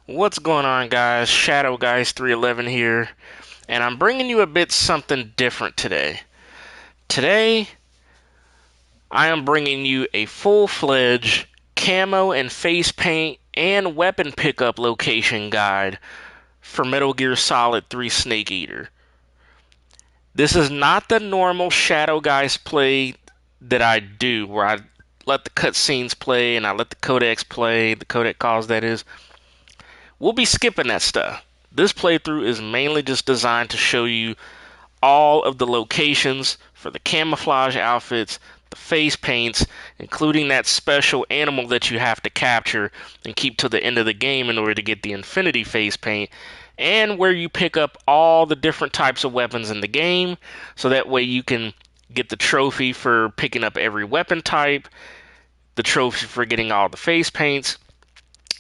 What's going on, guys? Shadow Guys 311 here, and I'm bringing you a bit something different today. Today, I am bringing you a full-fledged camo and face paint and weapon pickup location guide for Metal Gear Solid 3 Snake Eater. This is not the normal Shadow Guys play that I do, where I let the cutscenes play and I let the codecs play, the codec calls that is. We'll be skipping that stuff. This playthrough is mainly just designed to show you all of the locations for the camouflage outfits, the face paints, including that special animal that you have to capture and keep till the end of the game in order to get the infinity face paint, and where you pick up all the different types of weapons in the game, so that way you can get the trophy for picking up every weapon type, the trophy for getting all the face paints,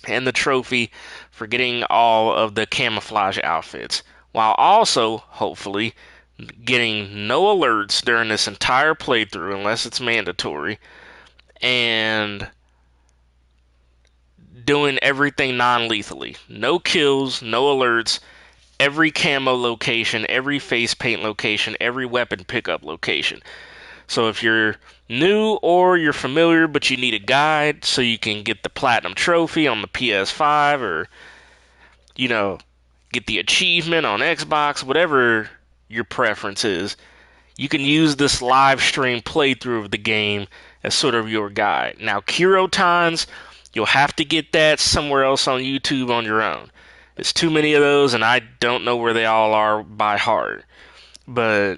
and the trophy for getting all of the camouflage outfits, while also, hopefully, getting no alerts during this entire playthrough unless it's mandatory, and doing everything non-lethally. No kills, no alerts, every camo location, every face paint location, every weapon pickup location. So if you're new or you're familiar but you need a guide so you can get the platinum trophy on the PS5, or get the achievement on Xbox, whatever your preference is, you can use this live stream playthrough of the game as sort of your guide. Now, Kirotans, you'll have to get that somewhere else on YouTube on your own. There's too many of those, and I don't know where they all are by heart. But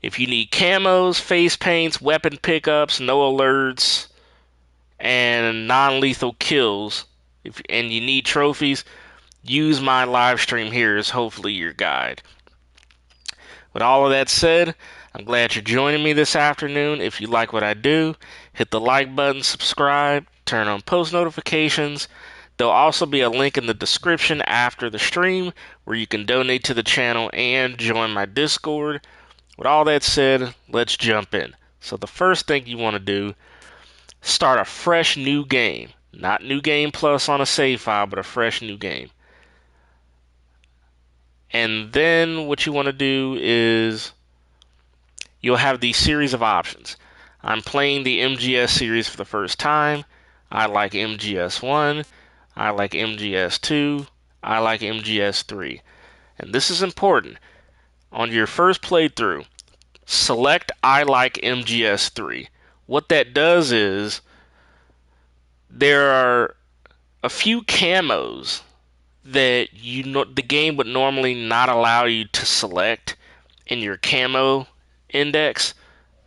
if you need camos, face paints, weapon pickups, no alerts, and non-lethal kills, and you need trophies, use my live stream here as hopefully your guide. With all of that said, I'm glad you're joining me this afternoon. If you like what I do, hit the like button, subscribe, turn on post notifications. There'll also be a link in the description after the stream where you can donate to the channel and join my Discord. With all that said, let's jump in. So the first thing you want to do, start a fresh new game. Not New Game Plus on a save file, but a fresh new game. And then what you want to do is you'll have these series of options. I'm playing the MGS series for the first time. I like MGS 1. I like MGS 2. I like MGS 3. And this is important. On your first playthrough, select I like MGS 3. What that does is there are a few camos that the game would normally not allow you to select in your camo index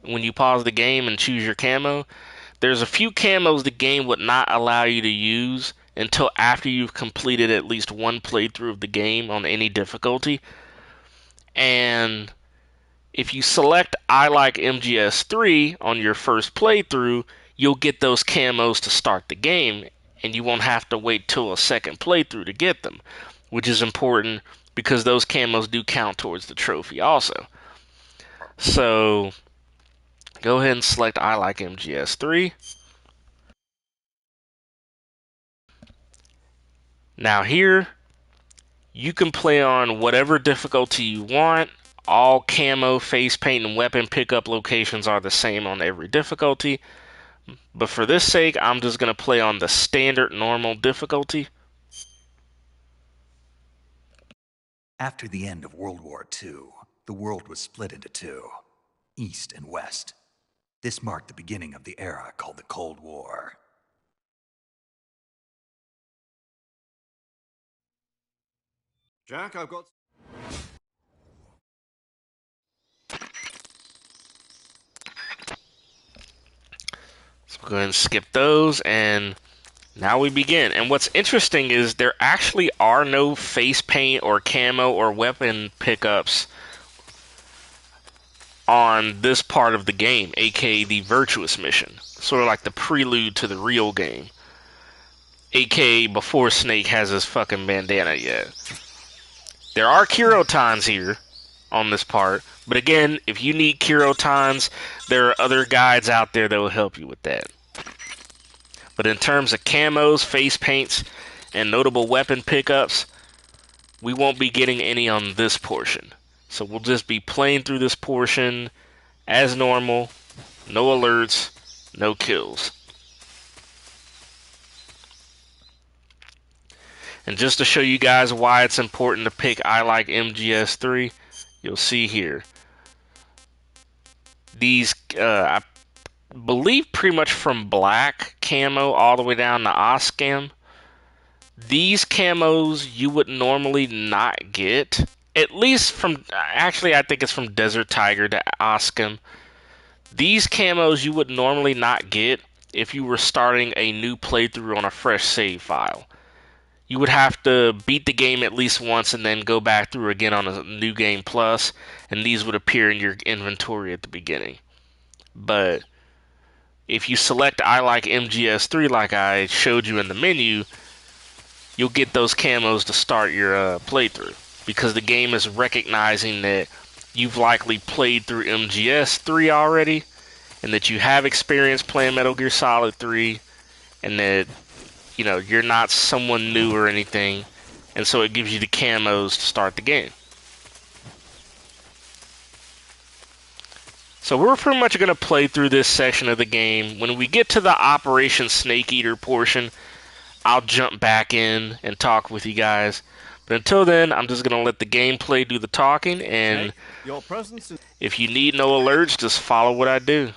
when you pause the game and choose your camo. There's a few camos the game would not allow you to use until after you've completed at least one playthrough of the game on any difficulty. And if you select I like MGS 3 on your first playthrough, you'll get those camos to start the game, and you won't have to wait till a second playthrough to get them, which is important because those camos do count towards the trophy also. So go ahead and select I like MGS 3. Now here, you can play on whatever difficulty you want. All camo, face paint, and weapon pickup locations are the same on every difficulty. But for this sake, I'm just going to play on the standard normal difficulty. After the end of World War II, the world was split into two, East and West. This marked the beginning of the era called the Cold War. Jack, I've got... So we'll go ahead and skip those, and now we begin. And what's interesting is there actually are no face paint or camo or weapon pickups on this part of the game, aka the Virtuous mission. Sort of like the prelude to the real game. Aka before Snake has his fucking bandana yet. There are Kirotans here on this part, but again, if you need Kirotans, there are other guides out there that will help you with that. But in terms of camos, face paints, and notable weapon pickups, we won't be getting any on this portion. So we'll just be playing through this portion as normal, no alerts, no kills. And just to show you guys why it's important to pick I Like MGS3, you'll see here. These, I believe pretty much from black camo all the way down to Oscam. These camos you would normally not get. At least from, actually I think it's from Desert Tiger to Oscam. These camos you would normally not get if you were starting a new playthrough on a fresh save file. You would have to beat the game at least once and then go back through again on a new game plus, and these would appear in your inventory at the beginning. But if you select I Like MGS3 like I showed you in the menu, you'll get those camos to start your playthrough, because the game is recognizing that you've likely played through MGS3 already, and that you have experience playing Metal Gear Solid 3, and that you're not someone new or anything, and so it gives you the camos to start the game. So we're pretty much going to play through this section of the game. When we get to the Operation Snake Eater portion, I'll jump back in and talk with you guys. But until then, I'm just going to let the gameplay do the talking, and Your presence is... if you need no alerts, just follow what I do.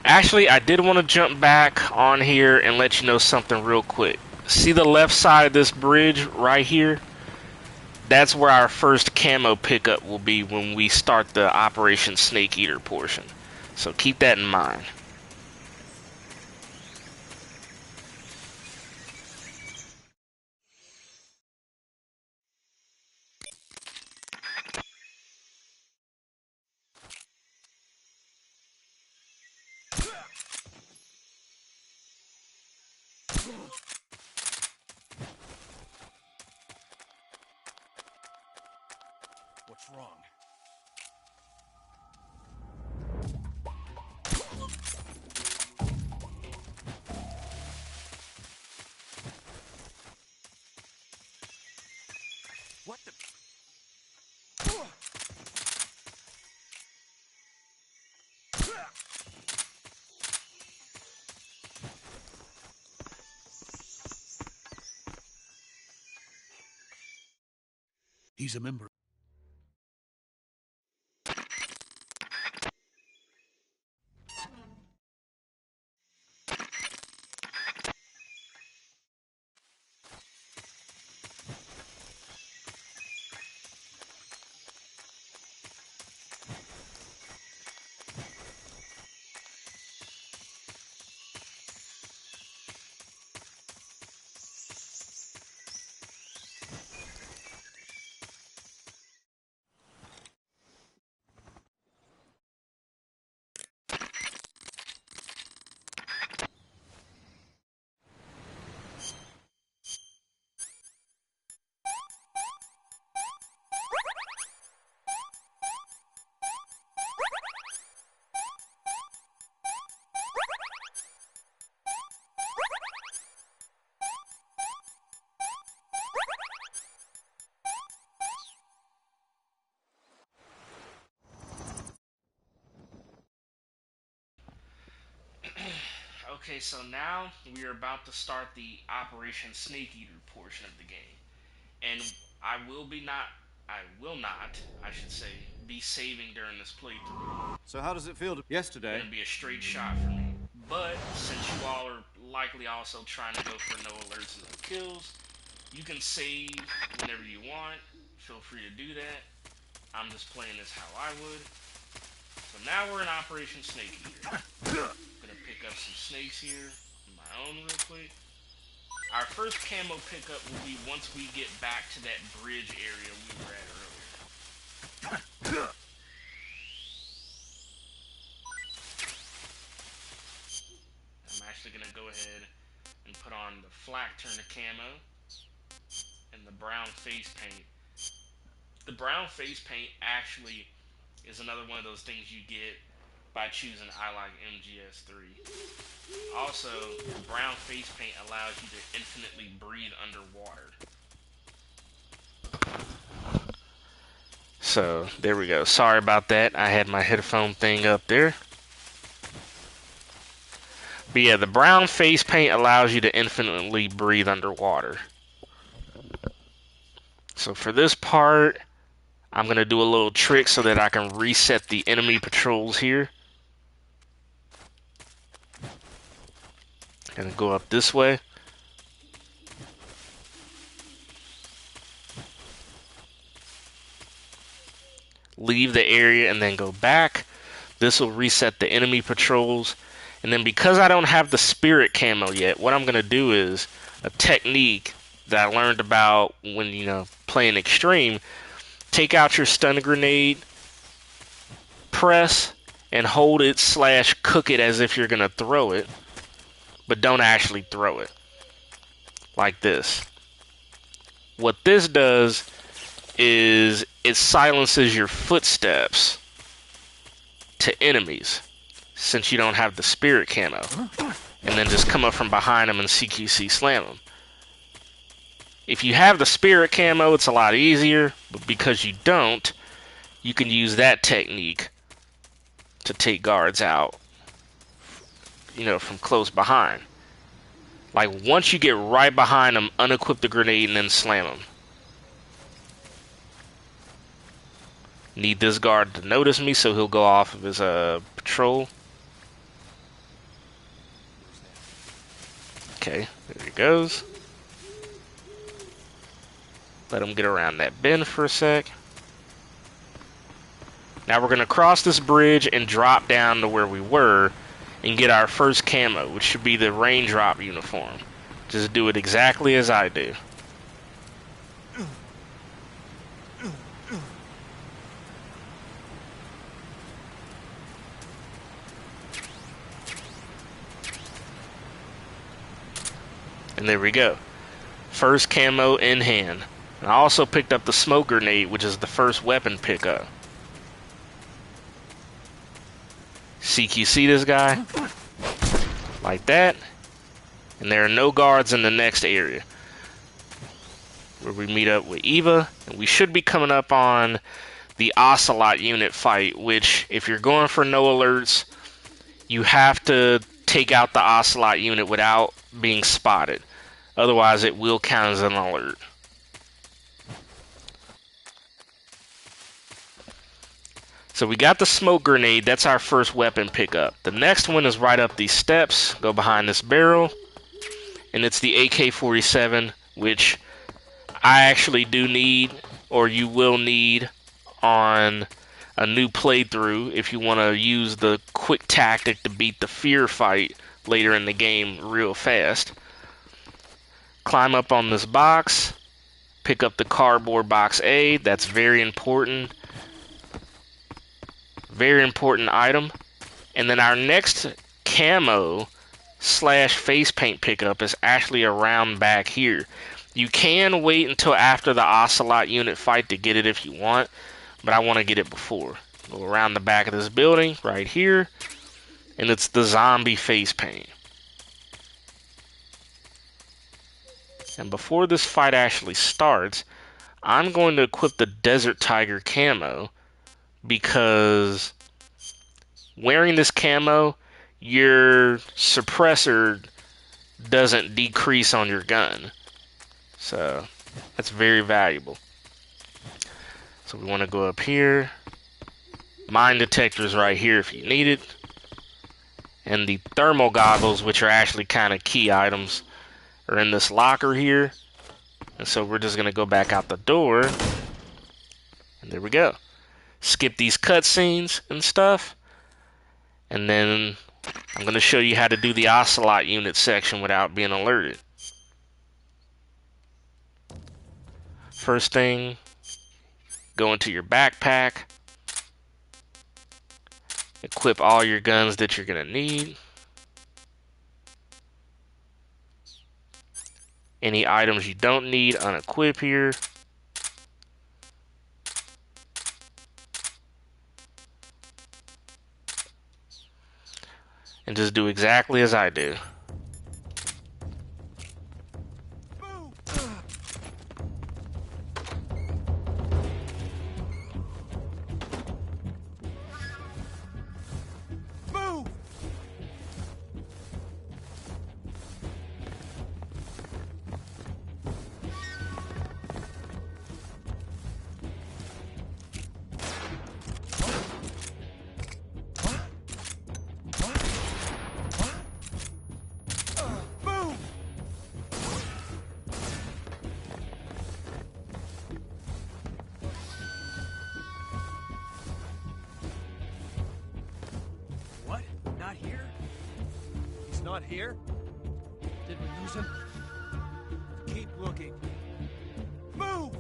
Actually, I did want to jump back on here and let you know something real quick. See the left side of this bridge right here? That's where our first camo pickup will be when we start the Operation Snake Eater portion. So keep that in mind. What's wrong? What the... He's a member. Okay, so now we are about to start the Operation Snake Eater portion of the game. And I will not, I should say, be saving during this playthrough. So how does it feel to yesterday? Gonna be a straight shot for me. But since you all are likely also trying to go for no alerts and no kills, you can save whenever you want. Feel free to do that. I'm just playing this how I would. So now we're in Operation Snake Eater. Gonna pick up some snakes here on my own real quick. Our first camo pickup will be once we get back to that bridge area we were at earlier. I'm actually gonna go ahead and put on the flak turner camo and the brown face paint. The brown face paint actually is another one of those things you get by choosing I like MGS3. Also, the brown face paint allows you to infinitely breathe underwater. So, there we go. Sorry about that. I had my headphone thing up there. But yeah, the brown face paint allows you to infinitely breathe underwater. So for this part, I'm going to do a little trick so that I can reset the enemy patrols here. Gonna go up this way. Leave the area and then go back. This will reset the enemy patrols. And then because I don't have the spirit camo yet, what I'm gonna do is a technique that I learned about when, playing extreme. Take out your stun grenade, press, and hold it / cook it as if you're gonna throw it, but don't actually throw it. Like this. What this does is it silences your footsteps to enemies since you don't have the spirit camo. And then just come up from behind them and CQC slam them. If you have the spirit camo, it's a lot easier, but because you don't, you can use that technique to take guards out, from close behind. Like, once you get right behind them, unequip the grenade and then slam them. Need this guard to notice me, so he'll go off of his patrol. Okay, there he goes. Let him get around that bend for a sec. Now we're going to cross this bridge and drop down to where we were and get our first camo, which should be the raindrop uniform. Just do it exactly as I do. And there we go. First camo in hand. And I also picked up the smoke grenade, which is the first weapon pickup. CQC this guy. Like that. And there are no guards in the next area, where we meet up with Eva. And we should be coming up on the Ocelot unit fight, which, if you're going for no alerts, you have to take out the Ocelot unit without being spotted. Otherwise, it will count as an alert. So we got the smoke grenade. That's our first weapon pickup. The next one is right up these steps. Go behind this barrel. And it's the AK-47, which I actually do need, or you will need, on a new playthrough if you want to use the quick tactic to beat the fear fight later in the game real fast. Climb up on this box. Pick up the cardboard box A. That's very important. Very important item. And then our next camo / face paint pickup is actually around back here. You can wait until after the Ocelot unit fight to get it if you want, but I want to get it before. Go around the back of this building right here, and it's the zombie face paint. And before this fight actually starts, I'm going to equip the Desert Tiger camo, because wearing this camo, your suppressor doesn't decrease on your gun. So that's very valuable. So we want to go up here, Mine detectors right here if you need it. And the thermal goggles, which are actually kind of key items, are in this locker here. And so we're just going to go back out the door. And there we go. Skip these cutscenes and stuff. And then I'm going to show you how to do the Ocelot unit section without being alerted. First thing, go into your backpack. Equip all your guns that you're going to need. Any items you don't need, unequip here. And just do exactly as I do. Move! Move! What? Not here? He's not here? Did we lose him? Keep looking. Move!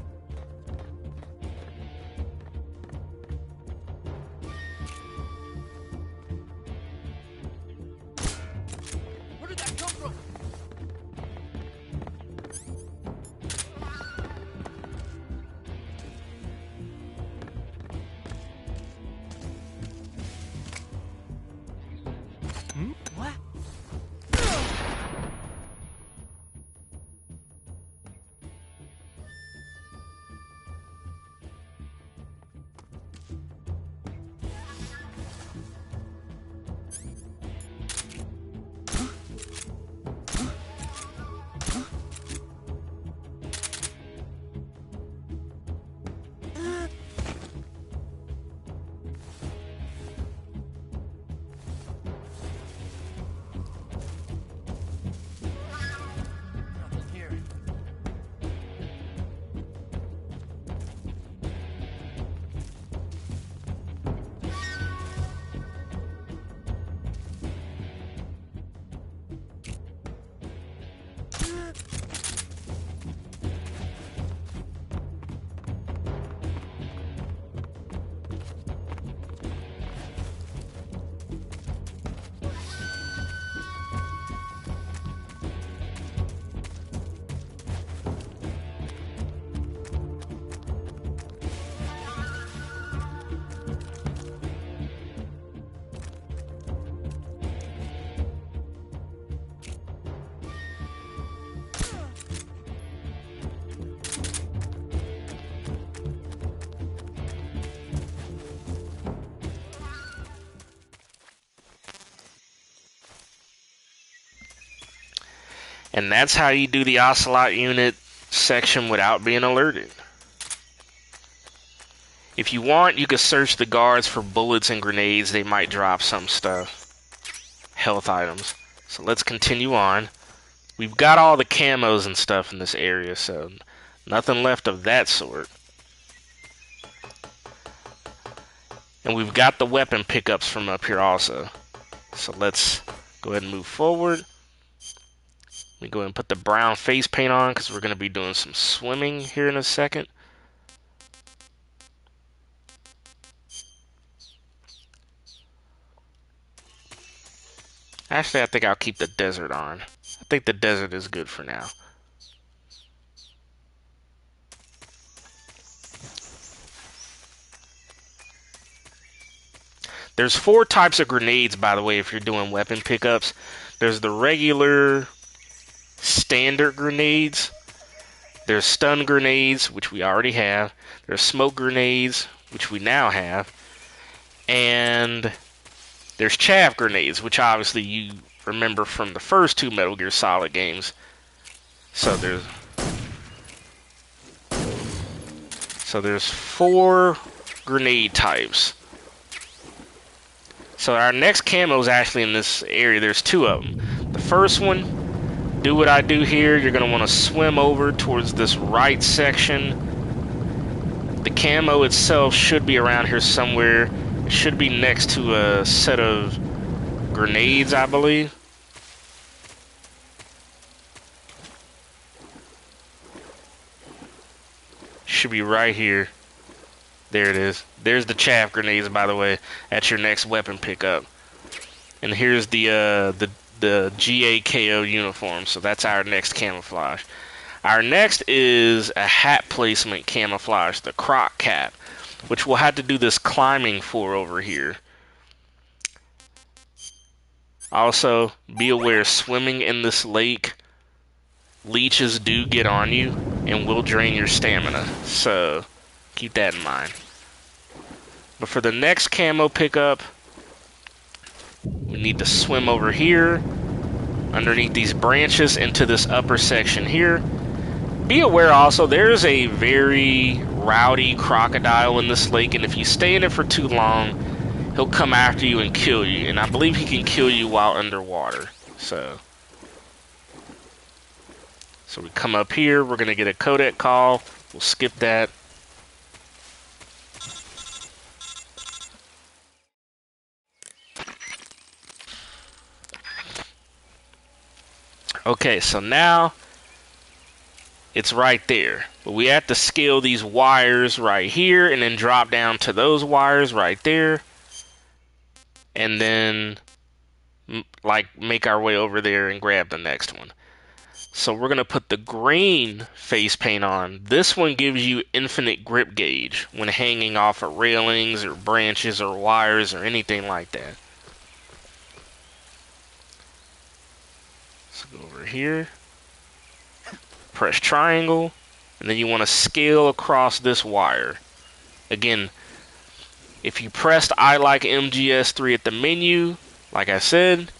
Where did that come from? What? Nothing here. And that's how you do the Ocelot unit section without being alerted. If you want, you can search the guards for bullets and grenades. They might drop some stuff. Health items. So let's continue on. We've got all the camos and stuff in this area, so nothing left of that sort. And we've got the weapon pickups from up here also. So let's go ahead and move forward. Let me go ahead and put the brown face paint on because we're going to be doing some swimming here in a second. Actually, I think I'll keep the desert on. I think the desert is good for now. There's 4 types of grenades, by the way, if you're doing weapon pickups. There's the regular standard grenades. There's stun grenades, which we already have. There's smoke grenades, which we now have. And there's chaff grenades, which obviously you remember from the first 2 Metal Gear Solid games. So there's 4 grenade types. So our next camo is actually in this area. There's two of them. The first one, do what I do here. You're going to want to swim over towards this right section. The camo itself should be around here somewhere. It should be next to a set of grenades, I believe. Should be right here. There it is. There's the chaff grenades, by the way. That's your next weapon pickup. And here's the GAKO uniform. So that's our next camouflage. Our next is a hat placement camouflage, the croc cap, which we'll have to do this climbing for over here. Also, be aware, swimming in this lake, leeches do get on you and will drain your stamina. So keep that in mind. But for the next camo pickup, we need to swim over here, underneath these branches, into this upper section here. Be aware also, there's a very rowdy crocodile in this lake, and if you stay in it for too long, he'll come after you and kill you. And I believe he can kill you while underwater. So we come up here, we're going to get a codec call. We'll skip that. Okay, so now it's right there. But we have to scale these wires right here and then drop down to those wires right there. And then like make our way over there and grab the next one. So we're going to put the green face paint on. This one gives you infinite grip gauge when hanging off of railings or branches or wires or anything like that. So go over here, press triangle, and then you want to scale across this wire. Again, if you pressed I like MGS3 at the menu, like I said,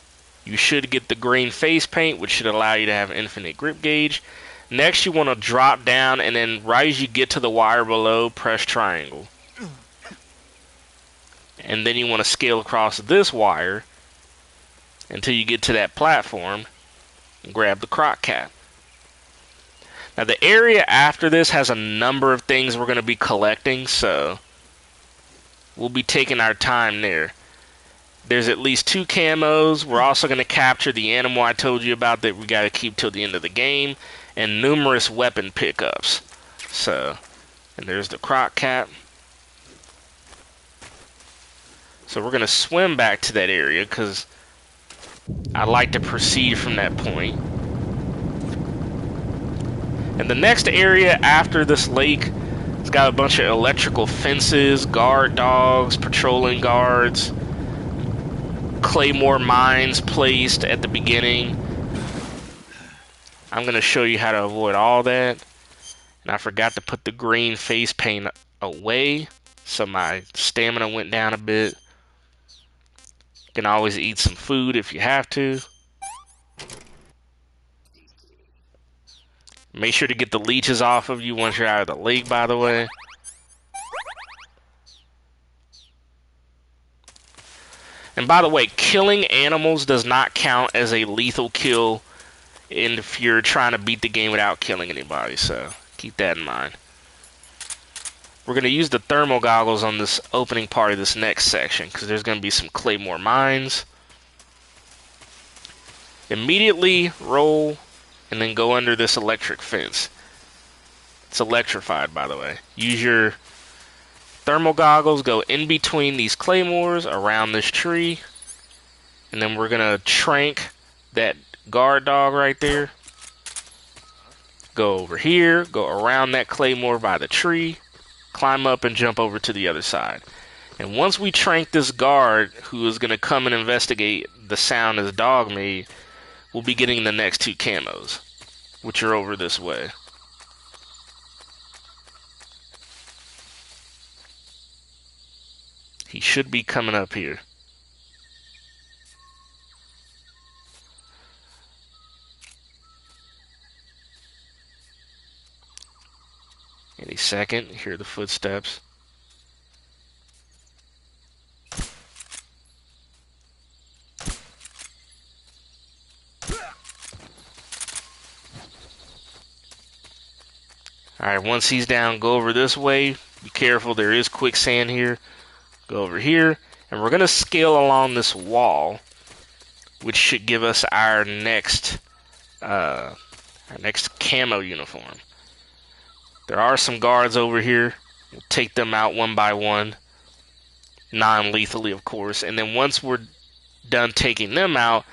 you should get the green face paint, which should allow you to have infinite grip gauge. Next, you want to drop down, and then right as you get to the wire below, press triangle. And then you want to scale across this wire until you get to that platform and grab the croc cap. Now, the area after this has a number of things we're going to be collecting, so we'll be taking our time there. There's at least 2 camos. We're also going to capture the animal I told you about that we got to keep till the end of the game, and numerous weapon pickups. So, and there's the croc cap. So we're going to swim back to that area because I like to proceed from that point. And the next area after this lake, it's got a bunch of electrical fences, guard dogs, patrolling guards, claymore mines placed at the beginning. I'm going to show you how to avoid all that. And I forgot to put the green face paint away, so my stamina went down a bit. You can always eat some food if you have to. Make sure to get the leeches off of you once you're out of the lake, by the way. And by the way, killing animals does not count as a lethal kill if you're trying to beat the game without killing anybody, so keep that in mind. We're going to use the thermal goggles on this opening part of this next section because there's going to be some claymore mines. Immediately roll and then go under this electric fence. It's electrified, by the way. Use your thermal goggles, go in between these claymores around this tree, and then we're going to trank that guard dog right there. Go over here, go around that claymore by the tree, climb up and jump over to the other side. And once we trank this guard, who is going to come and investigate the sound his dog made, we'll be getting the next 2 camos, which are over this way. He should be coming up here. Any second, hear the footsteps. Alright, once he's down, go over this way. Be careful, there is quicksand here. Go over here. And we're going to scale along this wall, which should give us our next camo uniform. There are some guards over here. We'll take them out one by one. Non-lethally, of course. And then once we're done taking them out,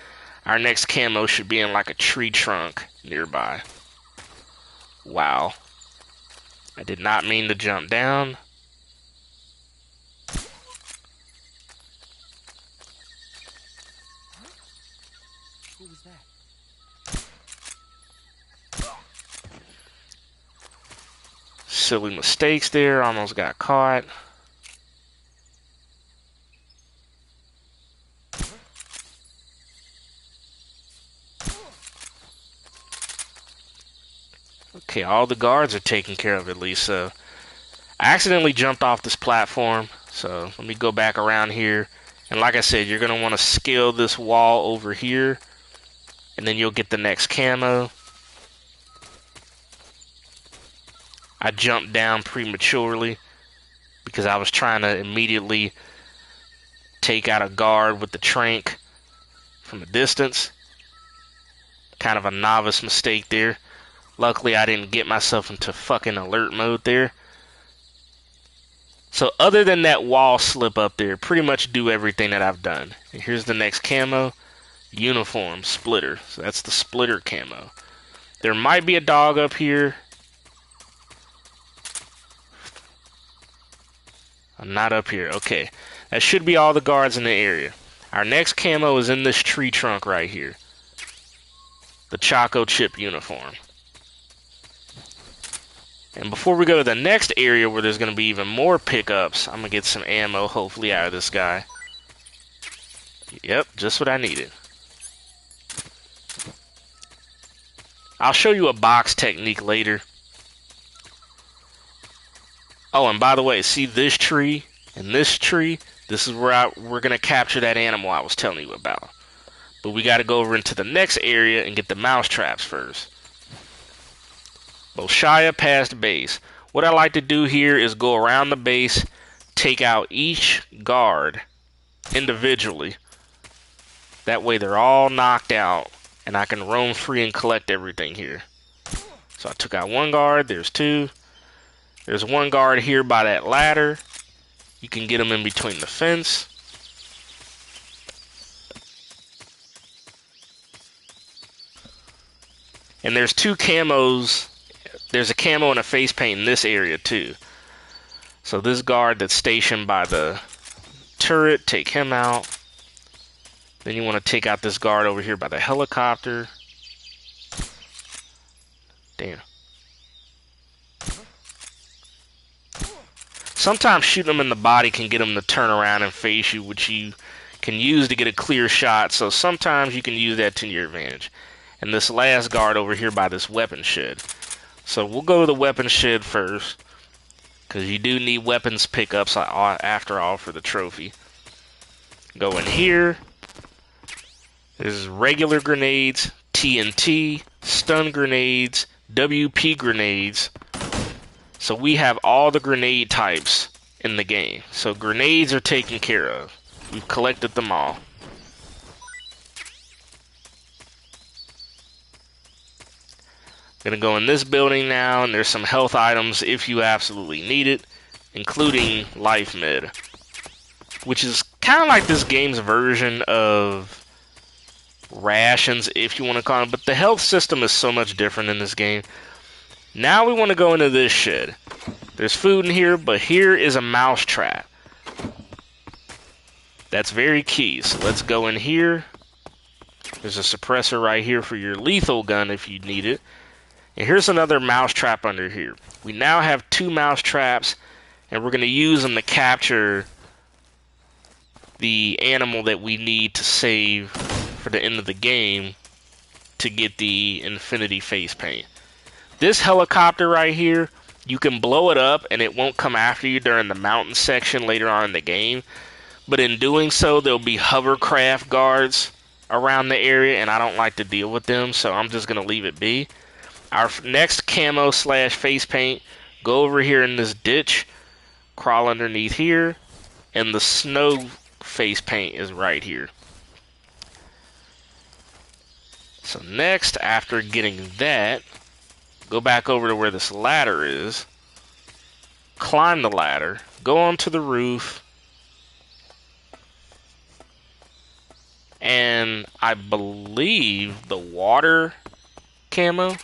our next camo should be in like a tree trunk nearby. Wow. I did not mean to jump down. Who was that? Silly mistakes there. Almost got caught. Okay, all the guards are taken care of at least, so I accidentally jumped off this platform, so let me go back around here. And like I said, you're going to want to scale this wall over here, and then you'll get the next camo. I jumped down prematurely because I was trying to immediately take out a guard with the trank from a distance. Kind of a novice mistake there. Luckily, I didn't get myself into fucking alert mode there. So other than that wall slip up there, pretty much do everything that I've done. And here's the next camo. Uniform, splitter. So that's the splitter camo. There might be a dog up here. I'm not up here. Okay. That should be all the guards in the area. Our next camo is in this tree trunk right here. The Choco Chip uniform. And before we go to the next area where there's going to be even more pickups, I'm going to get some ammo, hopefully, out of this guy. Yep, just what I needed. I'll show you a box technique later. Oh, and by the way, see this tree and this tree? This is where we're going to capture that animal I was telling you about. But we got to go over into the next area and get the mouse traps first. Bolshaya past base. What I like to do here is go around the base, take out each guard individually. That way they're all knocked out, and I can roam free and collect everything here. So I took out one guard, there's two. There's one guard here by that ladder. You can get them in between the fence. And there's two camos. There's a camo and a face paint in this area too. So this guard that's stationed by the turret, take him out. Then you want to take out this guard over here by the helicopter. Damn. Sometimes shooting them in the body can get them to turn around and face you, which you can use to get a clear shot. So sometimes you can use that to your advantage. And this last guard over here by this weapon shed. So we'll go to the weapon shed first, because you do need weapons pickups after all for the trophy. Go in here. There's regular grenades, TNT, stun grenades, WP grenades. So we have all the grenade types in the game. So grenades are taken care of. We've collected them all. Gonna go in this building now, and there's some health items if you absolutely need it, including life med, which is kind of like this game's version of rations, if you want to call it, but the health system is so much different in this game. Now we want to go into this shed. There's food in here, but here is a mouse trap. That's very key, so let's go in here. There's a suppressor right here for your lethal gun if you need it. And here's another mouse trap under here. We now have 2 mouse traps, and we're going to use them to capture the animal that we need to save for the end of the game to get the infinity face paint. This helicopter right here, you can blow it up and it won't come after you during the mountain section later on in the game. But in doing so, there'll be hovercraft guards around the area, and I don't like to deal with them, so I'm just going to leave it be. Our next camo slash face paint, go over here in this ditch, crawl underneath here, and the snow face paint is right here. So next, after getting that, go back over to where this ladder is, climb the ladder, go onto the roof, and I believe the water camo,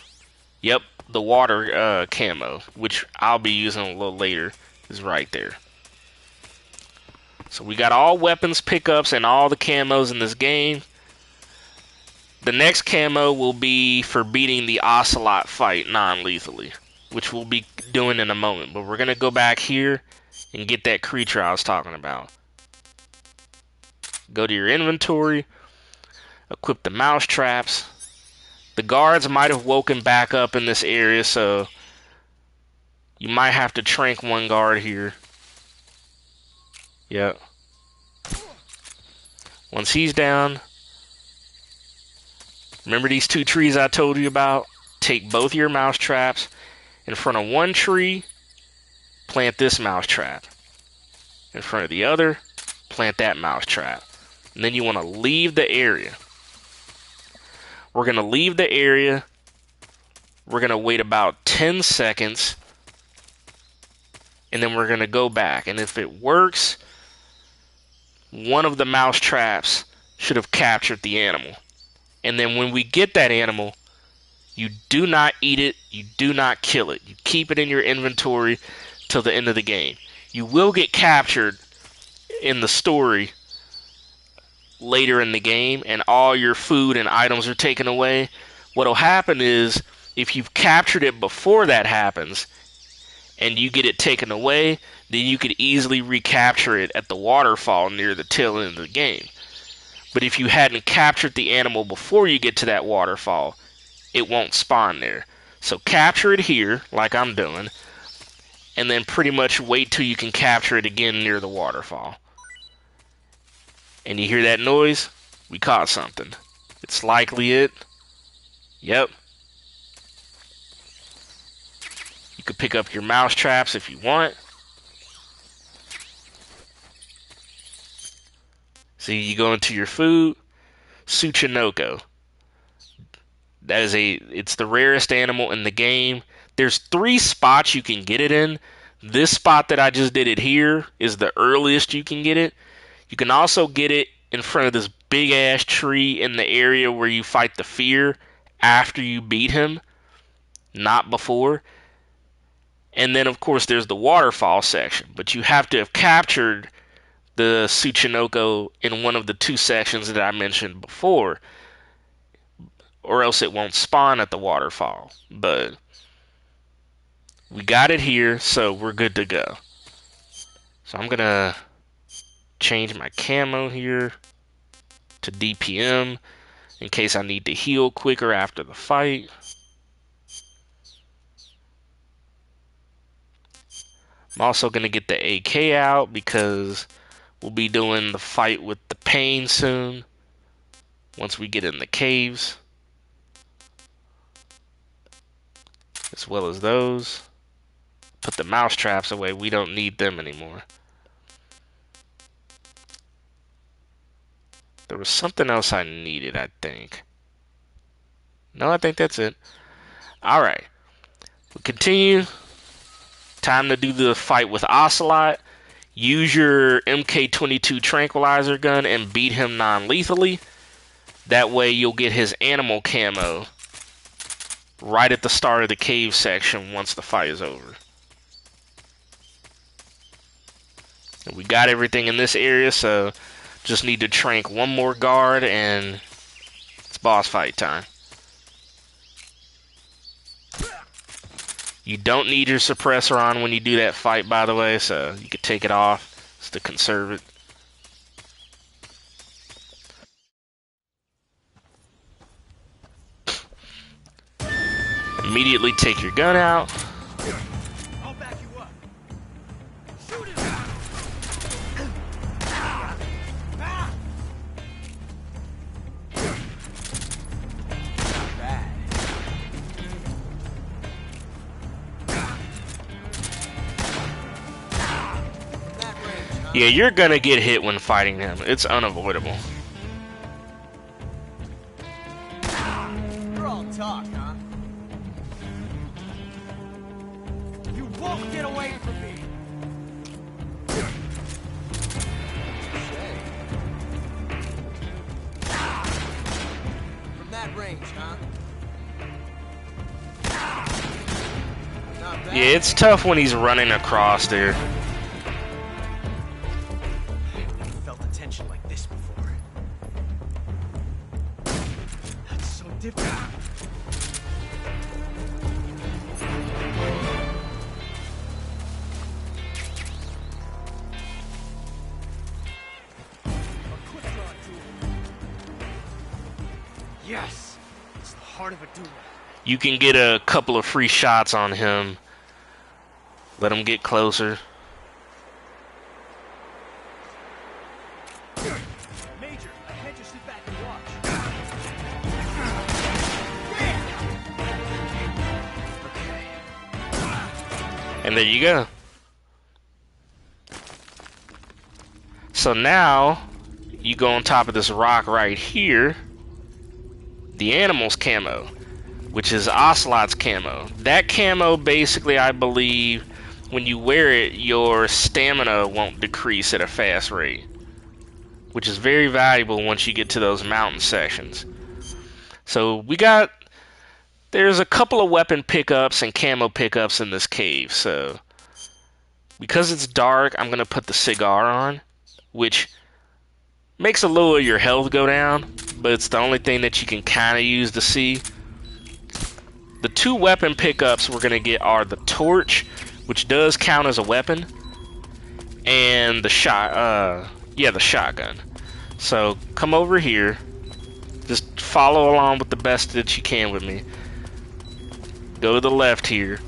yep, the water camo, which I'll be using a little later, is right there. So we got all weapons pickups and all the camos in this game. The next camo will be for beating the Ocelot fight non-lethally, which we'll be doing in a moment. But we're going to go back here and get that creature I was talking about. Go to your inventory, equip the mouse traps. The guards might have woken back up in this area, so you might have to trank one guard here. Yep. Once he's down, remember these two trees I told you about? Take both your mouse traps. In front of one tree, plant this mouse trap. In front of the other, plant that mouse trap. And then you want to leave the area. We're going to leave the area. We're going to wait about 10 seconds. And then we're going to go back. And if it works, one of the mouse traps should have captured the animal. And then when we get that animal, you do not eat it, you do not kill it. You keep it in your inventory till the end of the game. You will get captured in the story later in the game, and all your food and items are taken away. What'll happen is, if you've captured it before that happens, and you get it taken away, then you could easily recapture it at the waterfall near the tail end of the game. But if you hadn't captured the animal before you get to that waterfall, it won't spawn there. So capture it here, like I'm doing, and then pretty much wait till you can capture it again near the waterfall. And you hear that noise? We caught something. It's likely it. Yep. You could pick up your mouse traps if you want. See, you go into your food. Tsuchinoko. It's the rarest animal in the game. There's 3 spots you can get it in. This spot that I just did it here is the earliest you can get it. You can also get it in front of this big ass tree in the area where you fight the fear after you beat him, not before. And then of course there's the waterfall section, but you have to have captured the Tsuchinoko in one of the 2 sections that I mentioned before, or else it won't spawn at the waterfall. But we got it here, so we're good to go. So I'm gonna change my camo here to DPM in case I need to heal quicker after the fight. I'm also gonna get the AK out because we'll be doing the fight with the pain soon once we get in the caves, as well as those. Put the mouse traps away, we don't need them anymore. There was something else I needed, I think. No, I think that's it. Alright. We continue. Time to do the fight with Ocelot. Use your MK22 tranquilizer gun and beat him non-lethally. That way you'll get his animal camo right at the start of the cave section once the fight is over. And we got everything in this area, so just need to trank one more guard and it's boss fight time. You don't need your suppressor on when you do that fight, by the way, so you can take it off just to conserve it. Immediately take your gun out. I'll back you up. Shoot him! Bad. Yeah, you're gonna get hit when fighting him. It's unavoidable. You're all talk, huh? You won't get away from me! From that range, huh? Not bad. Yeah, it's tough when he's running across there. I've felt a tension like this before. That's so different. A quick draw duel. Yes! It's the heart of a duel. You can get a couple of free shots on him. Let him get closer. Major, I can't just sit back and watch. And there you go. So now, you go on top of this rock right here. The animal's camo, which is Ocelot's camo. That camo, basically, I believe, when you wear it, your stamina won't decrease at a fast rate, which is very valuable once you get to those mountain sections. So there's a couple of weapon pickups and camo pickups in this cave. So because it's dark, I'm going to put the cigar on, which makes a little of your health go down, but it's the only thing that you can kind of use to see. The two weapon pickups we're going to get are the torch, which does count as a weapon, and the shotgun. So come over here, just follow along with the best that you can with me. Go to the left here,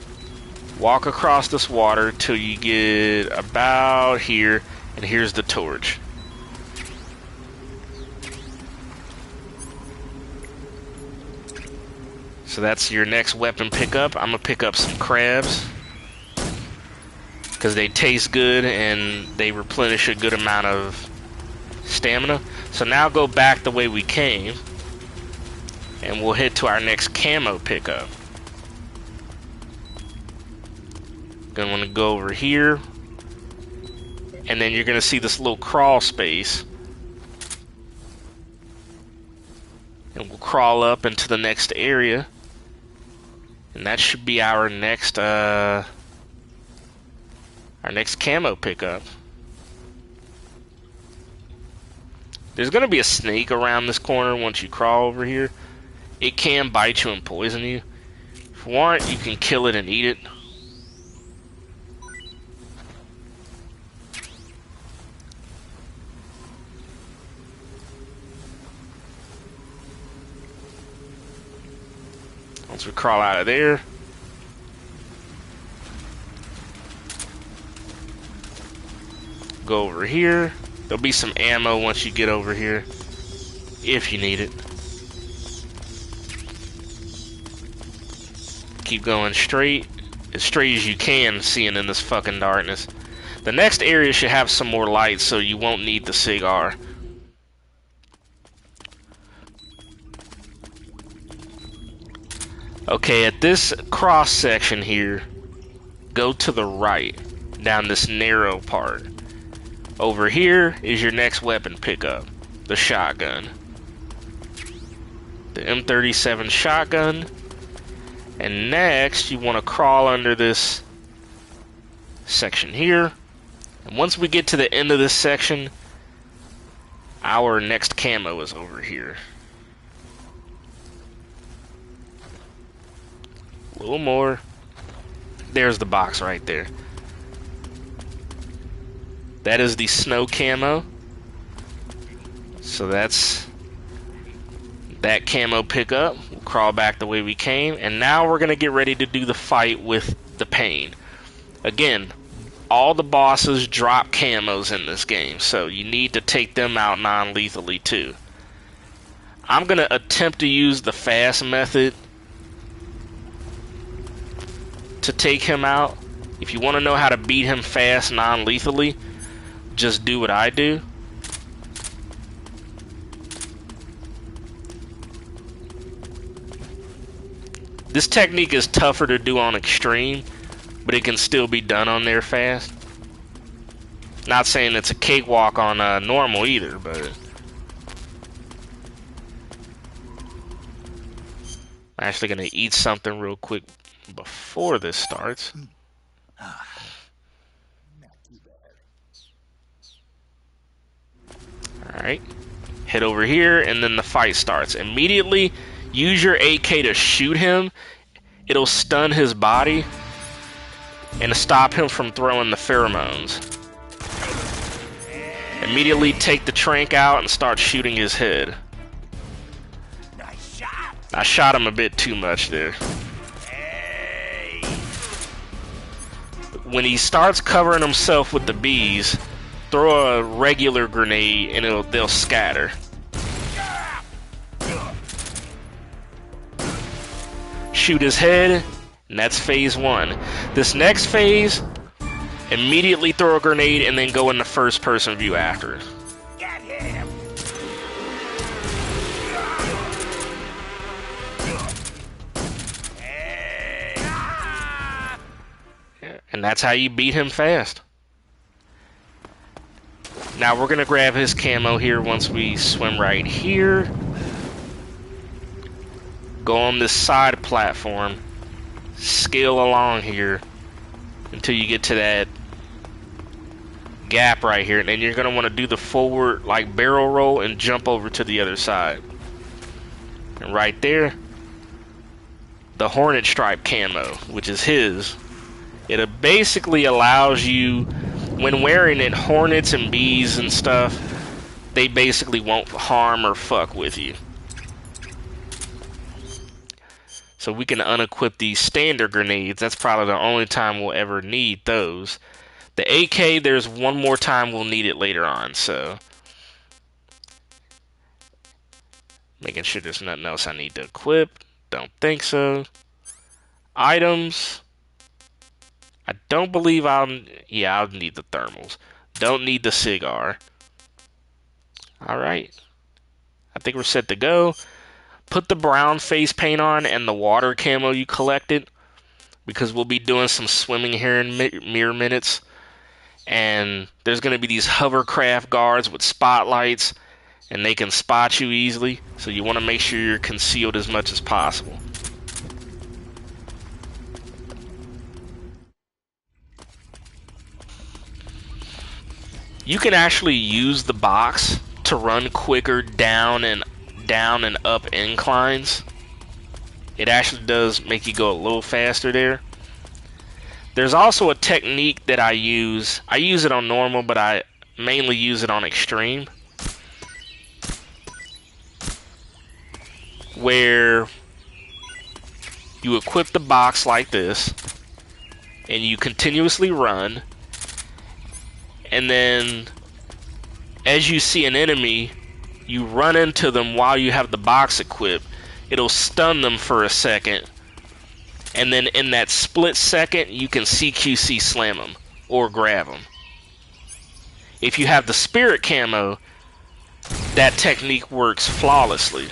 walk across this water till you get about here, and here's the torch. So that's your next weapon pickup. I'm gonna pick up some crabs because they taste good and they replenish a good amount of stamina. So now go back the way we came, and we'll head to our next camo pickup. Gonna want to go over here, and then you're gonna see this little crawl space, and we'll crawl up into the next area, and that should be our next camo pickup. There's gonna be a snake around this corner once you crawl over here. It can bite you and poison you. If you want, you can kill it and eat it. Once we crawl out of there, go over here. There'll be some ammo once you get over here, if you need it. Keep going straight, as straight as you can, seeing in this fucking darkness. The next area should have some more light, so you won't need the cigar. Okay, at this cross section here, go to the right, down this narrow part. Over here is your next weapon pickup, the shotgun. The M37 shotgun. And next, you want to crawl under this section here. And once we get to the end of this section, our next camo is over here. A little more. There's the box right there. That is the snow camo. So that's that camo pickup. We'll crawl back the way we came. And now we're going to get ready to do the fight with the pain. Again, all the bosses drop camos in this game, so you need to take them out non-lethally too. I'm going to attempt to use the fast method to take him out. If you want to know how to beat him fast non-lethally, just do what I do. This technique is tougher to do on extreme, but it can still be done on there fast. Not saying it's a cakewalk on normal either, but I'm actually gonna eat something real quick before this starts. Alright. Head over here, and then the fight starts. Immediately, use your AK to shoot him. It'll stun his body and stop him from throwing the pheromones. Immediately take the trank out and start shooting his head. Nice shot. I shot him a bit too much there. Hey. When he starts covering himself with the bees, throw a regular grenade and they'll scatter. Shoot his head, and that's phase 1. This next phase, immediately throw a grenade and then go into first person view after. Get him. Hey. Ah. And that's how you beat him fast. Now we're gonna grab his camo here once we swim right here. Go on this side platform, scale along here until you get to that gap right here, and then you're gonna want to do the forward like barrel roll and jump over to the other side. And right there, the Hornet Stripe camo, which is his. It basically allows you, when wearing it, hornets and bees and stuff, they basically won't harm or fuck with you. So we can unequip these standard grenades. That's probably the only time we'll ever need those. The AK, there's one more time we'll need it later on, so making sure there's nothing else I need to equip. Don't think so. Items. I don't believe I'll need the thermals. Don't need the cigar. Alright. I think we're set to go. Put the brown face paint on and the water camo you collected, because we'll be doing some swimming here in mere minutes. And there's going to be these hovercraft guards with spotlights, and they can spot you easily. So you want to make sure you're concealed as much as possible. You can actually use the box to run quicker down and up inclines. It actually does make you go a little faster there. There's also a technique that I use. I use it on normal, but I mainly use it on extreme, where you equip the box like this and you continuously run, and then as you see an enemy, you run into them while you have the box equipped. It'll stun them for a second, and then in that split second you can CQC slam them or grab them. If you have the spirit camo, that technique works flawlessly.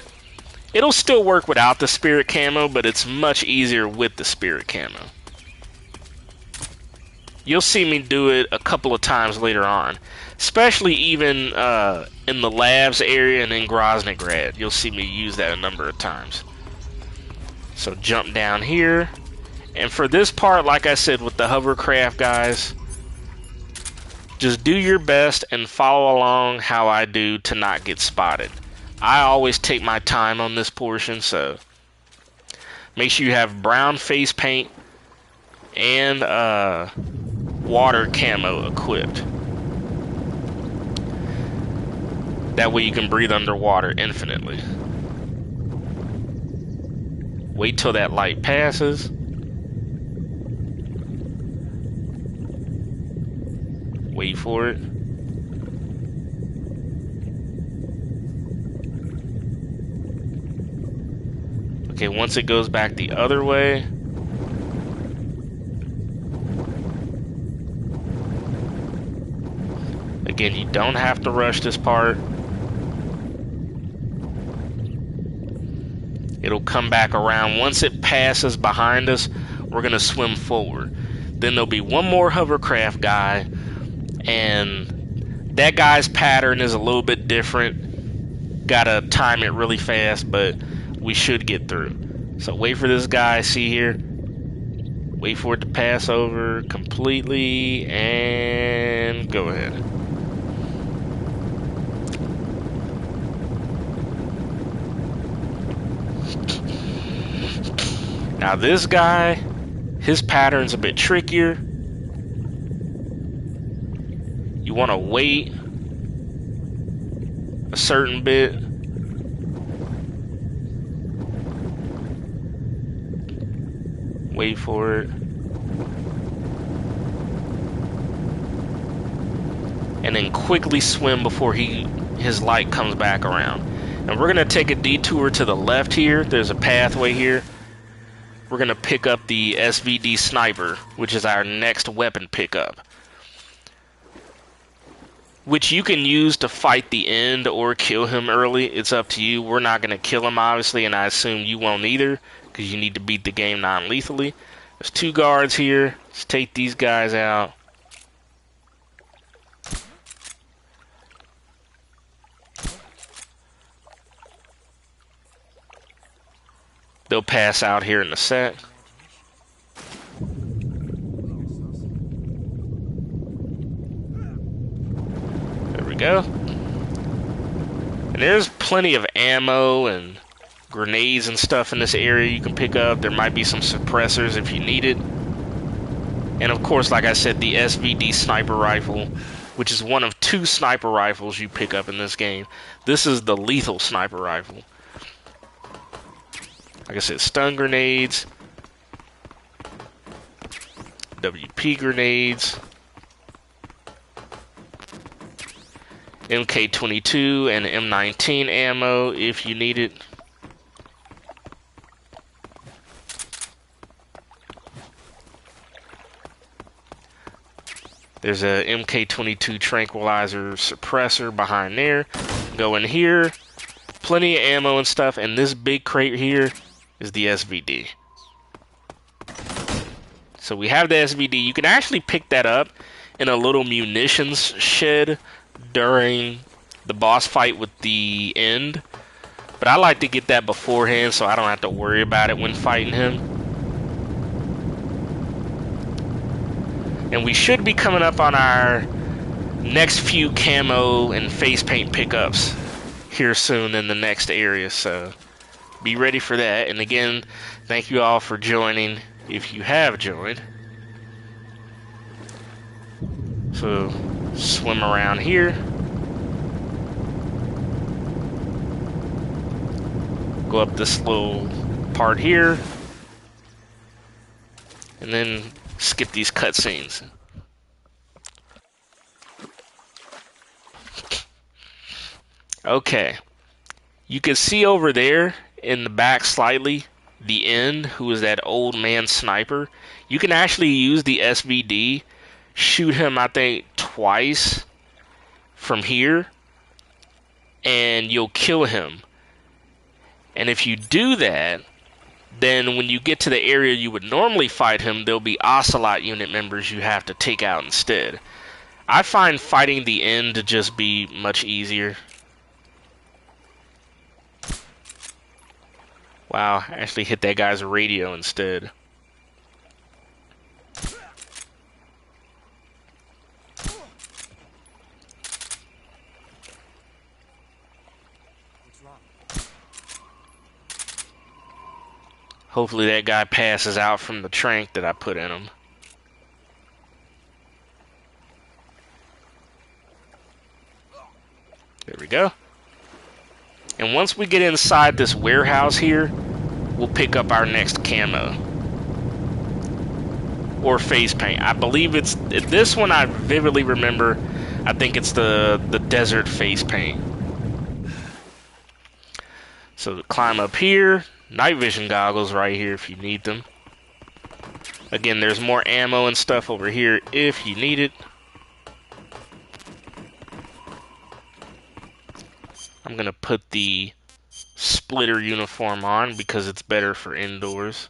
It'll still work without the spirit camo, but it's much easier with the spirit camo. You'll see me do it a couple of times later on, especially even in the labs area and in Groznygrad. You'll see me use that a number of times. So jump down here, and for this part, like I said with the hovercraft guys, just do your best and follow along how I do to not get spotted. I always take my time on this portion, so make sure you have brown face paint and water camo equipped. That way you can breathe underwater infinitely. Wait till that light passes. Wait for it. Okay, once it goes back the other way, Again, you don't have to rush this part. It'll come back around. Once it passes behind us, we're going to swim forward. Then there'll be one more hovercraft guy, and that guy's pattern is a little bit different. Gotta time it really fast, but we should get through. So wait for this guy, see here? Wait for it to pass over completely, and go ahead. Now this guy, his pattern's a bit trickier. You want to wait a certain bit. Wait for it. And then quickly swim before his light comes back around. And we're going to take a detour to the left here. There's a pathway here. We're going to pick up the SVD sniper, which is our next weapon pickup, which you can use to fight the end or kill him early. It's up to you. We're not going to kill him, obviously, and I assume you won't either, because you need to beat the game non-lethally. There's 2 guards here. Let's take these guys out. They'll pass out here in a sec. There we go. And there's plenty of ammo and grenades and stuff in this area you can pick up. There might be some suppressors if you need it. And of course, like I said, the SVD sniper rifle, which is one of 2 sniper rifles you pick up in this game. This is the lethal sniper rifle. Like I said, stun grenades, WP grenades, MK22 and M19 ammo if you need it. There's a MK22 tranquilizer suppressor behind there. Go in here, plenty of ammo and stuff, and this big crate here is the SVD. So we have the SVD. You can actually pick that up in a little munitions shed during the boss fight with the end. But I like to get that beforehand so I don't have to worry about it when fighting him. And we should be coming up on our next few camo and face paint pickups here soon in the next area, so be ready for that. And again, thank you all for joining if you have joined. So swim around here, go up this little part here, and then skip these cutscenes. Okay, you can see over there in the back slightly the end, who is that old man sniper. You can actually use the SVD, shoot him I think twice from here, and you'll kill him. And if you do that, then when you get to the area you would normally fight him, there'll be Ocelot unit members you have to take out instead. I find fighting the end to just be much easier. Wow, I actually hit that guy's radio instead. Hopefully that guy passes out from the trank that I put in him. There we go. And once we get inside this warehouse here, we'll pick up our next camo. Or face paint. I believe it's... This one I vividly remember. I think it's the desert face paint. So climb up here. Night vision goggles right here if you need them. Again, there's more ammo and stuff over here if you need it. I'm going to put the splitter uniform on because it's better for indoors.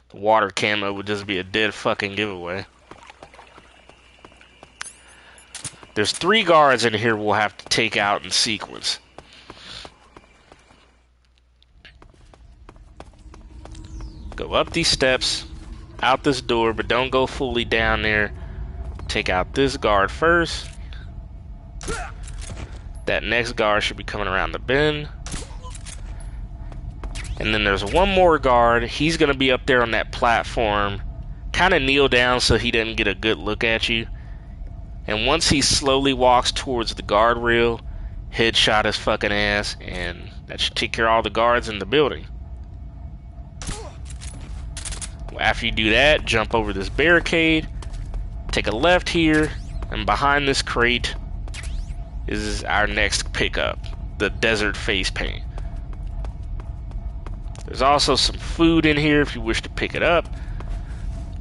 The water camo would just be a dead fucking giveaway. There's 3 guards in here we'll have to take out in sequence. Go up these steps, out this door, but don't go fully down there. Take out this guard first. That next guard should be coming around the bend. And then there's one more guard. He's going to be up there on that platform. Kind of kneel down so he doesn't get a good look at you. And once he slowly walks towards the guardrail, headshot his fucking ass, and that should take care of all the guards in the building. After you do that, jump over this barricade, take a left here, and behind this crate is our next pickup, the desert face paint. There's also some food in here if you wish to pick it up.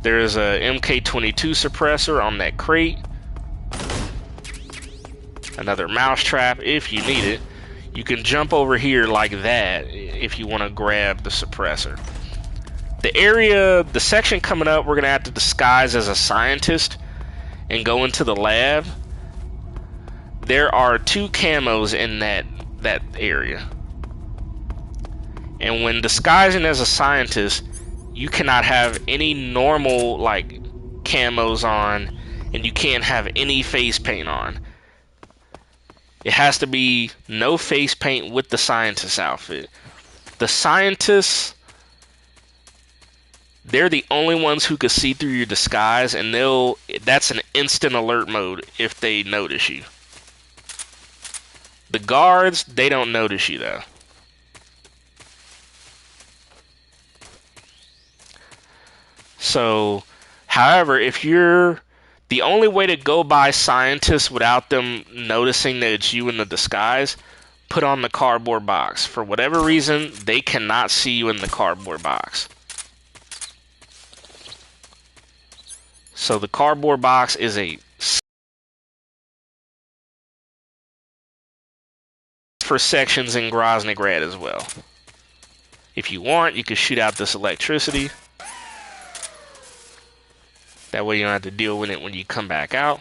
There's a MK22 suppressor on that crate. Another mousetrap if you need it. You can jump over here like that if you want to grab the suppressor. The section coming up, we're going to have to disguise as a scientist and go into the lab. There are 2 camos in that area. And when disguising as a scientist, you cannot have any normal like camos on, and you can't have any face paint on. It has to be no face paint with the scientist outfit. The scientists, they're the only ones who can see through your disguise, and that's an instant alert mode if they notice you. The guards, they don't notice you though. So, however, if you're the only way to go by scientists without them noticing that it's you in the disguise, put on the cardboard box. For whatever reason, they cannot see you in the cardboard box. So the cardboard box is a for sections in Groznygrad as well. If you want, you can shoot out this electricity. That way you don't have to deal with it when you come back out.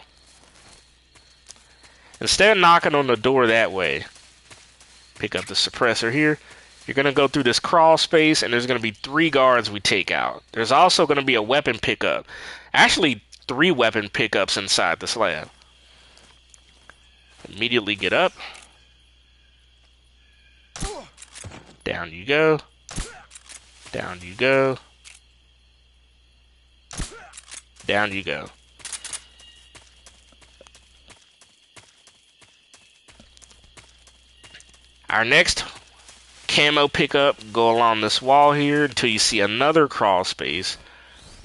Instead of knocking on the door that way, pick up the suppressor here. You're going to go through this crawl space, and there's going to be 3 guards we take out. There's also going to be a weapon pickup. Actually, 3 weapon pickups inside this lab. Immediately get up. Down you go. Down you go. Down you go. Our next camo pickup, go along this wall here until you see another crawl space.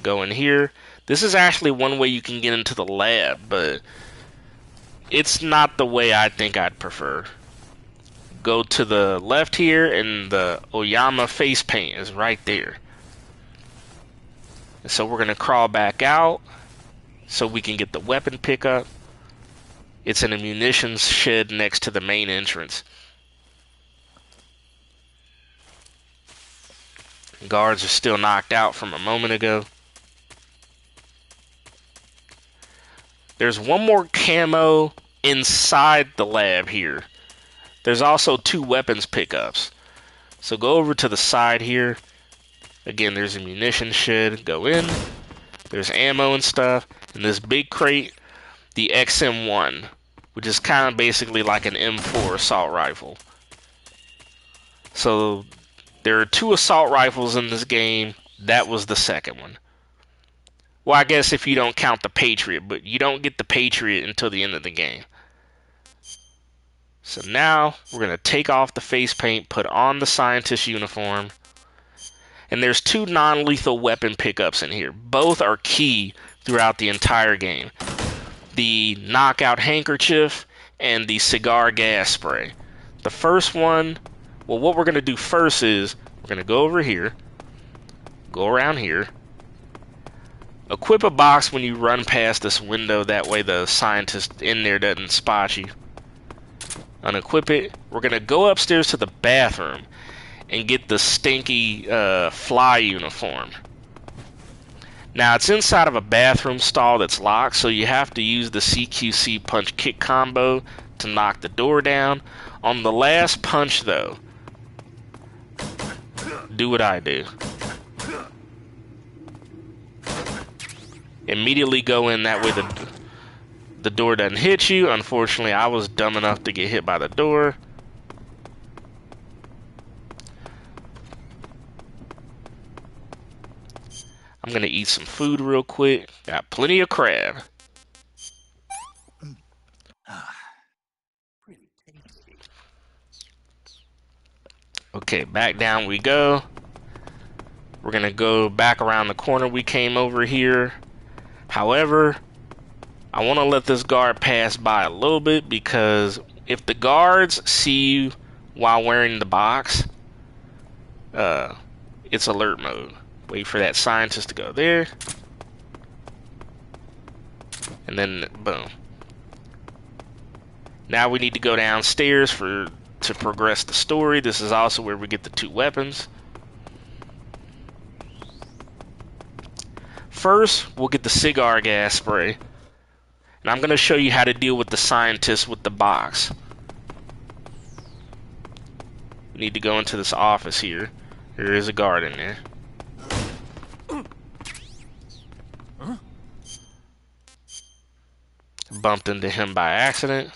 Go in here. This is actually one way you can get into the lab, but it's not the way I think I'd prefer. Go to the left here, and the Oyama face paint is right there. And so we're going to crawl back out so we can get the weapon pickup. It's in a munitions shed next to the main entrance. Guards are still knocked out from a moment ago. There's one more camo inside the lab here. There's also 2 weapons pickups. So go over to the side here. Again, there's a munition shed. Go in. There's ammo and stuff. And this big crate, the XM1, which is kind of basically like an M4 assault rifle. So there are 2 assault rifles in this game. That was the second one. Well, I guess if you don't count the Patriot, but you don't get the Patriot until the end of the game. So now we're going to take off the face paint, put on the scientist uniform. And there's 2 non-lethal weapon pickups in here. Both are key throughout the entire game. The knockout handkerchief and the cigar gas spray. The first one, well, what we're going to do first is we're going to go over here, go around here, Equip a box when you run past this window. That way the scientist in there doesn't spot you. Unequip it. We're going to go upstairs to the bathroom and get the stinky fly uniform. Now, it's inside of a bathroom stall that's locked, so you have to use the CQC punch kick combo to knock the door down. On the last punch, though, do what I do. Immediately go in, that way the door doesn't hit you. Unfortunately, I was dumb enough to get hit by the door. I'm gonna eat some food real quick. Got plenty of crab. Pretty tasty. Okay, back down we go. We're gonna go back around the corner we came over here. However, I want to let this guard pass by a little bit, because if the guards see you while wearing the box, it's alert mode. Wait for that scientist to go there. And then, boom. Now we need to go downstairs to progress the story. This is also where we get the 2 weapons. First, we'll get the cigar gas spray. And I'm going to show you how to deal with the scientist with the box. We need to go into this office here. There is a guard in there. Bumped into him by accident.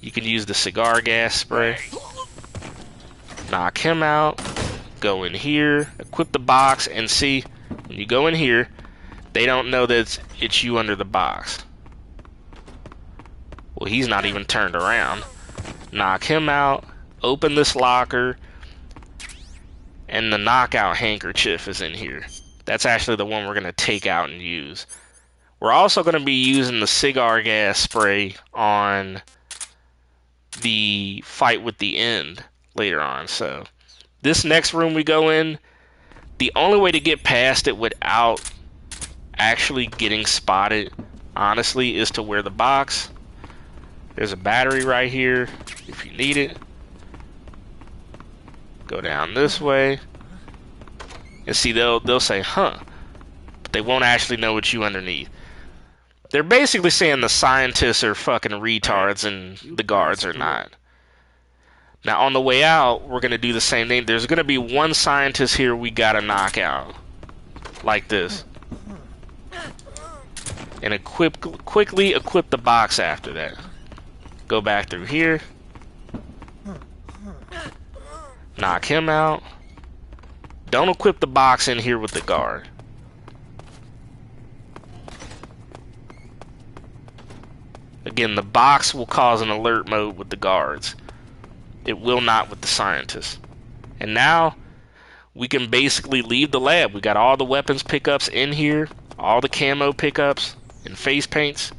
You can use the cigar gas spray. Knock him out. Go in here. Equip the box, and see, when you go in here, they don't know that it's you under the box. Well, he's not even turned around. Knock him out. Open this locker. And the knockout handkerchief is in here. That's actually the one we're going to take out and use. We're also going to be using the cigar gas spray on the fight with the end later on. So, this next room we go in, the only way to get past it without actually getting spotted, honestly, is to wear the box. There's a battery right here if you need it. Go down this way. And see, they'll say, huh. But they won't actually know it's you underneath. They're basically saying the scientists are fucking retards and the guards are not. Now, on the way out, we're going to do the same thing. There's going to be one scientist here we got to knock out. Like this. And quickly equip the box after that. Go back through here. Knock him out. Don't equip the box in here with the guard. Again, the box will cause an alert mode with the guards. It will not with the scientists. And now, we can basically leave the lab. We got all the weapons pickups in here. All the camo pickups and face paints.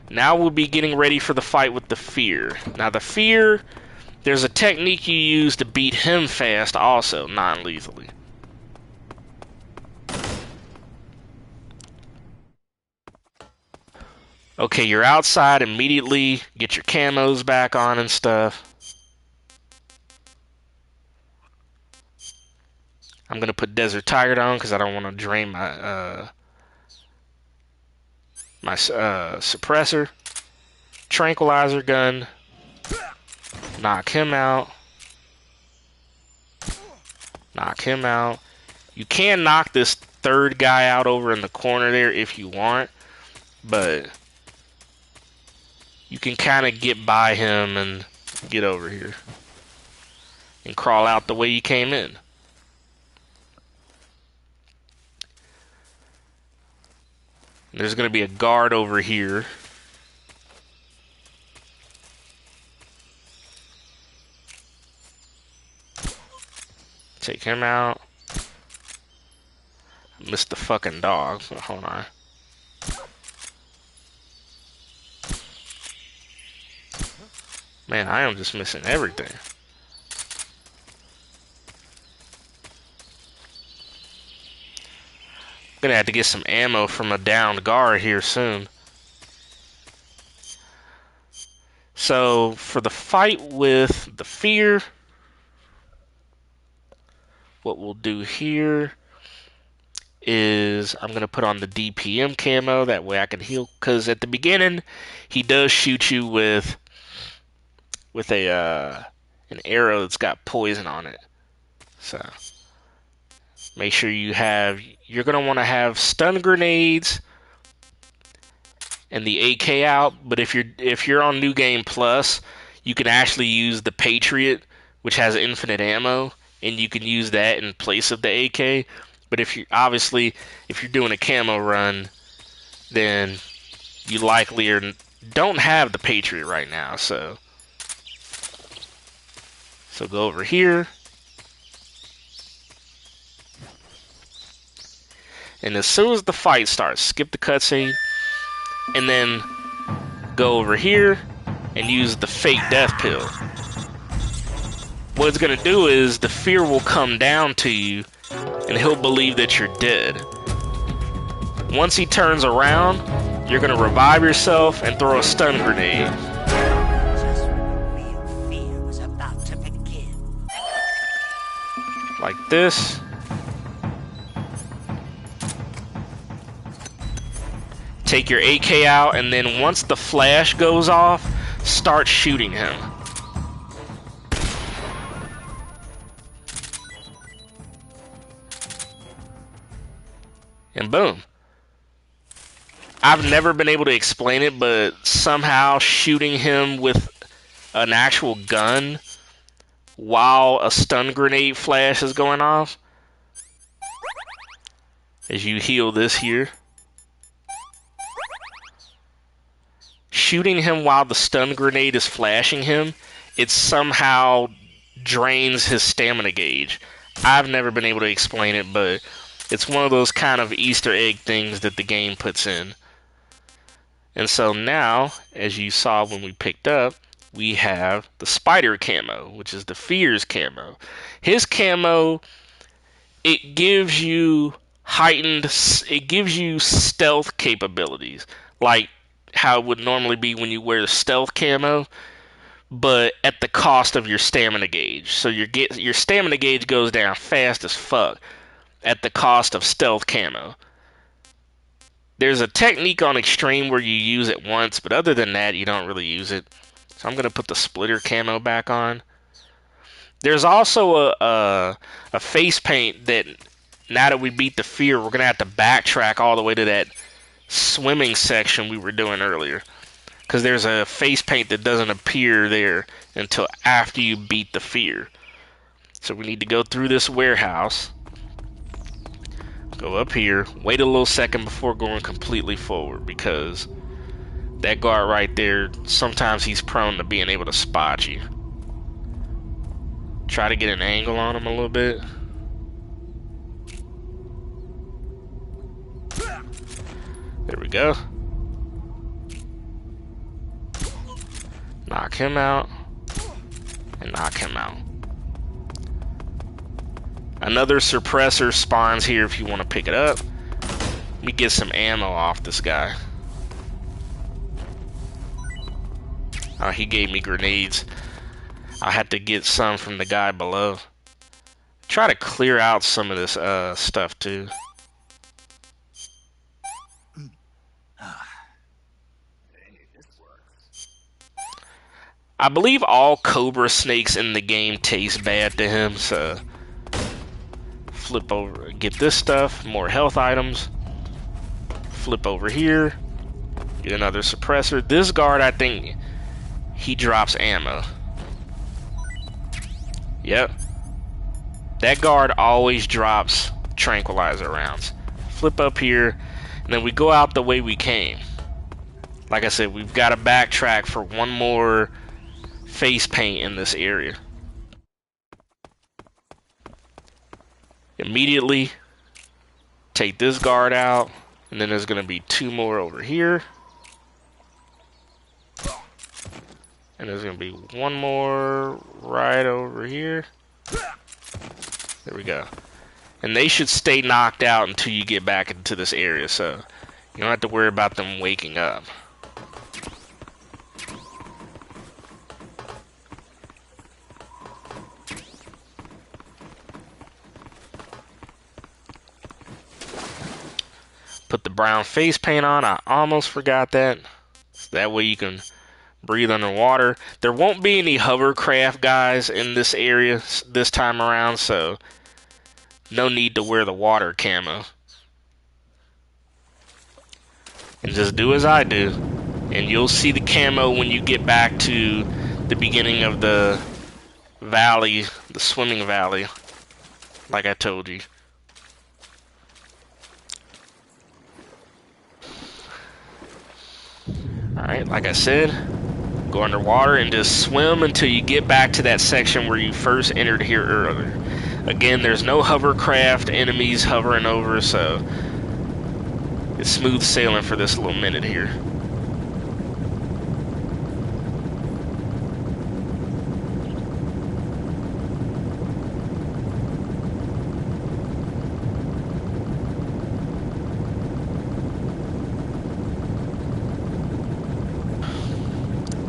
Now we'll be getting ready for the fight with the Fear. Now the Fear, there's a technique you use to beat him fast also, non-lethally. Okay, you're outside immediately. Get your camos back on and stuff. I'm going to put Desert Tiger on because I don't want to drain my suppressor. Tranquilizer gun. Knock him out. Knock him out. You can knock this third guy out over in the corner there if you want, but you can kind of get by him and get over here and crawl out the way you came in. There's going to be a guard over here. Take him out. Missed the fucking dog. Hold on. Man, I am just missing everything. Gonna have to get some ammo from a downed guard here soon. So, for the fight with the fear, what we'll do here is I'm going to put on the DPM camo. That way I can heal. Because at the beginning, he does shoot you with an arrow that's got poison on it. So, make sure you're going to want to have stun grenades and the AK out, but if you're on New Game Plus, you can actually use the Patriot, which has infinite ammo, and you can use that in place of the AK. But if you're doing a camo run, then you likely don't have the Patriot right now. So go over here, and as soon as the fight starts, skip the cutscene, and then go over here and use the fake death pill. What it's going to do is the fear will come down to you and he'll believe that you're dead. Once he turns around, you're going to revive yourself and throw a stun grenade. Just when real fear was about to begin. Like this. Take your AK out, and then once the flash goes off, start shooting him. And boom. I've never been able to explain it, but somehow shooting him with an actual gun while a stun grenade flash is going off, as you heal this here. Shooting him while the stun grenade is flashing him, it somehow drains his stamina gauge. I've never been able to explain it, but it's one of those kind of Easter egg things that the game puts in. And so now, as you saw when we picked up, we have the spider camo, which is the fear's camo. His camo, it gives you stealth capabilities, like how it would normally be when you wear the stealth camo, but at the cost of your stamina gauge. So your stamina gauge goes down fast as fuck at the cost of stealth camo. There's a technique on extreme where you use it once, but other than that, you don't really use it. So I'm going to put the splitter camo back on. There's also a face paint that, now that we beat the fear, we're going to have to backtrack all the way to that swimming section we were doing earlier, because there's a face paint that doesn't appear there until after you beat the fear. So we need to go through this warehouse, go up here, wait a little second before going completely forward, because that guard right there, sometimes he's prone to being able to spot you. Try to get an angle on him a little bit. There we go. Knock him out. And knock him out. Another suppressor spawns here if you want to pick it up. Let me get some ammo off this guy. Oh, he gave me grenades. I'll have to get some from the guy below. Try to clear out some of this stuff too. I believe all cobra snakes in the game taste bad to him, so flip over, get this stuff, more health items. Flip over here, get another suppressor. This guard, I think he drops ammo. Yep. That guard always drops tranquilizer rounds. Flip up here, and then we go out the way we came. Like I said, we've got to backtrack for one more face paint in this area. Immediately take this guard out, and then there's going to be two more over here. And there's going to be one more right over here. There we go. And they should stay knocked out until you get back into this area, so you don't have to worry about them waking up. Put the brown face paint on. I almost forgot that. So that way you can breathe underwater. There won't be any hovercraft guys in this area this time around, so no need to wear the water camo. And just do as I do, and you'll see the camo when you get back to the beginning of the valley, the swimming valley, like I told you. Alright, like I said, go underwater and just swim until you get back to that section where you first entered here earlier. Again, there's no hovercraft enemies hovering over, so it's smooth sailing for this little minute here.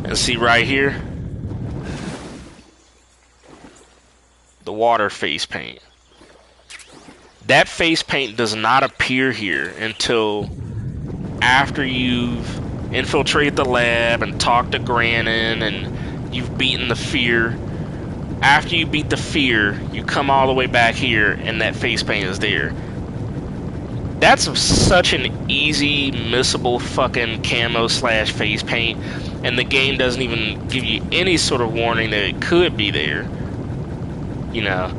And see right here, the water face paint. That face paint does not appear here until after you've infiltrated the lab and talked to Grannon and you've beaten the fear. After you beat the fear, you come all the way back here and that face paint is there. That's such an easy, missable fucking camo slash face paint, and the game doesn't even give you any sort of warning that it could be there. You know,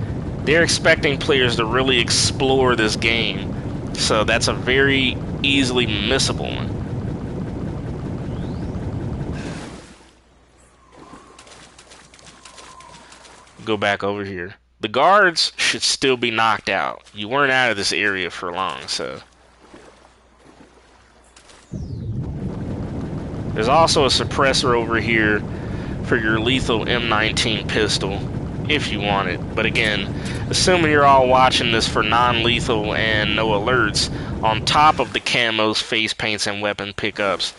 they're expecting players to really explore this game, so that's a very easily missable one. Go back over here. The guards should still be knocked out. You weren't out of this area for long, so. There's also a suppressor over here for your lethal M19 pistol, if you want it. But again, assuming you're all watching this for non-lethal and no alerts, on top of the camos, face paints, and weapon pickups,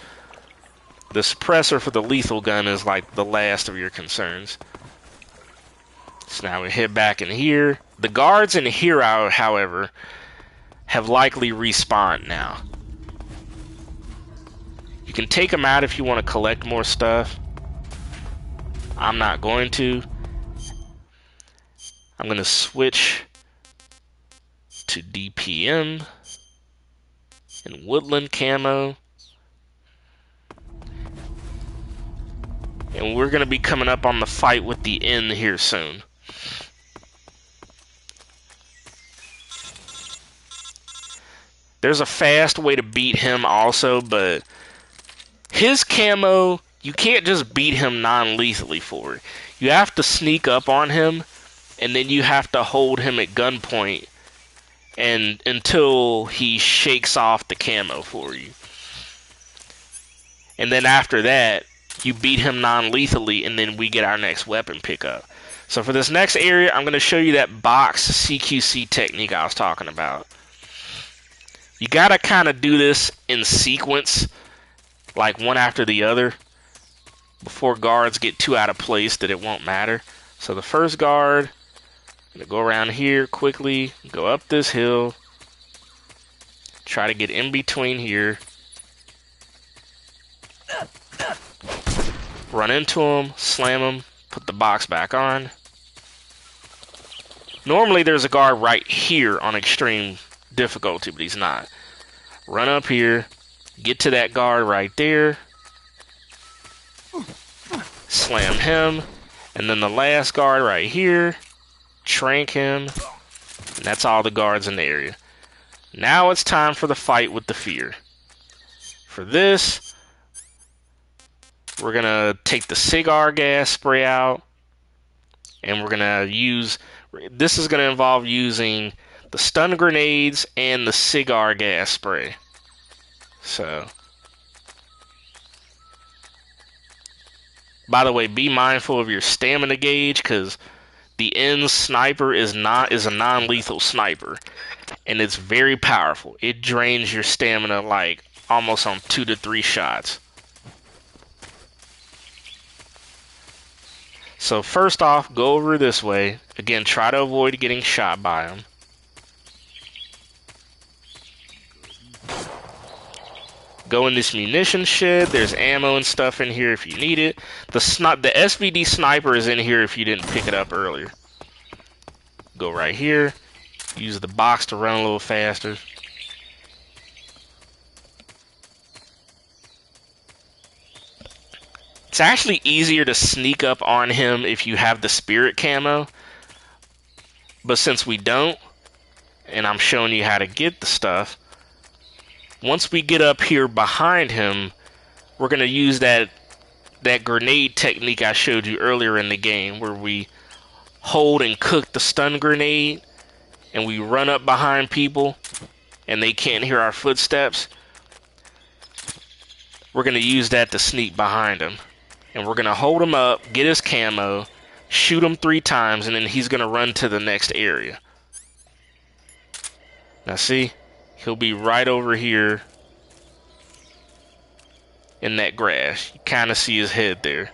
the suppressor for the lethal gun is like the last of your concerns. So now we head back in here. The guards in here, however, have likely respawned now. You can take them out if you want to collect more stuff. I'm not going to. I'm going to switch to DPM and woodland camo. And we're going to be coming up on the fight with the Inn here soon. There's a fast way to beat him also, but his camo, you can't just beat him non-lethally for it. You have to sneak up on him, and then you have to hold him at gunpoint and until he shakes off the camo for you. And then after that, you beat him non-lethally, and then we get our next weapon pickup. So for this next area, I'm going to show you that box CQC technique I was talking about. You got to kind of do this in sequence, like one after the other, before guards get too out of place that it won't matter. So the first guard, I'm going to go around here quickly, go up this hill, try to get in between here, run into him, slam him, put the box back on. Normally there's a guard right here on extreme difficulty, but he's not. Run up here, get to that guard right there, slam him, and then the last guard right here, trank him, and that's all the guards in the area. Now it's time for the fight with the fear. For this, we're gonna take the cigar gas spray out, and we're gonna use, this is gonna involve using the stun grenades and the cigar gas spray. So, by the way, be mindful of your stamina gauge, because The N sniper is a non-lethal sniper, and it's very powerful. It drains your stamina like almost on 2 to 3 shots. So first off, go over this way. Again, try to avoid getting shot by them. Go in this munition shed. There's ammo and stuff in here if you need it. The SVD sniper is in here if you didn't pick it up earlier. Go right here. Use the box to run a little faster. It's actually easier to sneak up on him if you have the spirit camo. But since we don't, and I'm showing you how to get the stuff, once we get up here behind him, we're going to use that grenade technique I showed you earlier in the game, where we hold and cook the stun grenade, and we run up behind people, and they can't hear our footsteps. We're going to use that to sneak behind him. And we're going to hold him up, get his camo, shoot him 3 times, and then he's going to run to the next area. Now see, he'll be right over here in that grass. You kind of see his head there.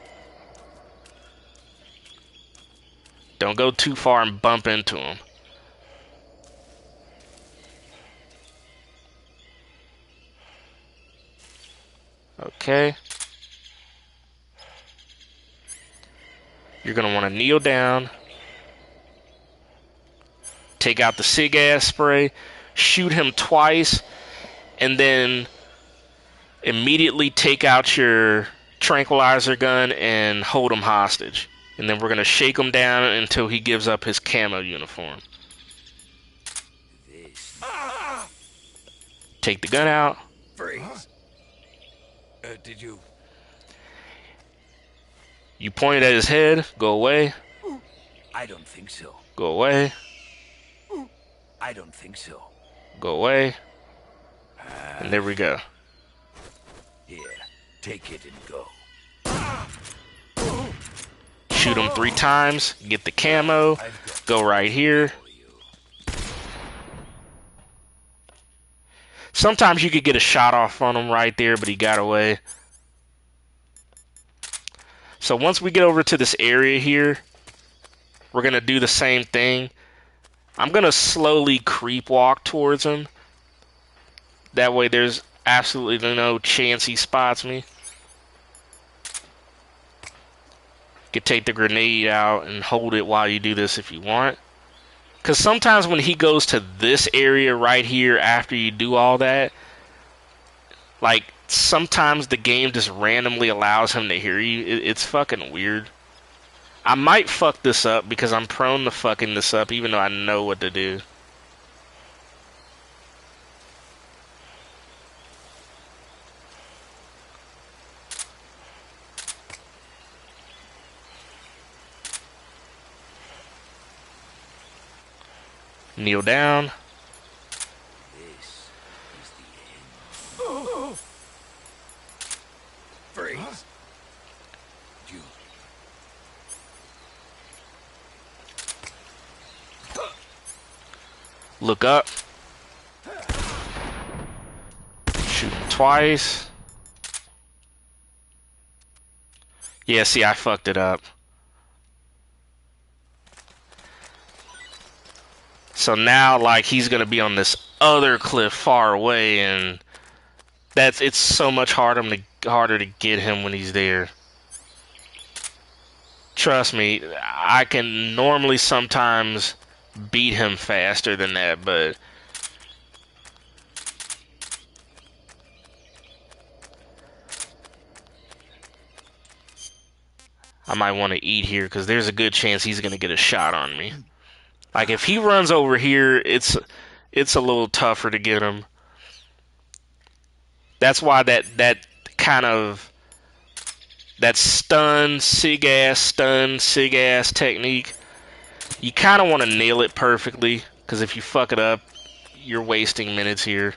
Don't go too far and bump into him. Okay. You're going to want to kneel down. Take out the SIG gas spray. Shoot him twice. And then immediately take out your tranquilizer gun and hold him hostage. And then we're going to shake him down until he gives up his camo uniform. Take the gun out. Freeze. Did you? You point at his head. Go away. I don't think so. Go away. I don't think so. Go away. And there we go. Here, take it and go. Shoot him 3 times. Get the camo. Go right here. Sometimes you could get a shot off on him right there, but he got away. So once we get over to this area here, we're going to do the same thing. I'm going to slowly creep walk towards him. That way there's absolutely no chance he spots me. You could take the grenade out and hold it while you do this if you want. Because sometimes when he goes to this area right here after you do all that, like, sometimes the game just randomly allows him to hear you. It's fucking weird. I might fuck this up because I'm prone to fucking this up even though I know what to do. Kneel down. This is the end. Freeze. You. Look up. Shoot him twice. Yeah, see, I fucked it up. So now, like, he's gonna be on this other cliff far away, and it's so much harder to get him when he's there. Trust me, I can normally sometimes beat him faster than that, but I might want to eat here because there's a good chance he's gonna get a shot on me. Like, if he runs over here, it's a little tougher to get him. That's why that stun, SIG ass technique, you kind of want to nail it perfectly, because if you fuck it up, you're wasting minutes here.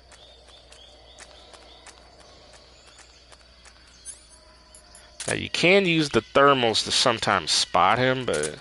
Now, you can use the thermals to sometimes spot him, but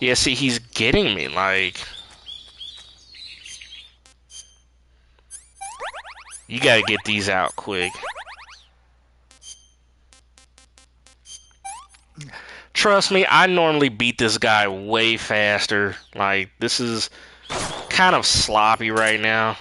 Yeah, see, he's getting me, like... You gotta get these out quick. Trust me, I normally beat this guy way faster. Like, this is kind of sloppy right now.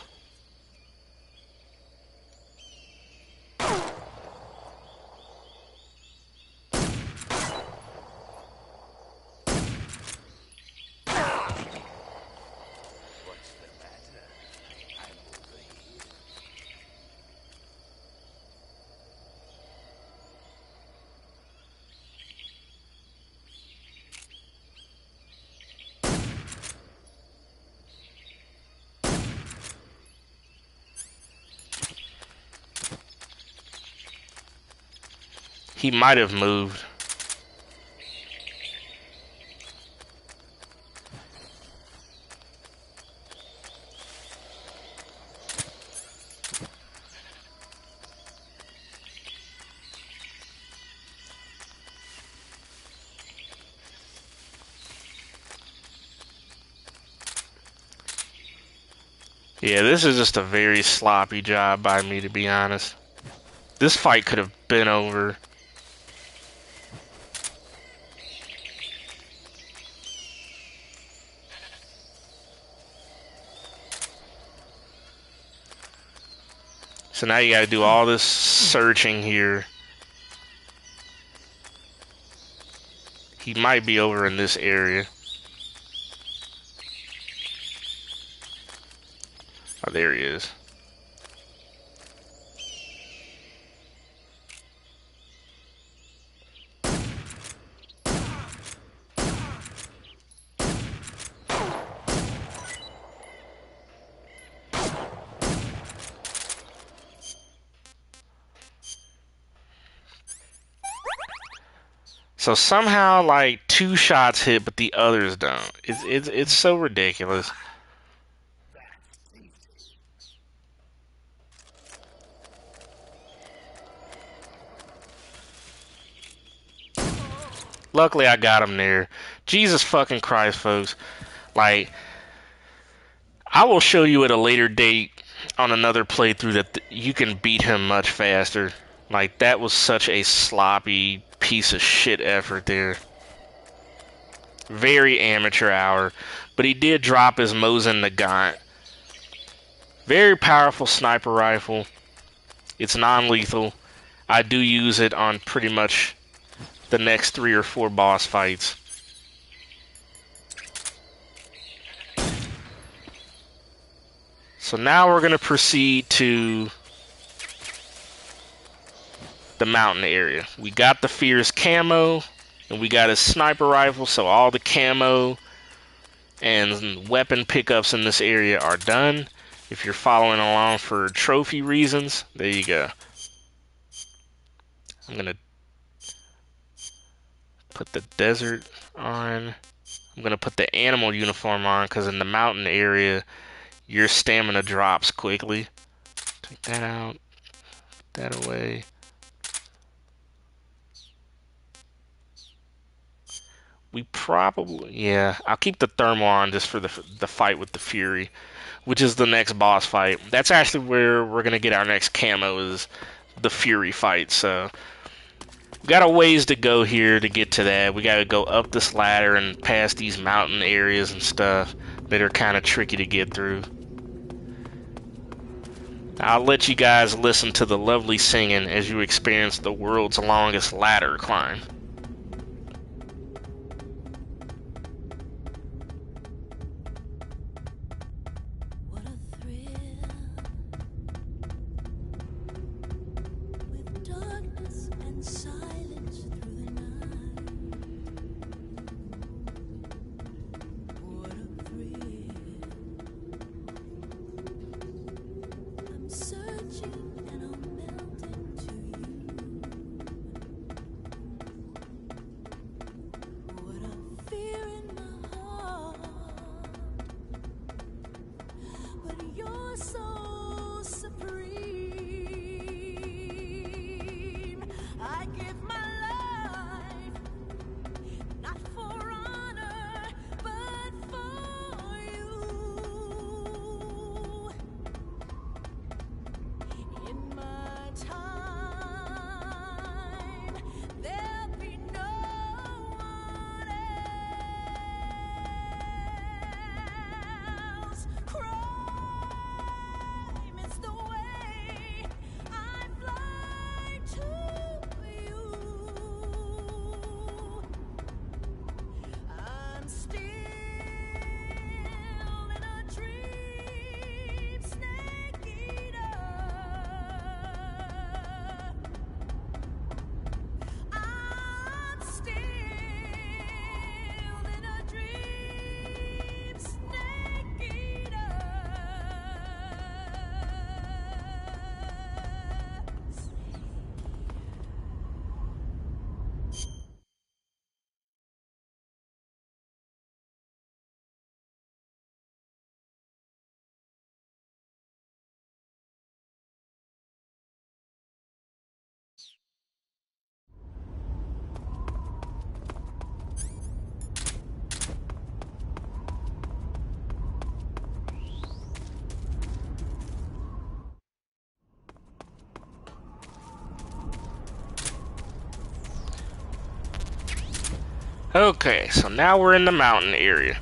He might have moved. Yeah, this is just a very sloppy job by me, to be honest. This fight could have been over. So now you gotta do all this searching here. He might be over in this area. Oh, there he is. So somehow, like, 2 shots hit, but the others don't. It's so ridiculous. Luckily, I got him there. Jesus fucking Christ, folks. Like, I will show you at a later date on another playthrough that you can beat him much faster. Like, that was such a sloppy piece of shit effort there. Very amateur hour. But he did drop his Mosin Nagant. Very powerful sniper rifle. It's non-lethal. I do use it on pretty much the next 3 or 4 boss fights. So now we're going to proceed to the mountain area. We got the Fierce camo, and we got his sniper rifle, so all the camo and weapon pickups in this area are done. If you're following along for trophy reasons, there you go. I'm going to put the desert on. I'm going to put the animal uniform on, because in the mountain area, your stamina drops quickly. Take that out. Put that away. We probably, yeah, I'll keep the thermal on just for the fight with the Fury, which is the next boss fight. That's actually where we're going to get our next camo, is the Fury fight. So we got a ways to go here to get to that. We got to go up this ladder and past these mountain areas and stuff that are kind of tricky to get through. I'll let you guys listen to the lovely singing as you experience the world's longest ladder climb. What a thrill, with darkness and silence through the night. What a thrill. I'm searching and I'm melting to you. What a fear in my heart. But you're so supreme. I give my life, not for honor, Okay, so now we're in the mountain area.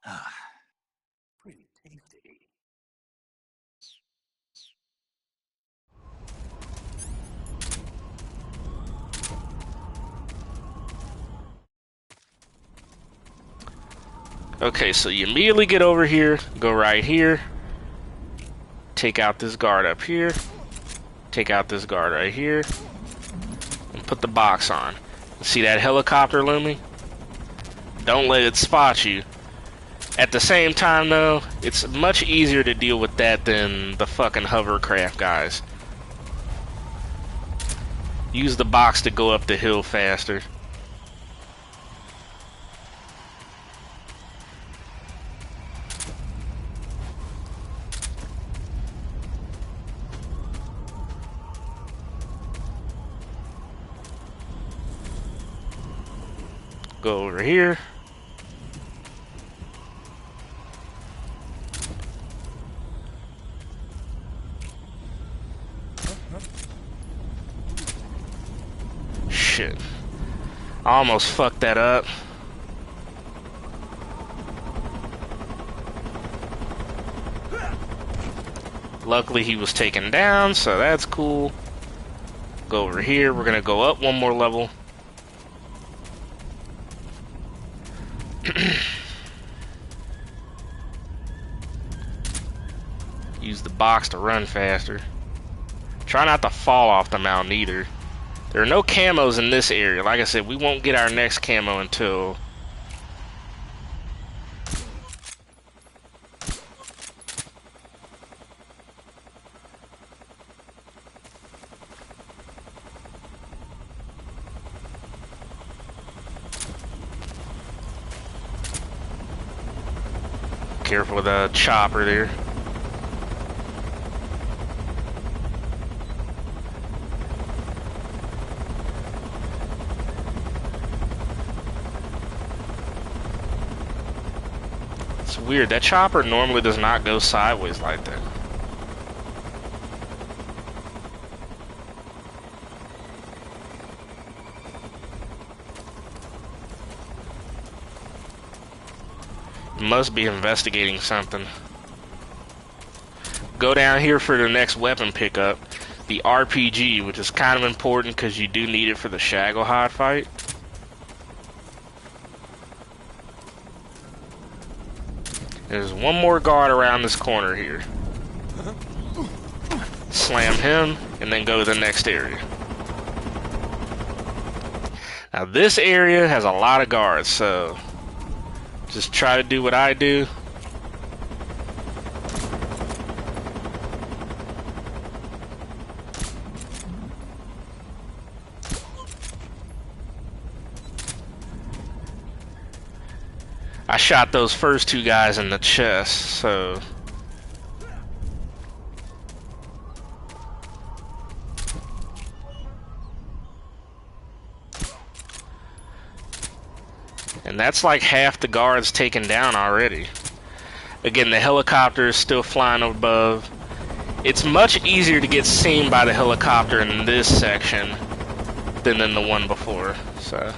Ah, pretty tasty. Okay, so you immediately get over here, go right here, take out this guard up here, take out this guard right here, and put the box on. See that helicopter looming? Don't let it spot you. At the same time, though, it's much easier to deal with that than the fucking hovercraft guys. Use the box to go up the hill faster. Go over here. Shit. I almost fucked that up. Luckily he was taken down, so that's cool. Go over here. We're gonna go up one more level. Use the box to run faster. Try not to fall off the mountain either. There are no camos in this area. Like I said, we won't get our next camo until... Careful with the chopper there. It's weird. That chopper normally does not go sideways like that. Must be investigating something. Go down here for the next weapon pickup, the RPG, which is kind of important because you do need it for the Shagohod fight. There's one more guard around this corner here. Slam him, and then go to the next area. Now this area has a lot of guards, so just try to do what I do. I shot those first two guys in the chest, so... And that's like half the guards taken down already. Again, the helicopter is still flying above. It's much easier to get seen by the helicopter in this section than in the one before. So,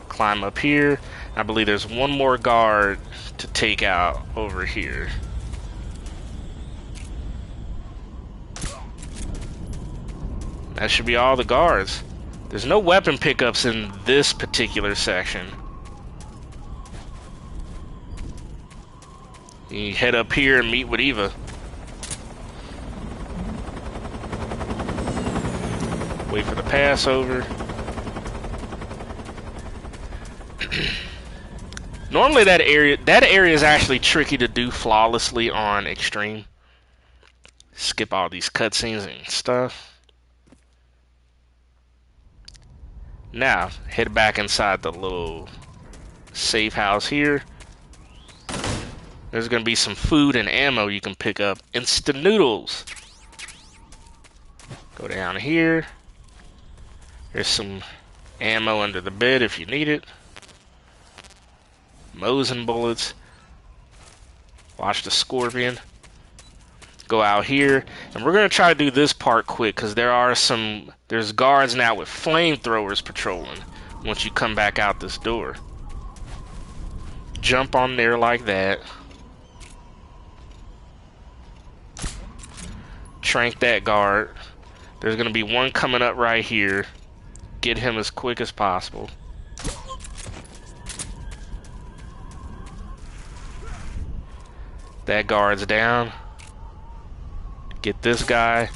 climb up here. I believe there's one more guard to take out over here. That should be all the guards. There's no weapon pickups in this particular section. You head up here and meet with Eva. Wait for the Passover. Normally that area is actually tricky to do flawlessly on extreme. Skip all these cutscenes and stuff. Now, head back inside the little safe house here. There's gonna be some food and ammo you can pick up. Instant noodles. Go down here. There's some ammo under the bed if you need it. Mosin bullets. Watch the scorpion. Go out here, and we're gonna try to do this part quick because there's guards now with flamethrowers patrolling once you come back out this door. Jump on there like that. Trank that guard. There's gonna be one coming up right here. Get him as quick as possible. That guard's down. Get this guy.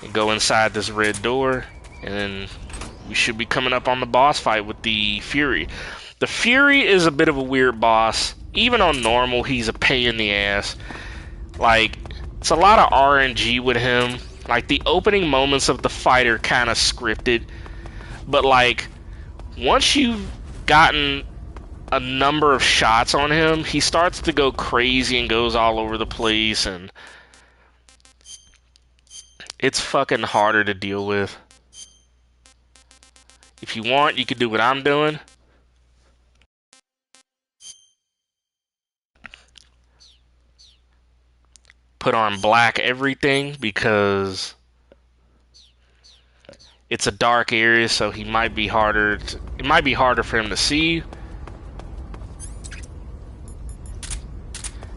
And go inside this red door. And then we should be coming up on the boss fight with the Fury. The Fury is a bit of a weird boss. Even on normal, he's a pain in the ass. Like, it's a lot of RNG with him. Like, the opening moments of the fight are kind of scripted. But, like, once you've gotten a number of shots on him, he starts to go crazy and goes all over the place, and it's fucking harder to deal with. If you want, you can do what I'm doing. Put on black everything because it's a dark area, so he might be harder it might be harder for him to see.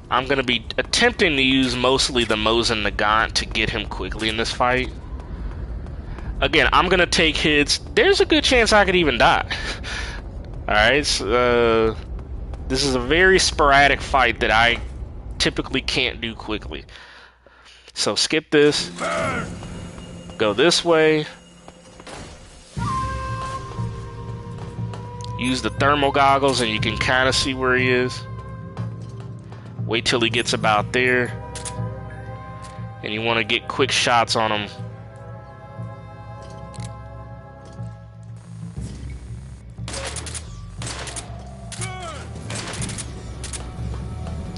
I'm going to be attempting to use mostly the Mosin Nagant to get him quickly in this fight. Again, I'm going to take hits. There's a good chance I could even die. Alright, so, this is a very sporadic fight that I typically can't do quickly. So skip this. Go this way. Use the thermal goggles and you can kind of see where he is. Wait till he gets about there. And you want to get quick shots on him.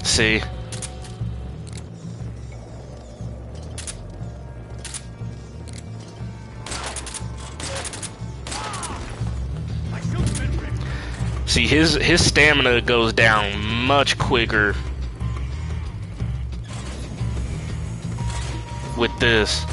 See? See, his stamina goes down much quicker with this.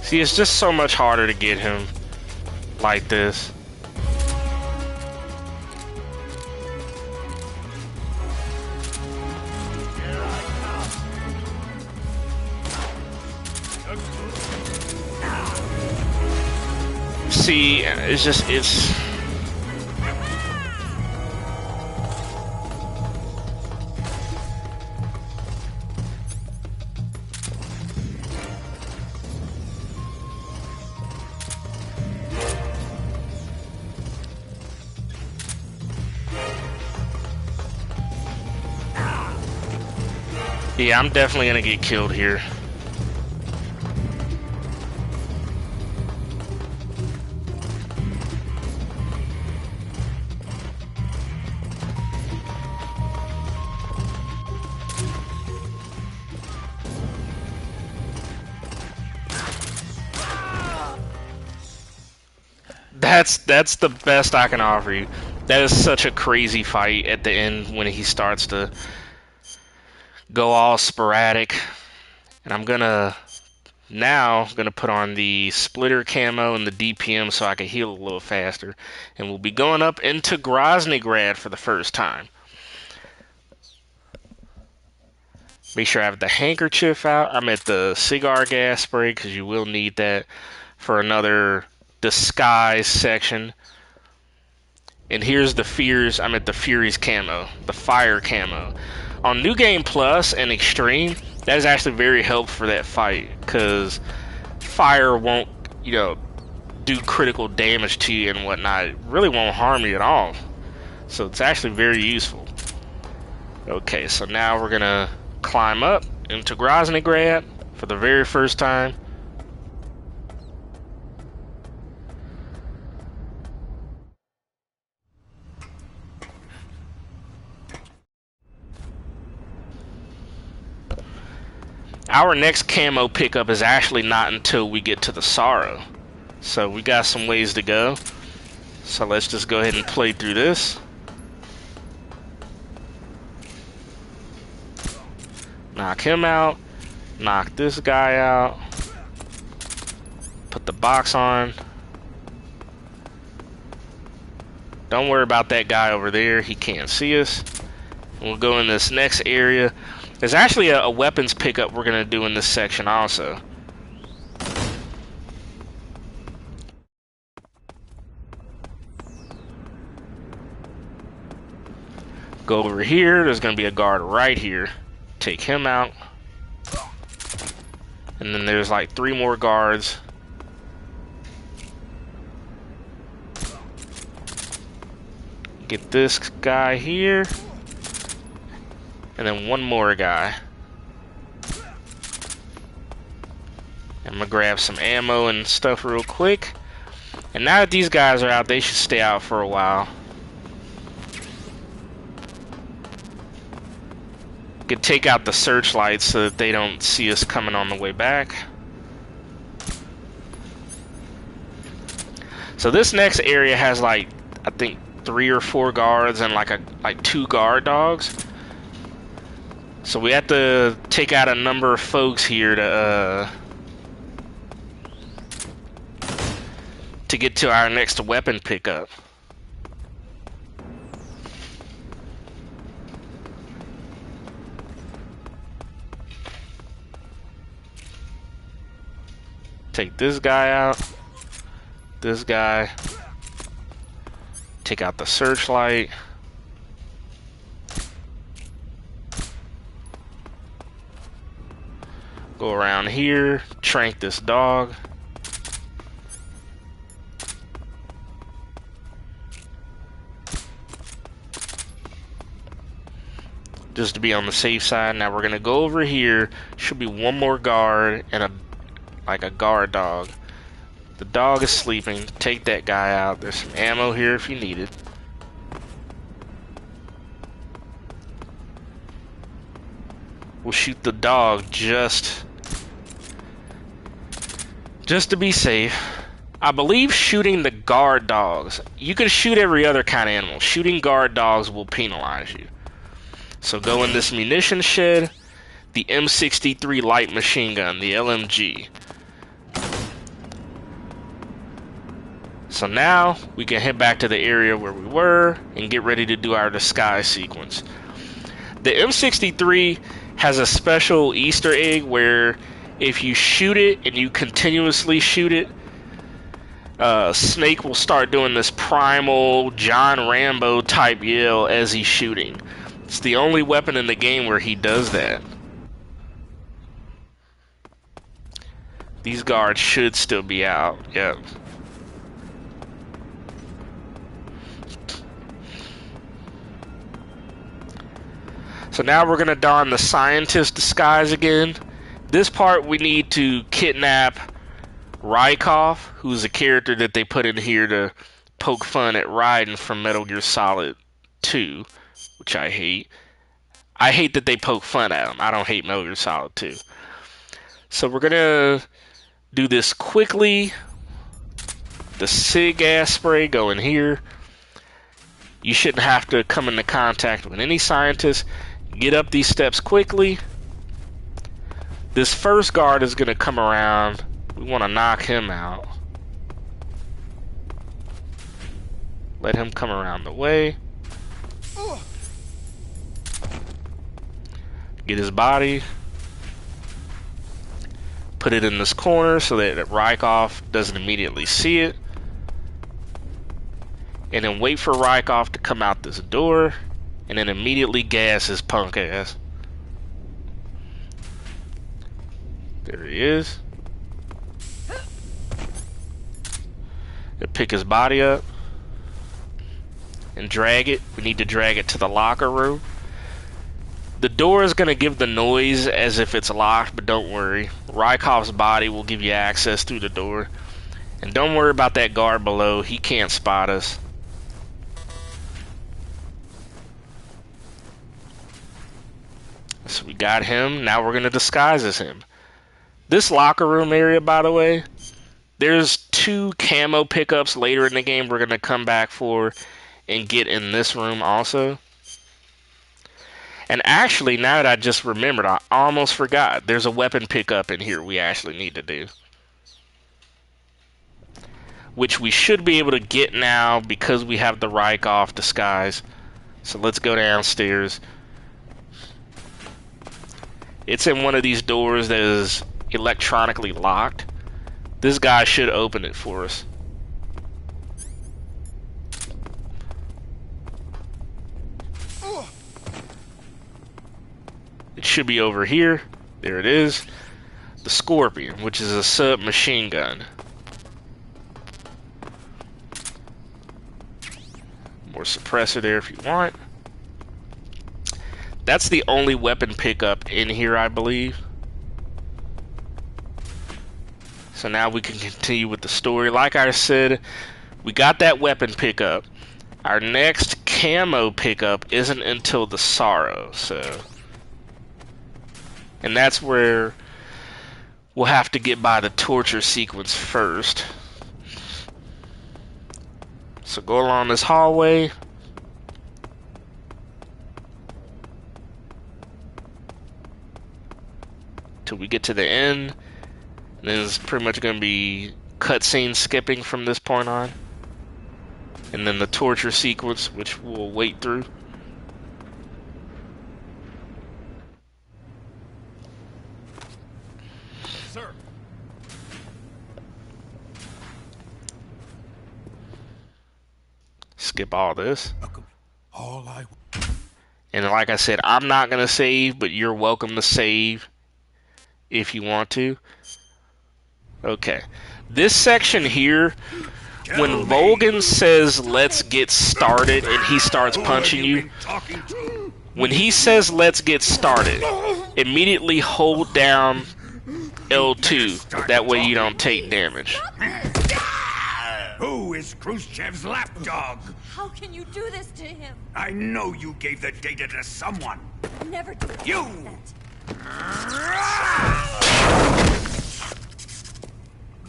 See, it's just so much harder to get him like this. See, it's just, it's... Yeah, I'm definitely gonna get killed here. That's the best I can offer you. That is such a crazy fight at the end when he starts to go all sporadic. And I'm gonna put on the splitter camo and the DPM so I can heal a little faster. And we'll be going up into Groznygrad for the first time. Make sure I have the handkerchief out. I'm at the cigar gas spray because you will need that for another disguise section. And here's the fears. I'm at the Fury's camo, the fire camo. On New Game Plus and Extreme, that is actually very helpful for that fight because fire won't, you know, do critical damage to you and whatnot. It really won't harm you at all. So it's actually very useful. Okay, so now we're gonna climb up into Groznygrad for the very first time. Our next camo pickup is actually not until we get to the Sorrow. So we got some ways to go. So let's just go ahead and play through this. Knock him out. Knock this guy out. Put the box on. Don't worry about that guy over there. He can't see us. We'll go in this next area. There's actually a weapons pickup we're going to do in this section also. Go over here. There's going to be a guard right here. Take him out. And then there's like 3 more guards. Get this guy here. And then 1 more guy. I'm gonna grab some ammo and stuff real quick. And now that these guys are out, they should stay out for a while. Could take out the searchlights so that they don't see us coming on the way back. So this next area has like, I think 3 or 4 guards and like 2 guard dogs. So we have to take out a number of folks here to get to our next weapon pickup. Take this guy out. This guy. Take out the searchlight. Go around here, trank this dog. Just to be on the safe side. Now we're gonna go over here. Should be 1 more guard and a guard dog. The dog is sleeping. Take that guy out. There's some ammo here if you need it. We'll shoot the dog just to be safe. I believe shooting the guard dogs, you can shoot every other kind of animal. Shooting guard dogs will penalize you. So go in this munition shed, the M63 light machine gun, the LMG. So now we can head back to the area where we were and get ready to do our disguise sequence. The M63 has a special Easter egg where if you shoot it and you continuously shoot it, Snake will start doing this primal John Rambo type yell as he's shooting. It's the only weapon in the game where he does that. These guards should still be out. Yep. So now we're going to don the scientist disguise again. This part we need to kidnap Rykov, who's a character that they put in here to poke fun at Raiden from Metal Gear Solid 2, which I hate. I hate that they poke fun at him. I don't hate Metal Gear Solid 2. So we're going to do this quickly. The SIG gas spray going here. You shouldn't have to come into contact with any scientist. Get up these steps quickly. This first guard is going to come around. We want to knock him out. Let him come around the way. Get his body. Put it in this corner so that Rykov doesn't immediately see it. And then wait for Rykov to come out this door. And then immediately gas his punk ass. There he is. And pick his body up. And drag it. We need to drag it to the locker room. The door is going to give the noise as if it's locked, but don't worry. Rykov's body will give you access through the door. And don't worry about that guard below. He can't spot us. So we got him. Now we're going to disguise as him. This locker room area, by the way, there's 2 camo pickups later in the game we're going to come back for and get in this room also. And actually, now that I just remembered, I almost forgot. There's a weapon pickup in here we actually need to do. Which we should be able to get now because we have the Rykov disguise. So let's go downstairs. It's in one of these doors that is electronically locked. This guy should open it for us. It should be over here. There it is. The Scorpion, which is a submachine gun. More suppressor there if you want. That's the only weapon pickup in here, I believe. So now we can continue with the story. Like I said, we got that weapon pickup. Our next camo pickup isn't until the Sorrow, so... And that's where we'll have to get by the torture sequence first. So go along this hallway. Till we get to the end. And then it's pretty much going to be cutscene skipping from this point on. And then the torture sequence, which we'll wait through. Sir. Skip all this. All I... And like I said, I'm not going to save, but you're welcome to save if you want to. Okay. This section here, when Volgan says, let's get started, and he starts punching you, when he says, let's get started, immediately hold down L2. That way you don't take damage. Who is Khrushchev's lapdog? How can you do this to him? I know you gave the data to someone. Never do You! that.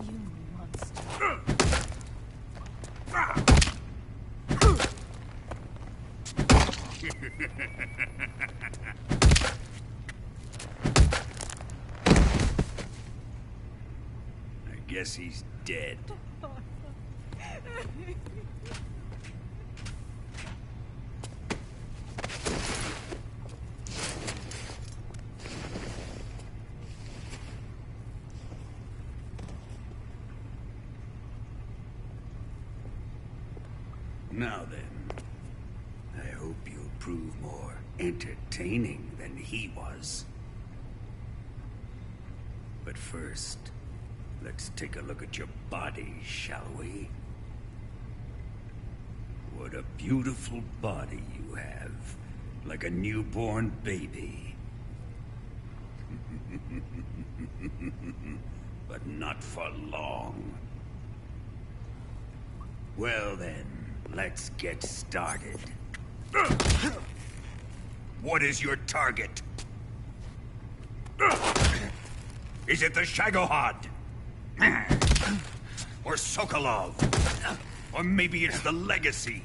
You monster. I guess he's dead. Now then, I hope you'll prove more entertaining than he was. But first, let's take a look at your body, shall we? What a beautiful body you have, like a newborn baby. But not for long. Well then, let's get started. What is your target? Is it the Shagohod? Or Sokolov? Or maybe it's the Legacy?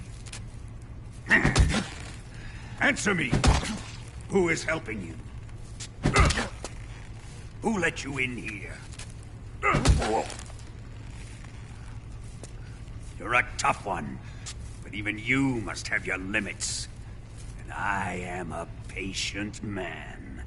Answer me! Who is helping you? Who let you in here? You're a tough one, but even you must have your limits. And I am a patient man.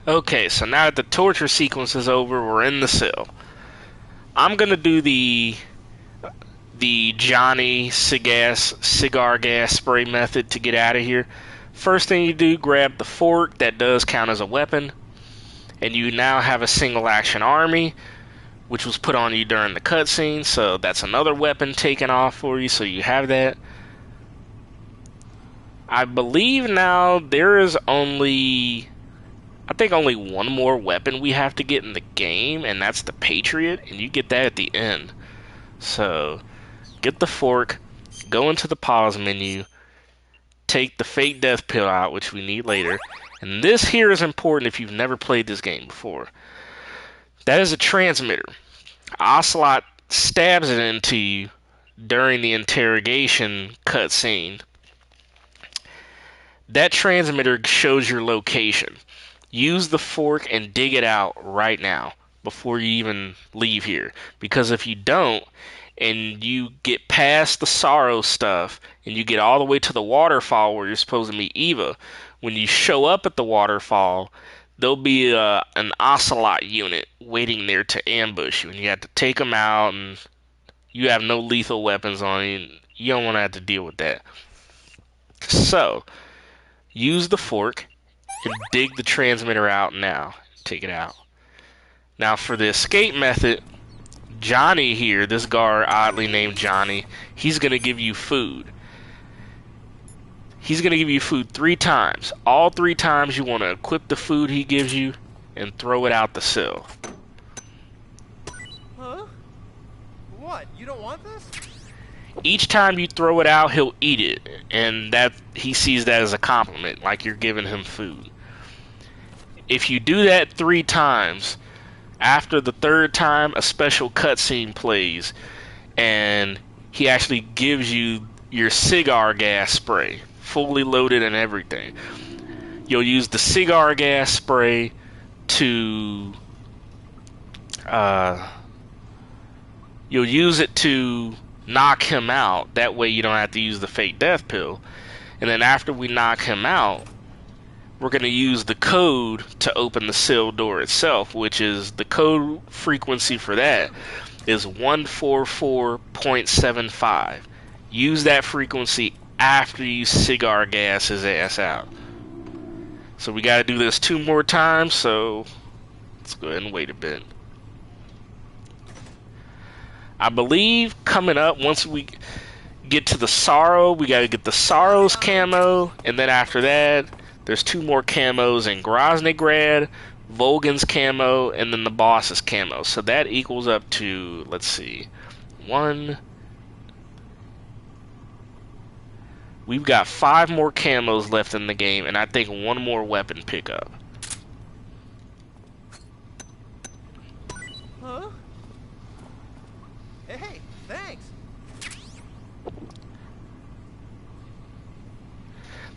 Okay, so now that the torture sequence is over, we're in the cell. I'm gonna do the Johnny cigar gas spray method to get out of here. First thing you do, grab the fork. That does count as a weapon. And you now have a single action army, which was put on you during the cutscene, so that's another weapon taken off for you, so you have that. I believe now there is only one more weapon we have to get in the game, and that's the Patriot, and you get that at the end. So, get the fork, go into the pause menu, take the fake death pill out, which we need later, and this here is important if you've never played this game before. That is a transmitter. Ocelot stabs it into you during the interrogation cutscene. That transmitter shows your location. Use the fork and dig it out right now before you even leave here. Because if you don't, and you get past the sorrow stuff, and you get all the way to the waterfall where you're supposed to meet Eva, when you show up at the waterfall, there'll be an Ocelot unit waiting there to ambush you, and you have to take them out, and you have no lethal weapons on you. You don't want to have to deal with that. So, use the fork and dig the transmitter out now. Take it out. Now for the escape method, Johnny here, this guard oddly named Johnny, he's going to give you food. He's going to give you food 3 times. All 3 times you want to equip the food he gives you and throw it out the cell. Huh? What? You don't want this? Each time you throw it out, he'll eat it, and that he sees that as a compliment, like you're giving him food. If you do that 3 times, after the 3rd time, a special cutscene plays, and he actually gives you your cigar gas spray, fully loaded and everything. You'll use the cigar gas spray to you'll use it to knock him out. That way you don't have to use the fake death pill. And then after we knock him out, we're going to use the code to open the cell door itself, which is the code frequency for that is 144.75. Use that frequency after you cigar gas his ass out. So we got to do this 2 more times, so let's go ahead and wait a bit. I believe coming up, once we get to the Sorrow, we got to get the Sorrow's camo, and then after that, there's 2 more camos in Groznygrad, Volgan's camo, and then the boss's camo. So that equals up to, let's see, 1. We've got 5 more camos left in the game, and I think 1 more weapon pickup. Huh? Hey, thanks.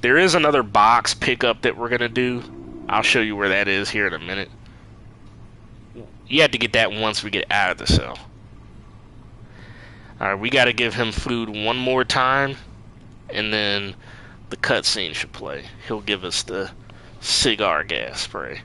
There is another box pickup that we're going to do. I'll show you where that is here in a minute. You have to get that once we get out of the cell. Alright, we got to give him food 1 more time. And then the cutscene should play. He'll give us the cigar gas spray.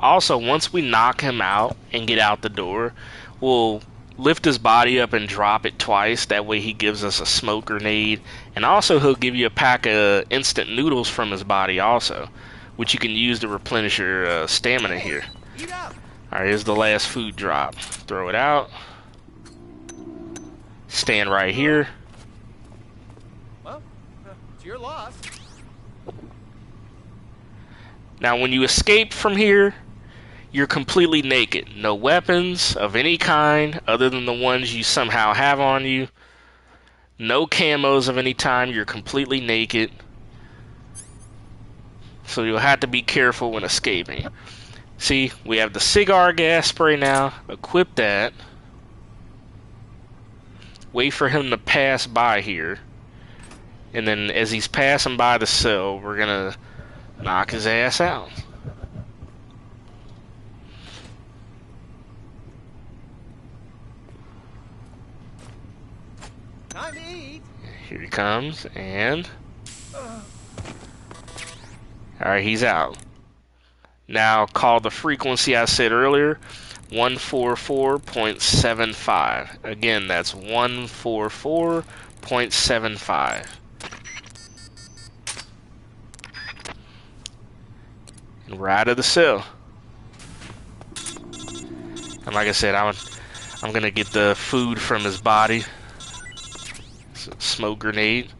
Also, once we knock him out and get out the door, we'll lift his body up and drop it twice. That way he gives us a smoke grenade. And also he'll give you a pack of instant noodles from his body also, which you can use to replenish your stamina here. Alright, here's the last food drop. Throw it out. Stand right here. Well, it's your loss. Now when you escape from here, you're completely naked. No weapons of any kind other than the ones you somehow have on you. No camos of any time. You're completely naked. So you'll have to be careful when escaping. See, we have the cigar gas spray now. Equip that. Wait for him to pass by here. And then as he's passing by the cell, we're gonna knock his ass out. Time to eat. Here he comes, and alright, he's out. Now call the frequency I said earlier, 144.75. Again, that's 144.75. And we're out of the cell. And like I said, I'm gonna get the food from his body. Smoke grenade.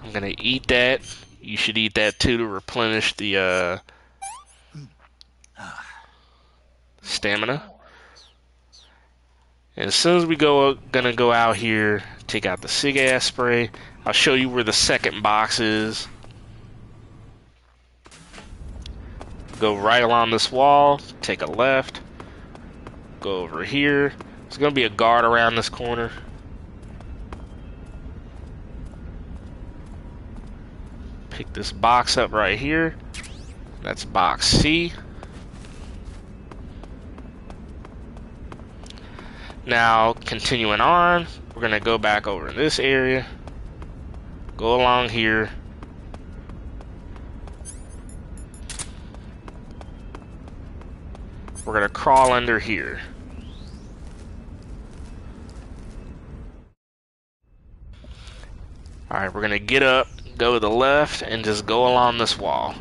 I'm gonna eat that. You should eat that too to replenish the stamina. And as soon as we gonna go out here, take out the cig ass spray. I'll show you where the second box is. Go right along this wall, take a left. Go over here. There's gonna be a guard around this corner. Pick this box up right here. That's box C. Now, continuing on, we're gonna go back over in this area. Go along here. We're gonna crawl under here. Alright, we're gonna get up, go to the left, and just go along this wall.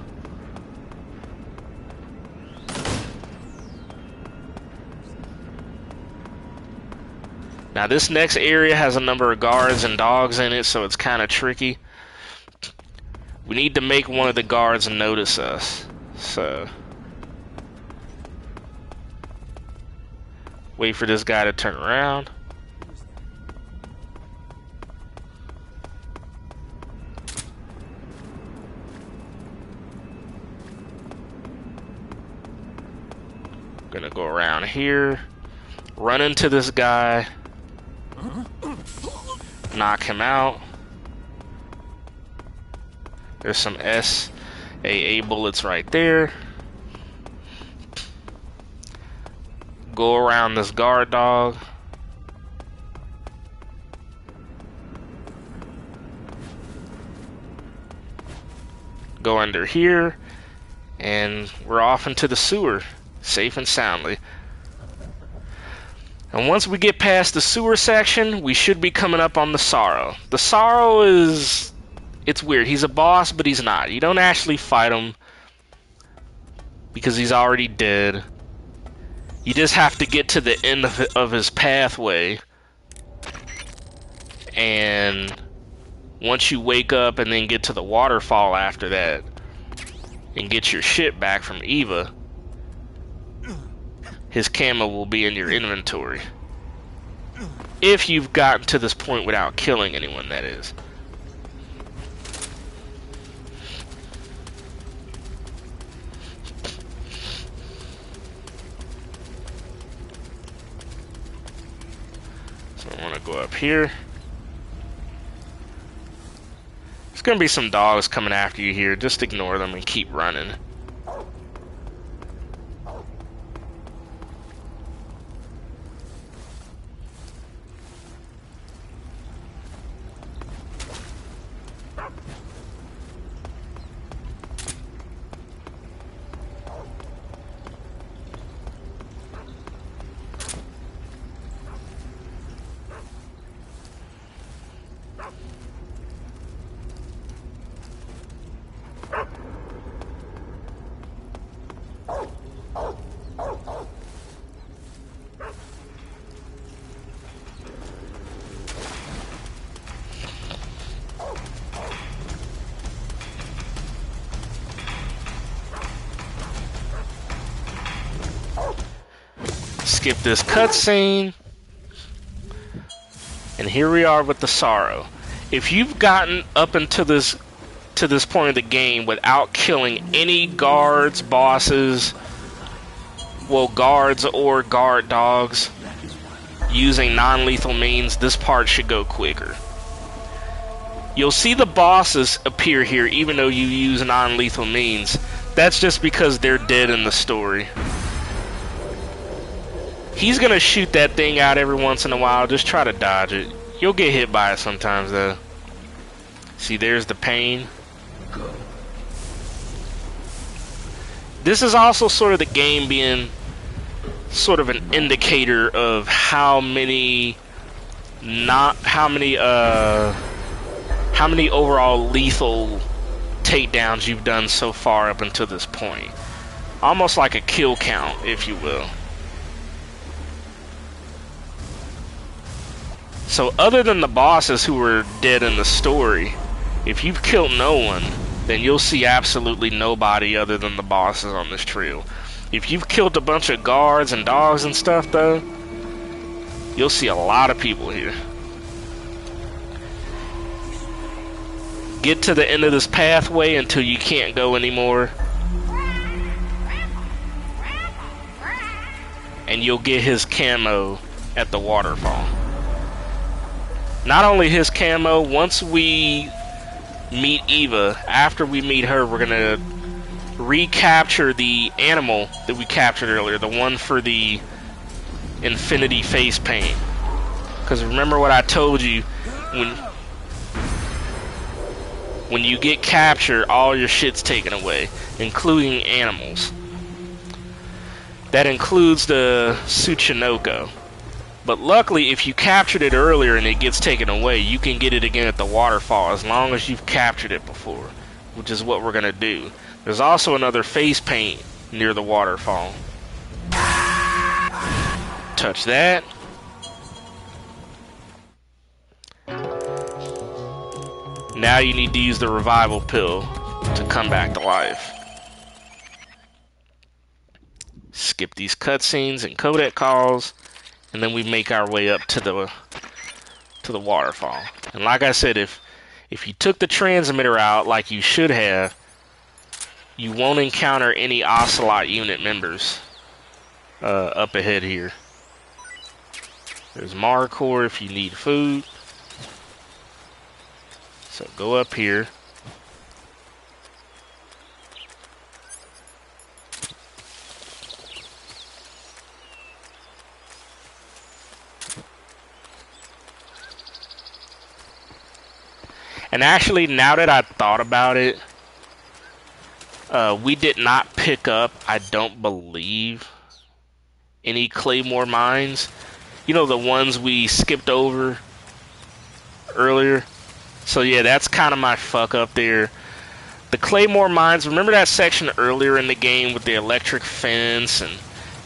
Now this next area has a number of guards and dogs in it, so it's kind of tricky. We need to make one of the guards notice us. So wait for this guy to turn around. Gonna go around here, run into this guy, knock him out. There's some SAA bullets right there. Go around this guard dog. Go under here, and we're off into the sewer, safe and soundly. And once we get past the sewer section, we should be coming up on the Sorrow. The Sorrow is... it's weird. He's a boss, but he's not. You don't actually fight him because he's already dead. You just have to get to the end of his pathway. And once you wake up and then get to the waterfall after that and get your shit back from Eva, his camo will be in your inventory. If you've gotten to this point without killing anyone, that is. up here. There's gonna be some dogs coming after you here. Just ignore them and keep running. Skip this cutscene. And here we are with the sorrow. If you've gotten up into this point of the game without killing any guards, bosses, well, guards or guard dogs, using non-lethal means, this part should go quicker. You'll see the bosses appear here even though you use non-lethal means. That's just because they're dead in the story. He's gonna shoot that thing out every once in a while. Just try to dodge it. You'll get hit by it sometimes though. See, there's the pain. This is also sort of the game being sort of an indicator of how many overall lethal takedowns you've done so far up until this point. Almost like a kill count, if you will. So other than the bosses who were dead in the story, if you've killed no one, then you'll see absolutely nobody other than the bosses on this trail. If you've killed a bunch of guards and dogs and stuff though, you'll see a lot of people here. Get to the end of this pathway until you can't go anymore, and you'll get his camo at the waterfall. Not only his camo, once we meet Eva, after we meet her, we're gonna recapture the animal that we captured earlier, the one for the infinity face paint. Because remember what I told you, when you get captured, all your shit's taken away, including animals. That includes the Tsuchinoko. But luckily, if you captured it earlier and it gets taken away, you can get it again at the waterfall as long as you've captured it before, which is what we're going to do. There's also another face paint near the waterfall. Touch that. Now you need to use the revival pill to come back to life. Skip these cutscenes and codec calls. And then we make our way up to the waterfall. And like I said, if you took the transmitter out like you should have, you won't encounter any Ocelot unit members up ahead here. There's Marcor if you need food. So go up here. And actually, now that I thought about it, we did not pick up, I don't believe, any Claymore mines. You know, the ones we skipped over earlier. So yeah, that's kind of my fuck up there. The Claymore mines, remember that section earlier in the game with the electric fence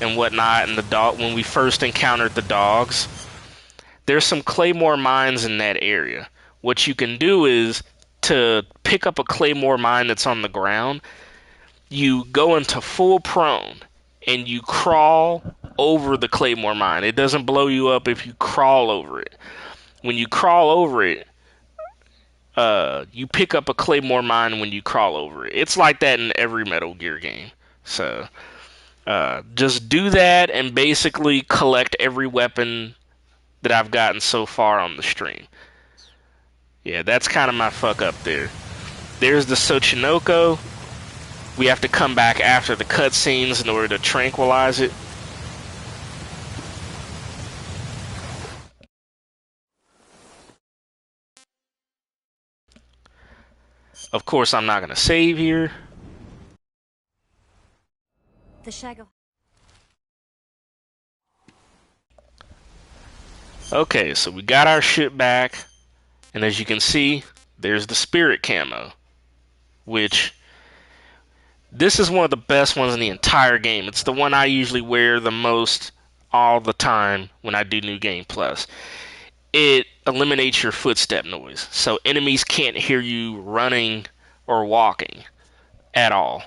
and whatnot, and the dog, when we first encountered the dogs? There's some Claymore mines in that area. What you can do is, to pick up a Claymore mine that's on the ground, you go into full prone and you crawl over the Claymore mine. It doesn't blow you up if you crawl over it. When you crawl over it, you pick up a Claymore mine when you crawl over it. It's like that in every Metal Gear game. So, just do that and basically collect every weapon that I've gotten so far on the stream. Yeah, that's kind of my fuck up there. There's the Sochinoko. We have to come back after the cutscenes in order to tranquilize it. Of course, I'm not going to save here. The Shago. Okay, so we got our shit back. And as you can see, there's the spirit camo. Which, this is one of the best ones in the entire game. It's the one I usually wear the most all the time when I do New Game Plus. It eliminates your footstep noise. So enemies can't hear you running or walking at all.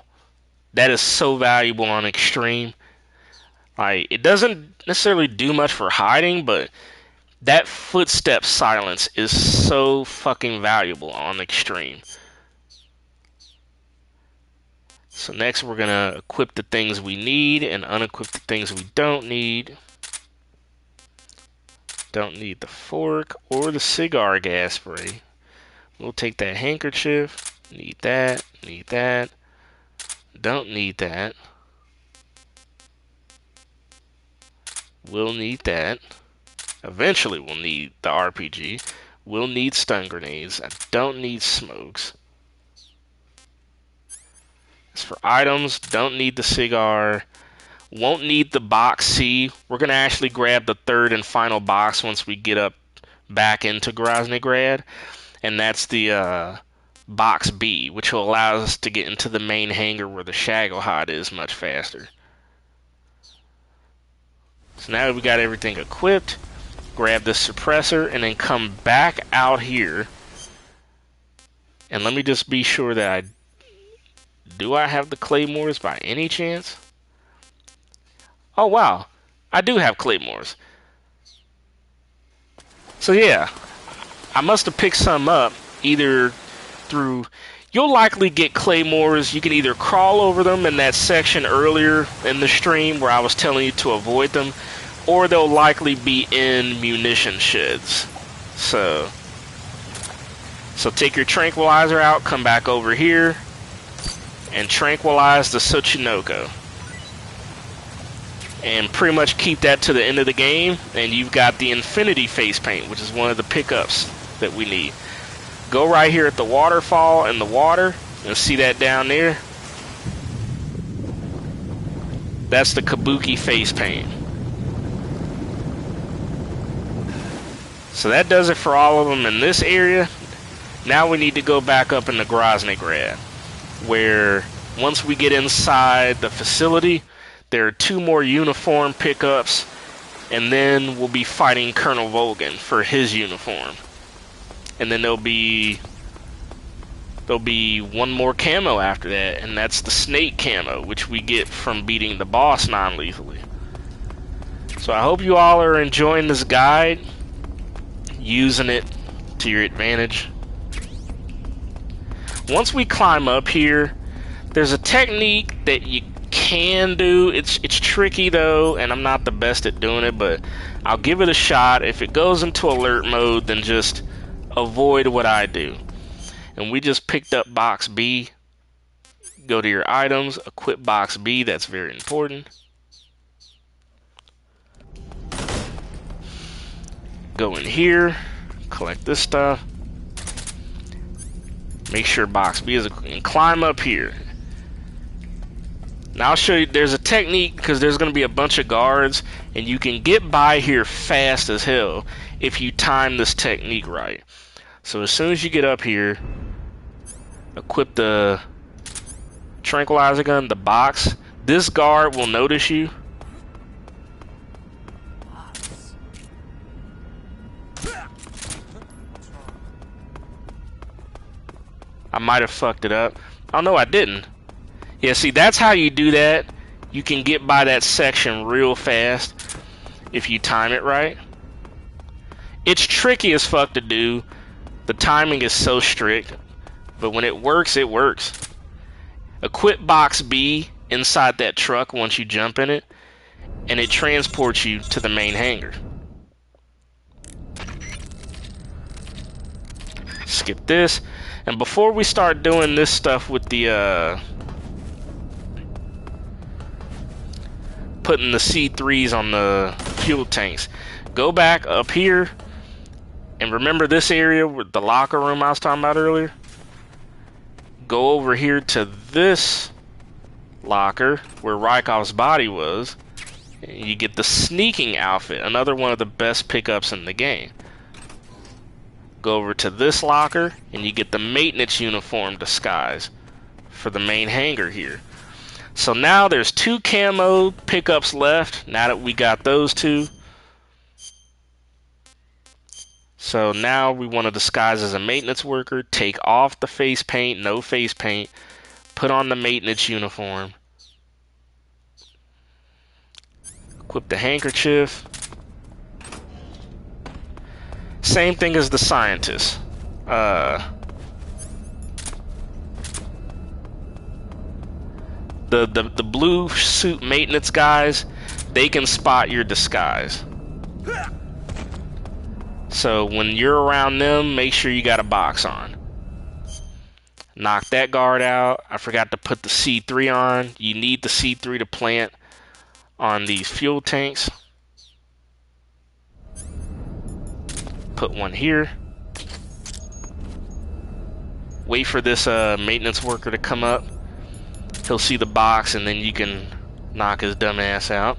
That is so valuable on Extreme. Like, it doesn't necessarily do much for hiding, but that footstep silence is so fucking valuable on Extreme. So next we're going to equip the things we need and unequip the things we don't need. Don't need the fork or the cigar gas spray. We'll take that handkerchief. Need that. Need that. Don't need that. We'll need that. Eventually we'll need the RPG. We'll need stun grenades. I don't need smokes. As for items, don't need the cigar. Won't need the box C. We're going to actually grab the third and final box once we get up back into Groznygrad. And that's the box B, which will allow us to get into the main hangar where the Shagohod is much faster. So now we got everything equipped. Grab the suppressor and then come back out here. And let me just be sure that do I have the claymores by any chance? Oh wow, I do have claymores. So yeah, I must have picked some up either through... You'll likely get claymores. You can either crawl over them in that section earlier in the stream where I was telling you to avoid them, or they'll likely be in munition sheds. So take your tranquilizer out, come back over here, and tranquilize the Sochinoko. And pretty much keep that to the end of the game, and you've got the Infinity Face Paint, which is one of the pickups that we need. Go right here at the waterfall in the water, and see that down there? That's the Kabuki Face Paint. So that does it for all of them in this area. Now we need to go back up into Groznygrad, where once we get inside the facility, there are 2 more uniform pickups, and then we'll be fighting Colonel Volgin for his uniform. And then there'll be 1 more camo after that, and that's the snake camo, which we get from beating the boss non-lethally. So I hope you all are enjoying this guide, using it to your advantage. Once we climb up here, there's a technique that you can do. It's tricky though, and I'm not the best at doing it, but I'll give it a shot. If it goes into alert mode, then just avoid what I do. And we just picked up box B. Go to your items, equip box B, that's very important. Go in here, collect this stuff. Make sure box B is, and climb up here. Now I'll show you, there's a technique because there's going to be a bunch of guards, and you can get by here fast as hell if you time this technique right. So as soon as you get up here, equip the tranquilizer gun, the box. This guard will notice you. I might have fucked it up. Oh no, I didn't. Yeah, see, that's how you do that. You can get by that section real fast if you time it right. It's tricky as fuck to do. The timing is so strict, but when it works, it works. Equip box B inside that truck once you jump in it, and it transports you to the main hangar. Skip this. And before we start doing this stuff with the putting the C3s on the fuel tanks, go back up here and remember this area with the locker room I was talking about earlier? Go over here to this locker where Rykov's body was. And you get the sneaking outfit, another one of the best pickups in the game. Go over to this locker and you get the maintenance uniform disguise for the main hangar here. So now there's 2 camo pickups left now that we got those 2. So now we want to disguise as a maintenance worker, take off the face paint, no face paint, put on the maintenance uniform, equip the handkerchief. Same thing as the scientist. The blue suit maintenance guys, they can spot your disguise. So when you're around them, make sure you got a box on. Knock that guard out. I forgot to put the C3 on. You need the C3 to plant on these fuel tanks. Put one here. Wait for this maintenance worker to come up. He'll see the box and then you can knock his dumb ass out.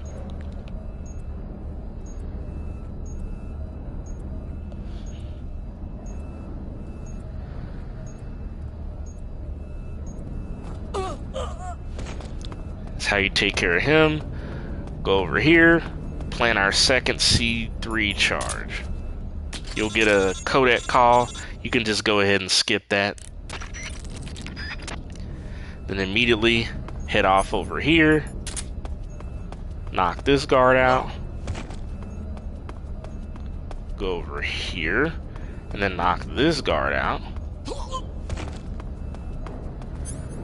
That's how you take care of him. Go over here, plant our second C3 charge. You'll get a codec call. You can just go ahead and skip that. Then immediately head off over here. Knock this guard out. Go over here. And then knock this guard out.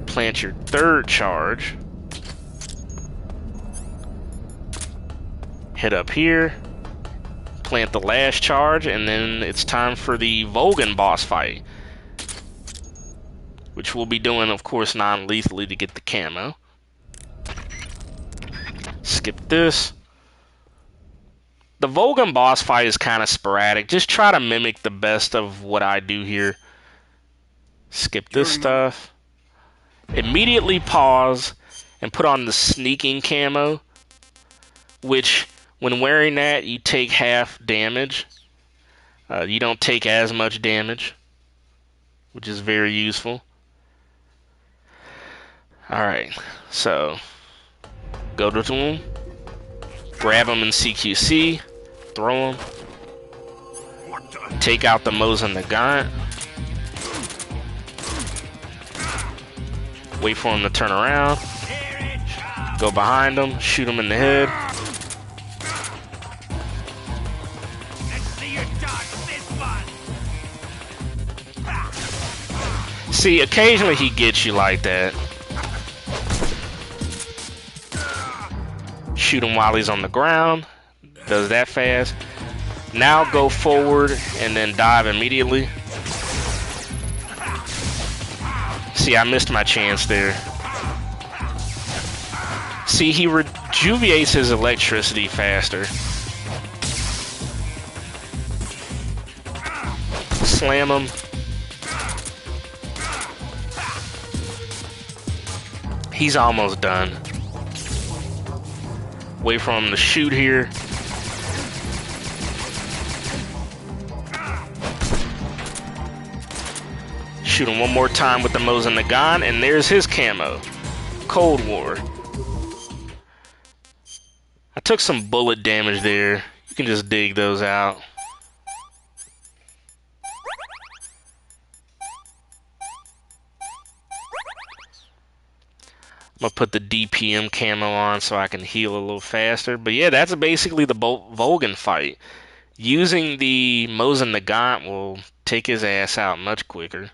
Plant your third charge. Head up here. Plant the last charge. And then it's time for the Volgan boss fight. Which we'll be doing, of course, non-lethally to get the camo. Skip this. The Volgan boss fight is kind of sporadic. Just try to mimic the best of what I do here. Skip this stuff. Immediately pause and put on the sneaking camo. Which, when wearing that, you take half damage. You don't take as much damage. Which is very useful. Alright, so go to him, grab him in CQC, throw him, take out the Mosin Nagant, wait for him to turn around, go behind him, shoot him in the head. See, occasionally he gets you like that. Shoot him while he's on the ground. Does that fast. Now go forward and then dive immediately. See, I missed my chance there. See, he rejuvenates his electricity faster. Slam him. He's almost done. Wait for him to shoot here. Shoot him one more time with the Mosin Nagant, and there's his camo. Cold War. I took some bullet damage there. You can just dig those out. I'm gonna put the DPM camo on so I can heal a little faster. But yeah, that's basically the Volgan fight. Using the Mosin Nagant will take his ass out much quicker.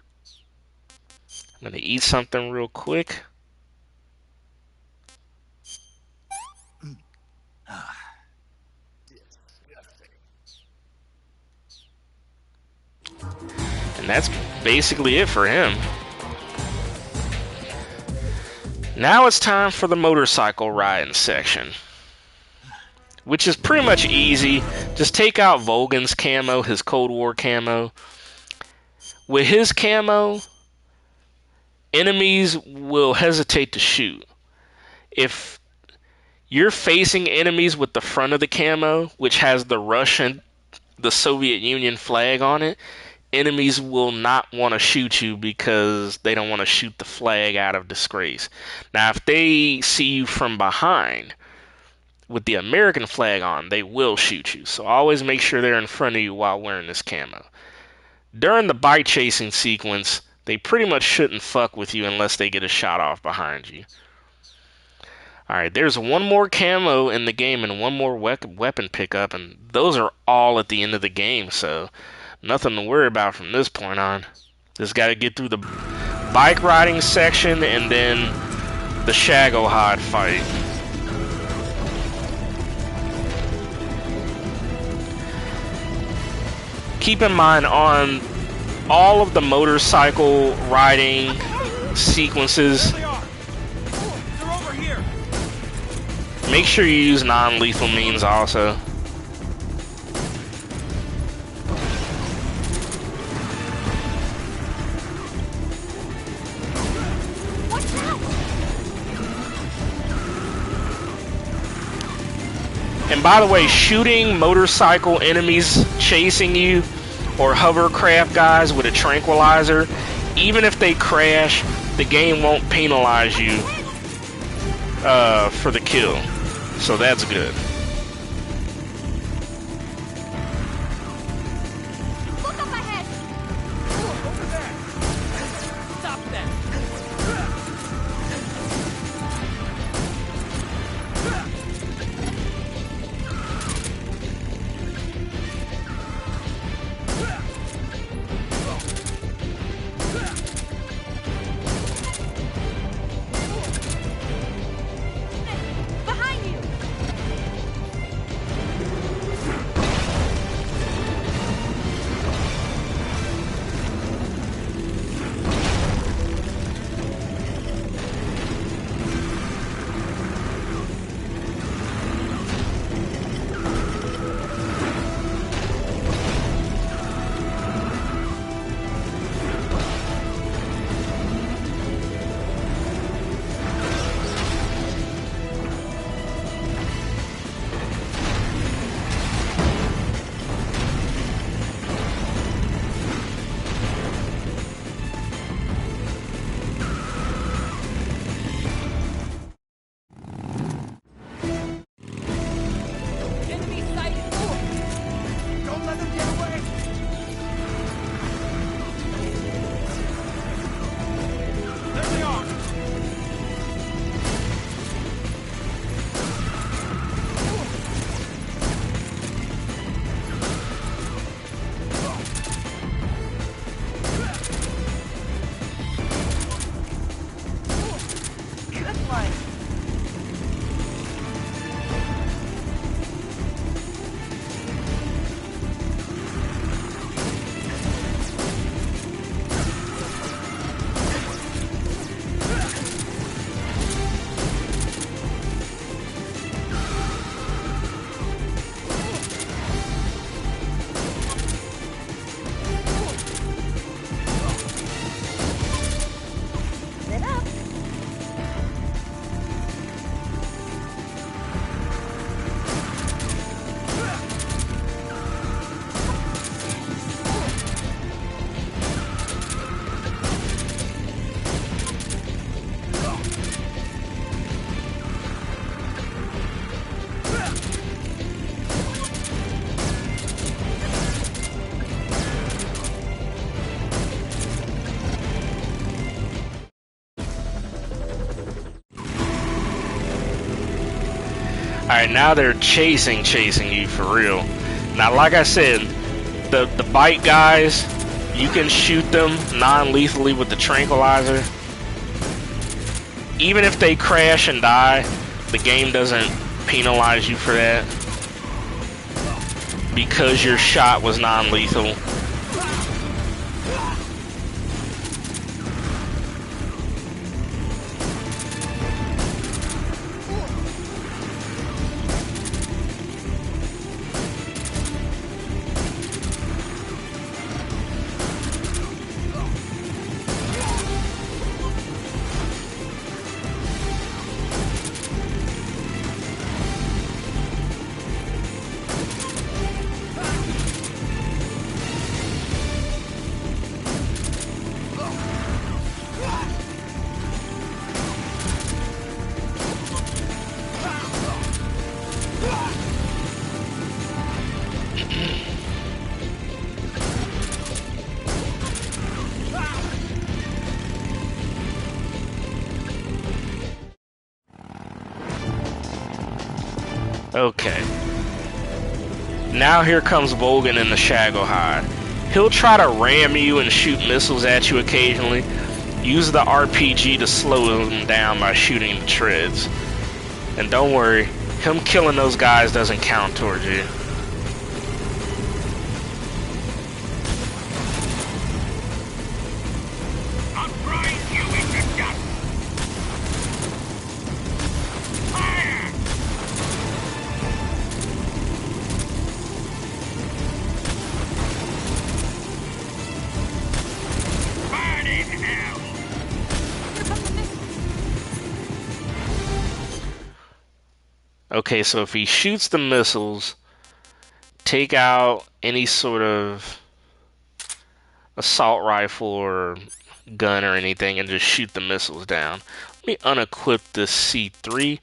I'm gonna eat something real quick. And that's basically it for him. Now it's time for the motorcycle riding section, which is pretty much easy. Just take out Volgan's camo, his Cold War camo. With his camo, enemies will hesitate to shoot. If you're facing enemies with the front of the camo, which has the Russian, the Soviet Union flag on it, enemies will not want to shoot you because they don't want to shoot the flag out of disgrace. Now, if they see you from behind with the American flag on, they will shoot you. So always make sure they're in front of you while wearing this camo. During the bike chasing sequence, they pretty much shouldn't fuck with you unless they get a shot off behind you. Alright, there's one more camo in the game and one more weapon pickup, and those are all at the end of the game, so nothing to worry about from this point on. Just gotta get through the bike riding section and then the Shagohod fight. Keep in mind, on all of the motorcycle riding sequences, There they are. They're over here. make sure you use non-lethal means also. And by the way, shooting motorcycle enemies chasing you or hovercraft guys with a tranquilizer, even if they crash, the game won't penalize you for the kill. So that's good. Look up ahead! Over there. Stop that. Behind you! Enemy sighted! Don't let them get away. There they are. Good one. Sit up. Alright, now they're chasing you for real. Now, like I said, the bike guys, you can shoot them non-lethally with the tranquilizer. Even if they crash and die, the game doesn't penalize you for that because your shot was non-lethal. Okay. Now here comes Volgan in the Shagohide. He'll try to ram you and shoot missiles at you occasionally. Use the RPG to slow him down by shooting the treads. And don't worry, him killing those guys doesn't count towards you. I'll grind you into dust! Fire! Burn in hell! Here come the missiles. Okay, so if he shoots the missiles, take out any sort of assault rifle or gun or anything and just shoot the missiles down. Let me unequip this C3.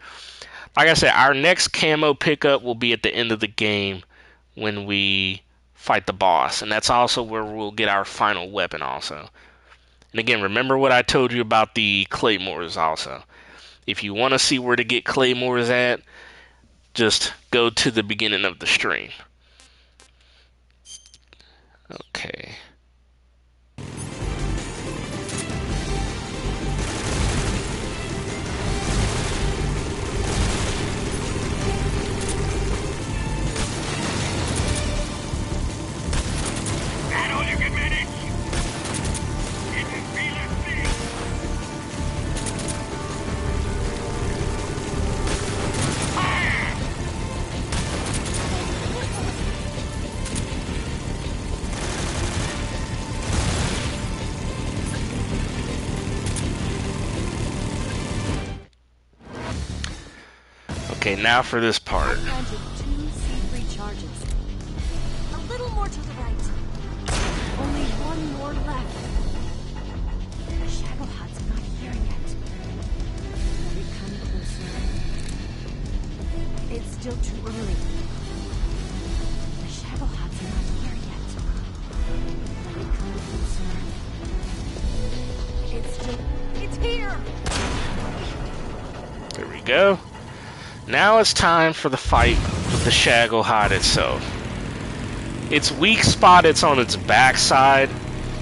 Like I said, our next camo pickup will be at the end of the game when we fight the boss, and that's also where we'll get our final weapon also. And again, remember what I told you about the claymores also. If you want to see where to get claymores at, just go to the beginning of the stream. Okay. That all you can manage? Didn't feel a thing! Fire! Okay, now for this part. Planted 2 C3 charges. A little more to the right. Only one more left. The Shagohod's not here yet. Let it come closer. It's still too early. The Shagohod's not here yet. Let it come closer. It's still... It's here! There we go. Now it's time for the fight with the Shagohide itself. Its weak spot, it's on its backside.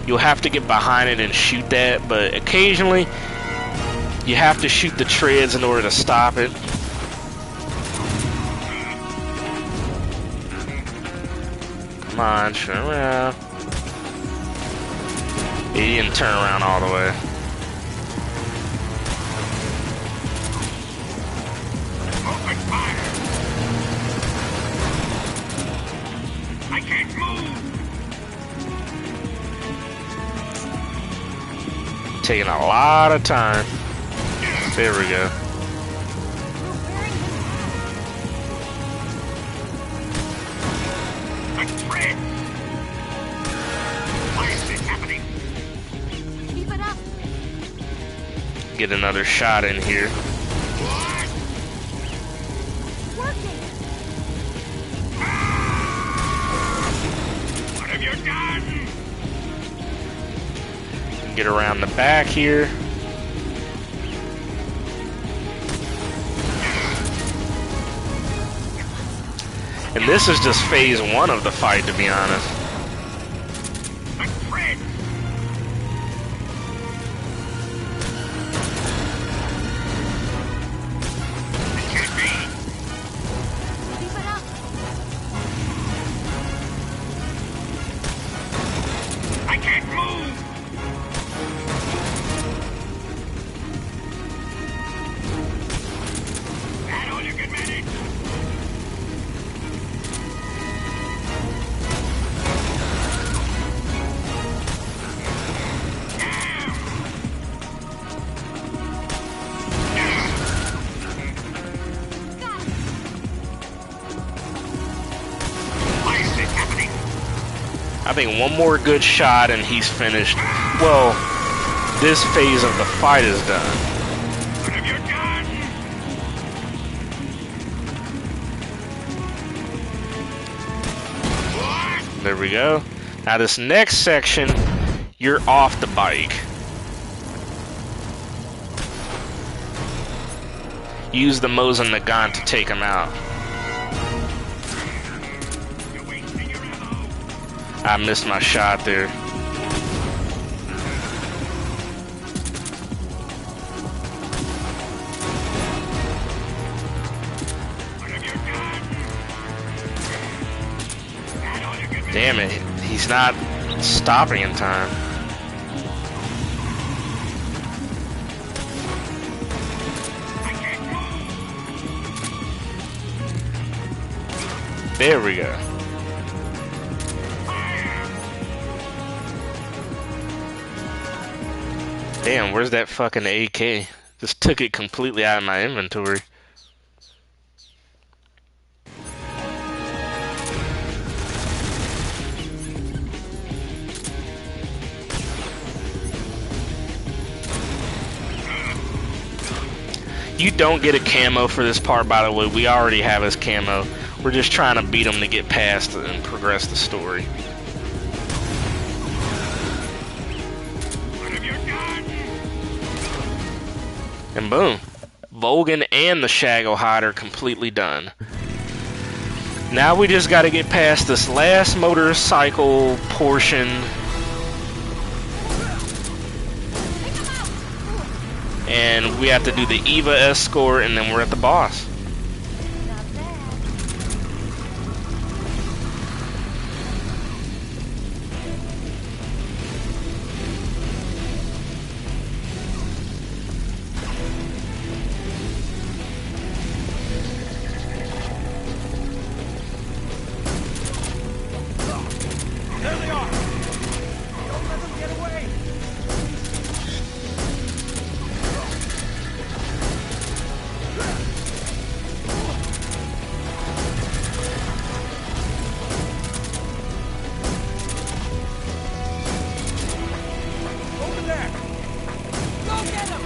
You'll have to get behind it and shoot that, but occasionally you have to shoot the treads in order to stop it. Come on, turn around. He didn't turn around all the way. Open fire! I can't move! Taking a lot of time. There we go. A thread! Why is this happening? Keep it up! Get another shot in here. What? Working! What have you done? Get around the back here. And this is just phase 1 of the fight, to be honest. A thread! It can't be! Keep it up! I can't move! That all you can manage? Why is this happening? I think one more good shot and he's finished. Well, this phase of the fight is done. What have you done? What? There we go. Now this next section, you're off the bike. Use the Mosin Nagant to take him out. I missed my shot there. Damn it, he's not stopping in time. There we go. Damn, where's that fucking AK? Just took it completely out of my inventory. You don't get a camo for this part, by the way. We already have his camo. We're just trying to beat him to get past and progress the story. And boom. Volgan and the Shagohide are completely done. Now we just gotta get past this last motorcycle portion. And we have to do the Eva escort, and then we're at the boss. There they are! Don't let them get away! Over there! Go get them!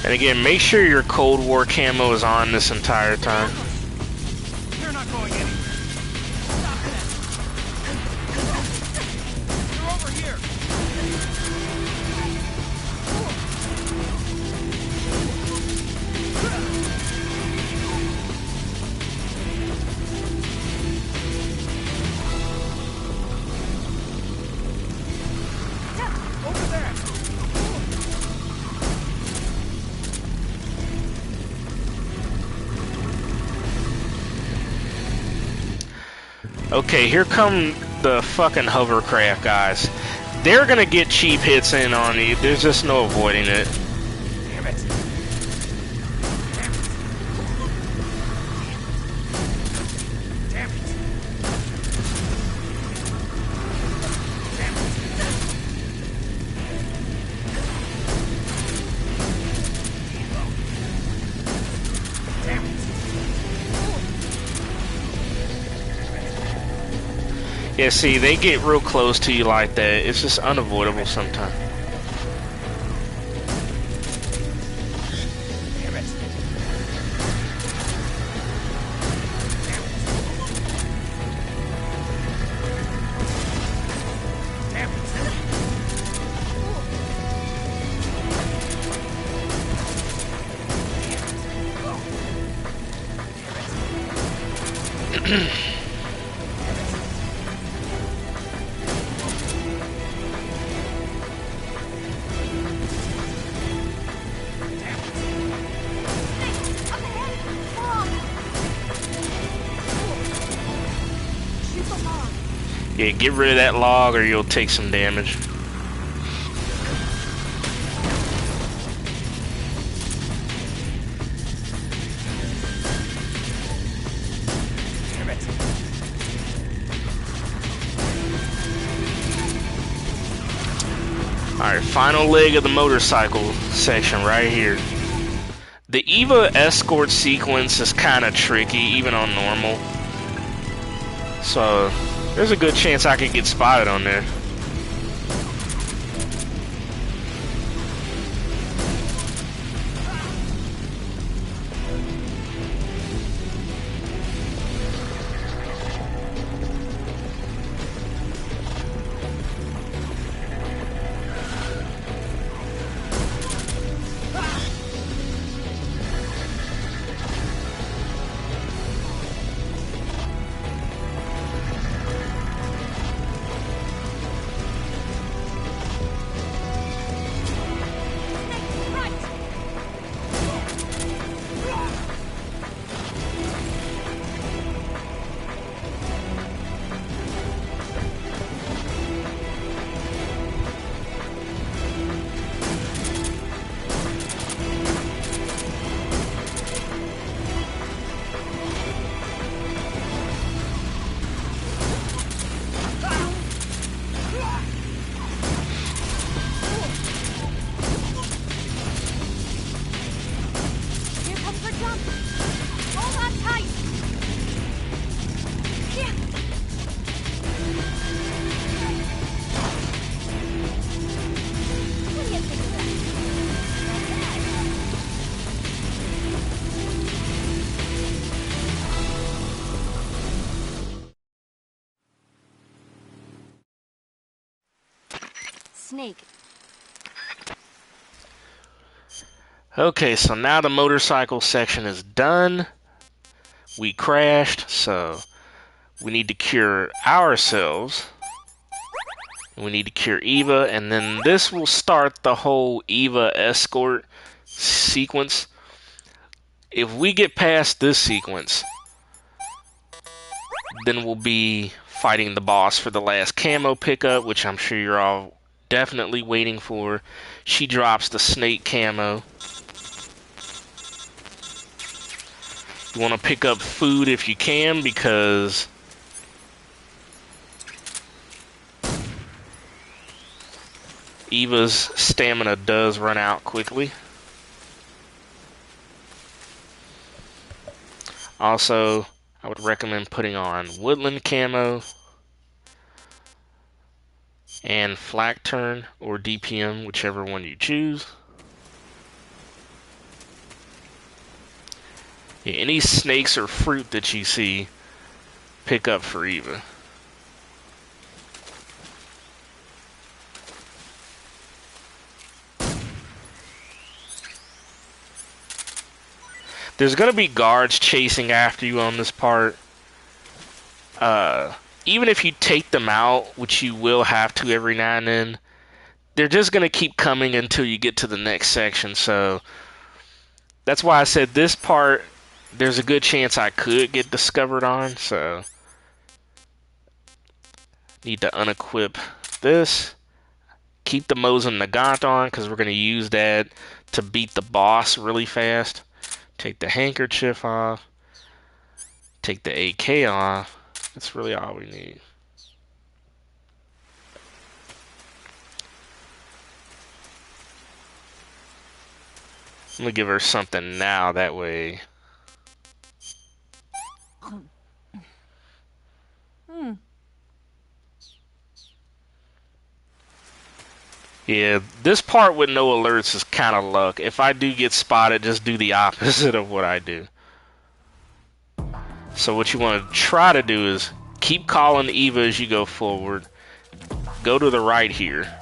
And again, make sure your Cold War camo is on this entire time. You're not going anywhere. Stop that! You're over here! Over there! Okay, here come the fucking hovercraft guys. They're gonna get cheap hits in on you. There's just no avoiding it. Damn it! Damn it! Damn it! Yeah, see, they get real close to you like that. It's just unavoidable sometimes. Damn it! Damn it! Yeah, get rid of that log or you'll take some damage. Damn it! Alright, final leg of the motorcycle section right here. The Eva escort sequence is kind of tricky, even on normal. So, there's a good chance I could get spotted on there. snake. Okay, so now the motorcycle section is done. We crashed, so we need to cure ourselves. We need to cure Eva, and then this will start the whole Eva escort sequence. If we get past this sequence, then we'll be fighting the boss for the last camo pickup, which I'm sure you're all definitely waiting for. She drops the snake camo. You want to pick up food if you can, because Eva's stamina does run out quickly. Also, I would recommend putting on woodland camo and flak turn or DPM, whichever one you choose. Yeah, any snakes or fruit that you see, pick up for Eva. There's gonna be guards chasing after you on this part. Even if you take them out, which you will have to every now and then, they're just gonna keep coming until you get to the next section. So that's why I said this part, there's a good chance I could get discovered on. So need to unequip this. Keep the Mosin Nagant on, because we're gonna use that to beat the boss really fast. Take the handkerchief off. Take the AK off. That's really all we need. I'm gonna give her something now, that way. Yeah, this part with no alerts is kind of luck. If I do get spotted, just do the opposite of what I do. So what you want to try to do is keep calling Eva as you go forward. Go to the right here.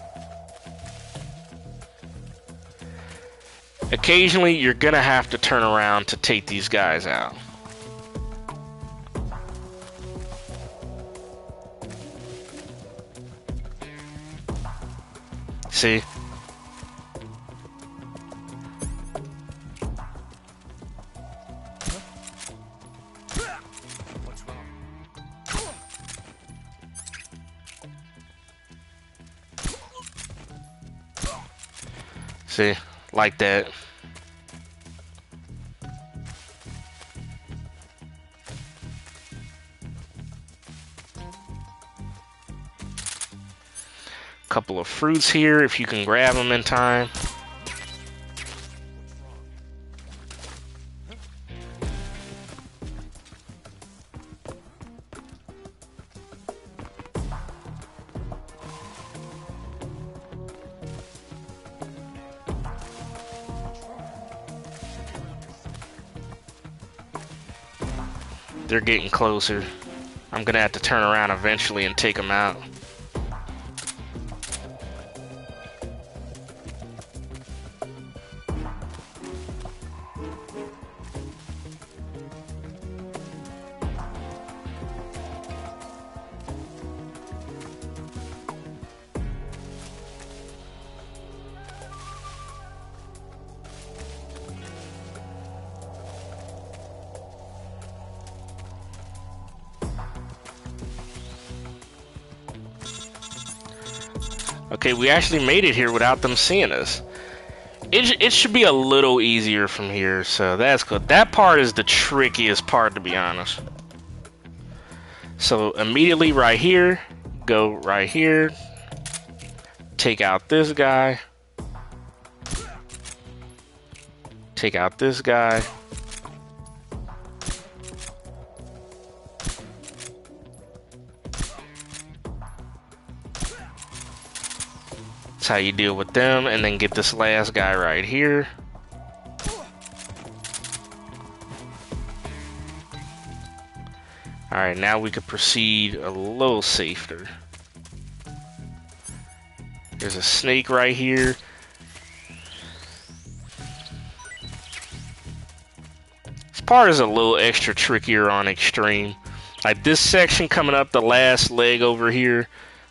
Occasionally, you're going to have to turn around to take these guys out. See? What's wrong? See? Like that. Couple of fruits here if you can grab them in time. They're getting closer. I'm gonna have to turn around eventually and take them out. Okay, we actually made it here without them seeing us. It should be a little easier from here, so that's good. That part is the trickiest part, to be honest. So immediately right here, go right here, take out this guy, take out this guy. How you deal with them, and then get this last guy right here. Alright, now we can proceed a little safer. There's a snake right here. This part is a little extra trickier on extreme. Like this section coming up the last leg over here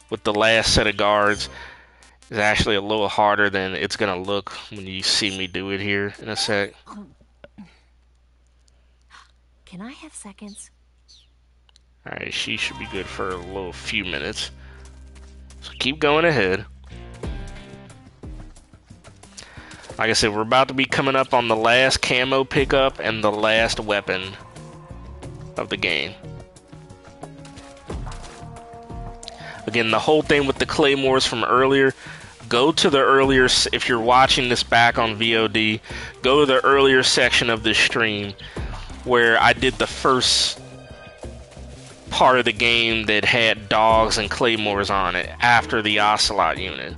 with the last set of guards is actually a little harder than it's gonna look when you see me do it here in a sec. Can I have seconds? Alright, she should be good for a little few minutes. So keep going ahead. Like I said, we're about to be coming up on the last camo pickup and the last weapon of the game. Again, the whole thing with the claymores from earlier, go to the earlier, if you're watching this back on VOD, go to the earlier section of this stream where I did the first part of the game that had dogs and claymores on it after the ocelot unit.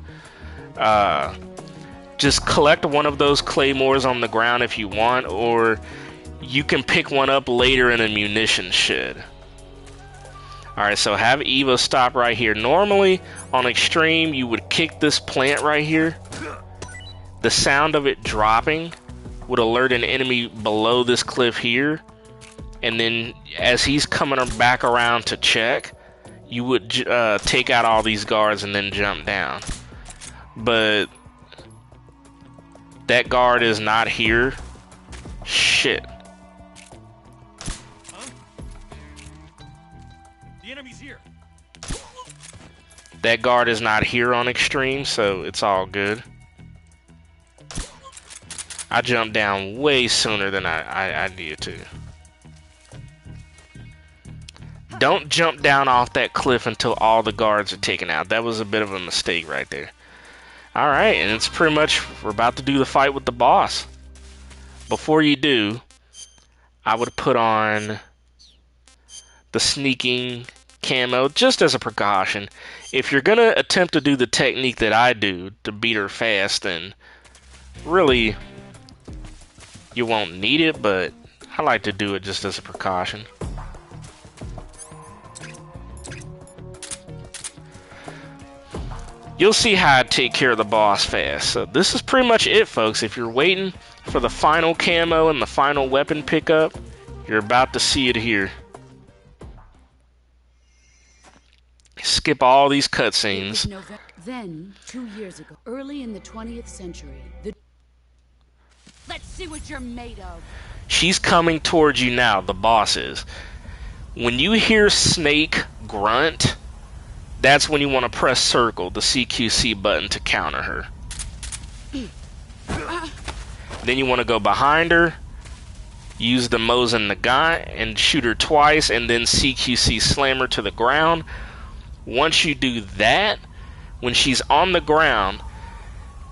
Just collect one of those claymores on the ground if you want, or you can pick one up later in a munition shed. Alright, so have Eva stop right here. Normally, on extreme, you would kick this plant right here. The sound of it dropping would alert an enemy below this cliff here. And then, as he's coming back around to check, you would take out all these guards and then jump down. But that guard is not here. Shit. The enemy's here. That guard is not here on extreme, so it's all good. I jumped down way sooner than I needed to. Don't jump down off that cliff until all the guards are taken out. That was a bit of a mistake right there. Alright, and it's pretty much, we're about to do the fight with the boss. Before you do, I would put on the sneaking camo just as a precaution. If you're gonna attempt to do the technique that I do to beat her fast, then really you won't need it, but I like to do it just as a precaution. You'll see how I take care of the boss fast. So this is pretty much it, folks. If you're waiting for the final camo and the final weapon pickup, you're about to see it here. Skip all these cutscenes. Then, 2 years ago, early in the 20th century, let's see what you're made of. She's coming towards you now, the boss is. When you hear Snake grunt, that's when you want to press circle, the CQC button, to counter her. Then you want to go behind her, use the Mosin Nagant, and shoot her twice, and then CQC slam her to the ground. Once you do that, when she's on the ground,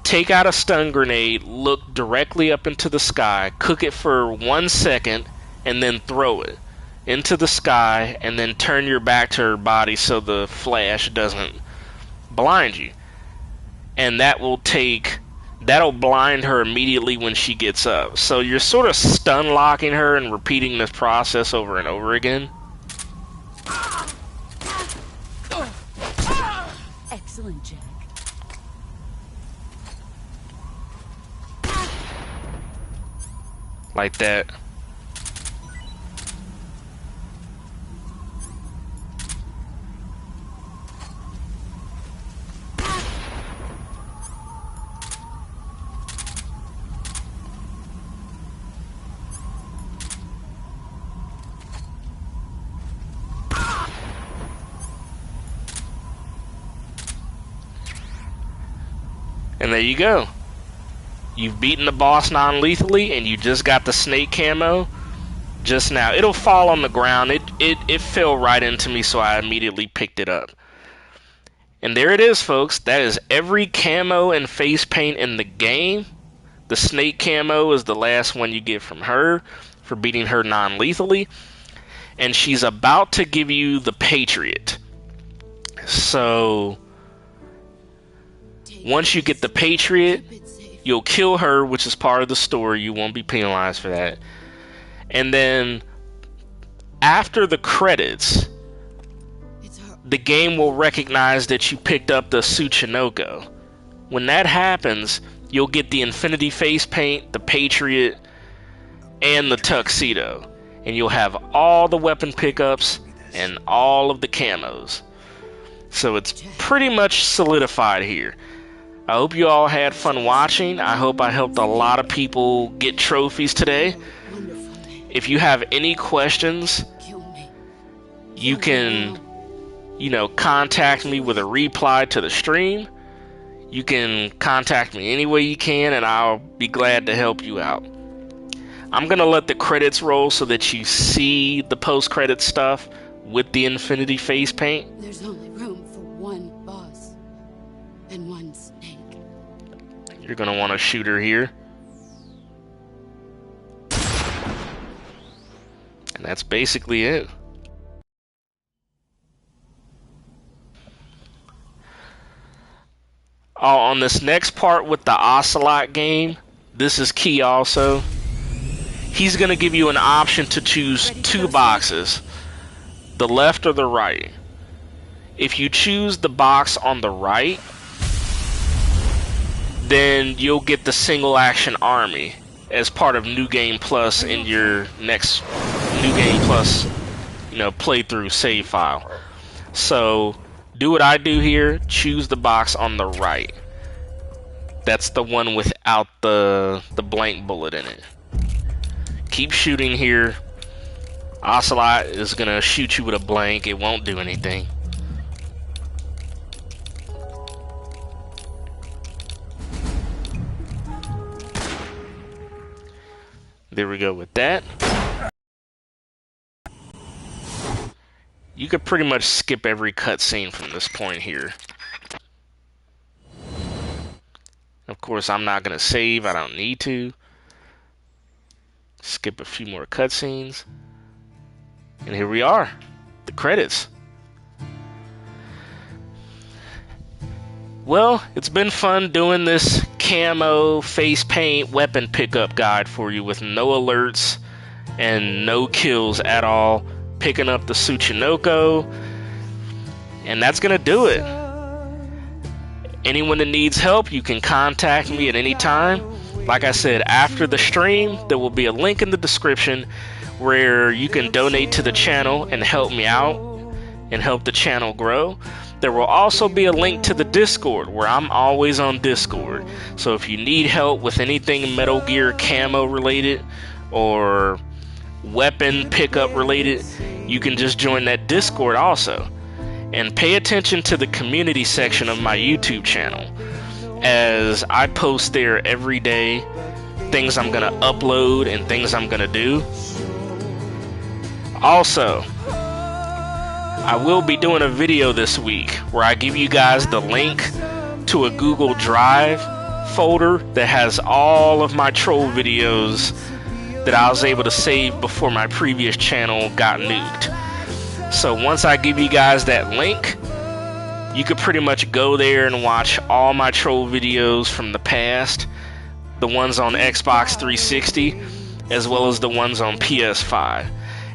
take out a stun grenade, look directly up into the sky, cook it for 1 second, and then throw it into the sky, and then turn your back to her body so the flash doesn't blind you. And that'll blind her immediately when she gets up. So you're sort of stun locking her and repeating this process over and over again. Excellent, Jack. Like that. And there you go. You've beaten the boss non-lethally, and you just got the snake camo just now. It'll fall on the ground. It fell right into me, so I immediately picked it up. And there it is, folks. That is every camo and face paint in the game. The snake camo is the last one you get from her for beating her non-lethally. And she's about to give you the Patriot. So once you get the Patriot, you'll kill her, which is part of the story. You won't be penalized for that. And then after the credits, the game will recognize that you picked up the Tsuchinoko. When that happens, you'll get the Infinity face paint, the Patriot, and the Tuxedo. And you'll have all the weapon pickups and all of the camos. So it's pretty much solidified here. I hope you all had fun watching. I hope I helped a lot of people get trophies today. If you have any questions, you can, contact me with a reply to the stream. You can contact me any way you can, and I'll be glad to help you out. I'm going to let the credits roll so that you see the post-credit stuff with the Infinity face paint. There's only room for one boss and one snake. You're going to want to shoot her here. And that's basically it. Oh, on this next part with the Ocelot game, this is key also. He's going to give you an option to choose two boxes, the left or the right. If you choose the box on the right, then you'll get the single action army as part of New Game Plus in your next New Game Plus, playthrough save file. So do what I do here, choose the box on the right. That's the one without the blank bullet in it. Keep shooting here. Ocelot is gonna shoot you with a blank. It won't do anything. There we go with that. You could pretty much skip every cutscene from this point here. Of course, I'm not gonna save. I don't need to. Skip a few more cutscenes. And here we are. The credits. Well, it's been fun doing this camo face paint weapon pickup guide for you with no alerts and no kills at all. Picking up the Tsuchinoko. And that's gonna do it. Anyone that needs help, you can contact me at any time. Like I said, after the stream, there will be a link in the description where you can donate to the channel and help me out and help the channel grow. There will also be a link to the Discord where I'm always on Discord. So if you need help with anything Metal Gear camo related or weapon pickup related, you can just join that Discord also. And pay attention to the community section of my YouTube channel, as I post there every day things I'm gonna upload and things I'm gonna do. Also, I will be doing a video this week where I give you guys the link to a Google Drive folder that has all of my troll videos that I was able to save before my previous channel got nuked. So once I give you guys that link, you could pretty much go there and watch all my troll videos from the past, the ones on Xbox 360, as well as the ones on PS5.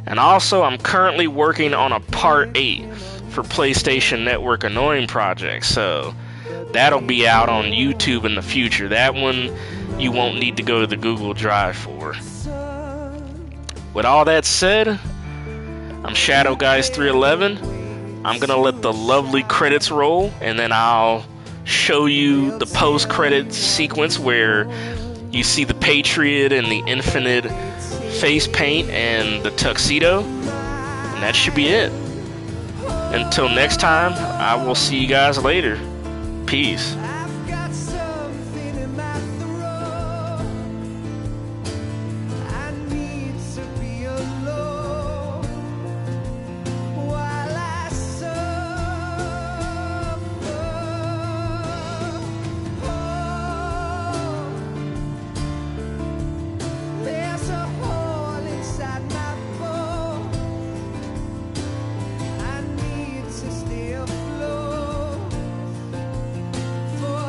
And also, I'm currently working on a Part 8 for PlayStation Network Annoying Project, so that'll be out on YouTube in the future. That one you won't need to go to the Google Drive for. With all that said, I'm Shadow Guys 311. I'm gonna let the lovely credits roll, and then I'll show you the post-credits sequence where you see the Patriot and the Infinite face paint and the Tuxedo, and that should be it. Until next time, I will see you guys later. Peace. For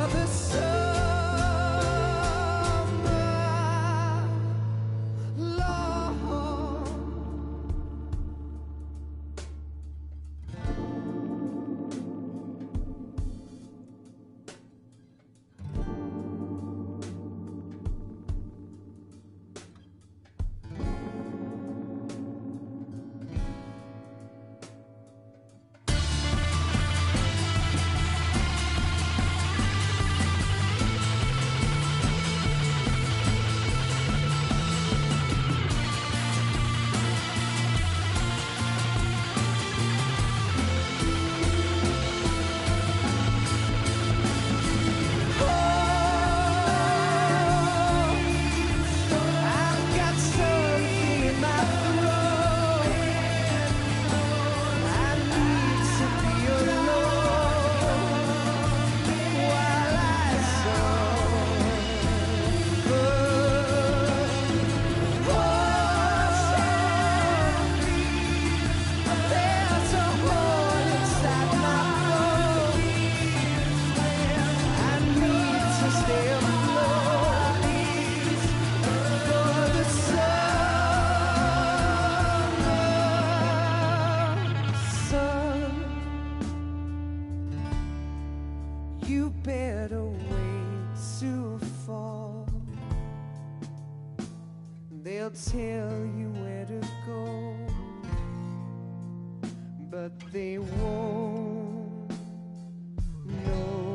You better wait to fall. They'll tell you where to go, but they won't know.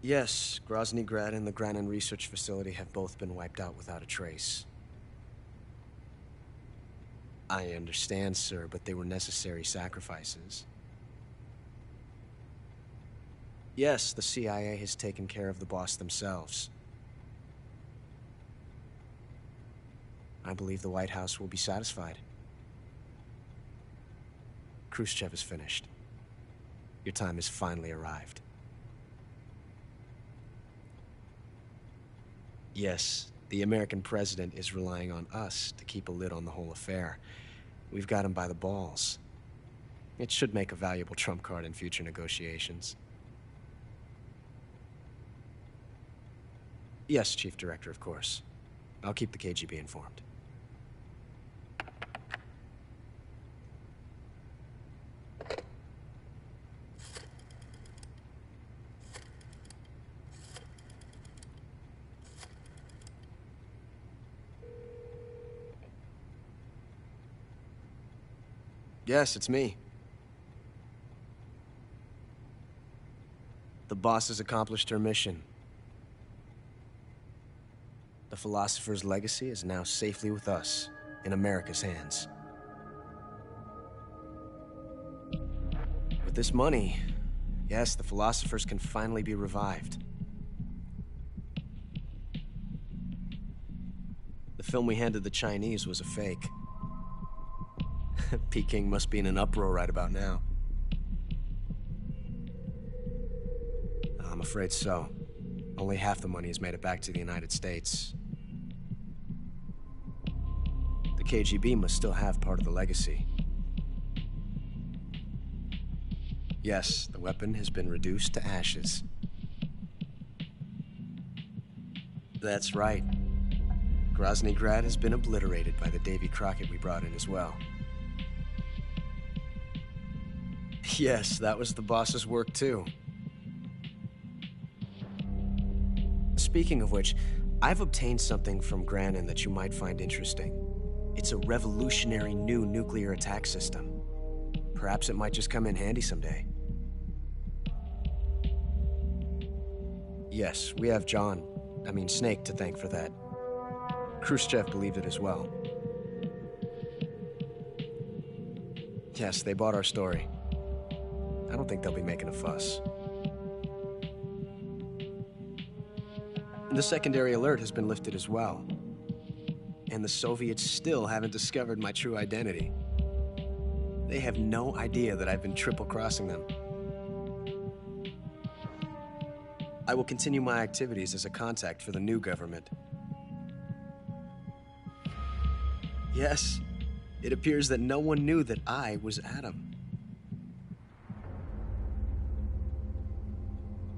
Yes, Grozny Grad and the Granin Research Facility have both been wiped out without a trace. I understand, sir, but they were necessary sacrifices. Yes, the CIA has taken care of the boss themselves. I believe the White House will be satisfied. Khrushchev is finished. Your time has finally arrived. Yes, the American president is relying on us to keep a lid on the whole affair. We've got him by the balls. It should make a valuable trump card in future negotiations. Yes, Chief Director, of course. I'll keep the KGB informed. Yes, it's me. The boss has accomplished her mission. The philosopher's legacy is now safely with us, in America's hands. With this money, yes, the philosophers can finally be revived. The film we handed the Chinese was a fake. Peking must be in an uproar right about now. I'm afraid so. Only half the money has made it back to the United States. The KGB must still have part of the legacy. Yes, the weapon has been reduced to ashes. That's right. Grozny Grad has been obliterated by the Davy Crockett we brought in as well. Yes, that was the boss's work too. Speaking of which, I've obtained something from Granin that you might find interesting. It's a revolutionary new nuclear attack system. Perhaps it might just come in handy someday. Yes, we have Snake to thank for that. Khrushchev believed it as well. Yes, they bought our story. I don't think they'll be making a fuss. The secondary alert has been lifted as well. And the Soviets still haven't discovered my true identity. They have no idea that I've been triple-crossing them. I will continue my activities as a contact for the new government. Yes, it appears that no one knew that I was Adam.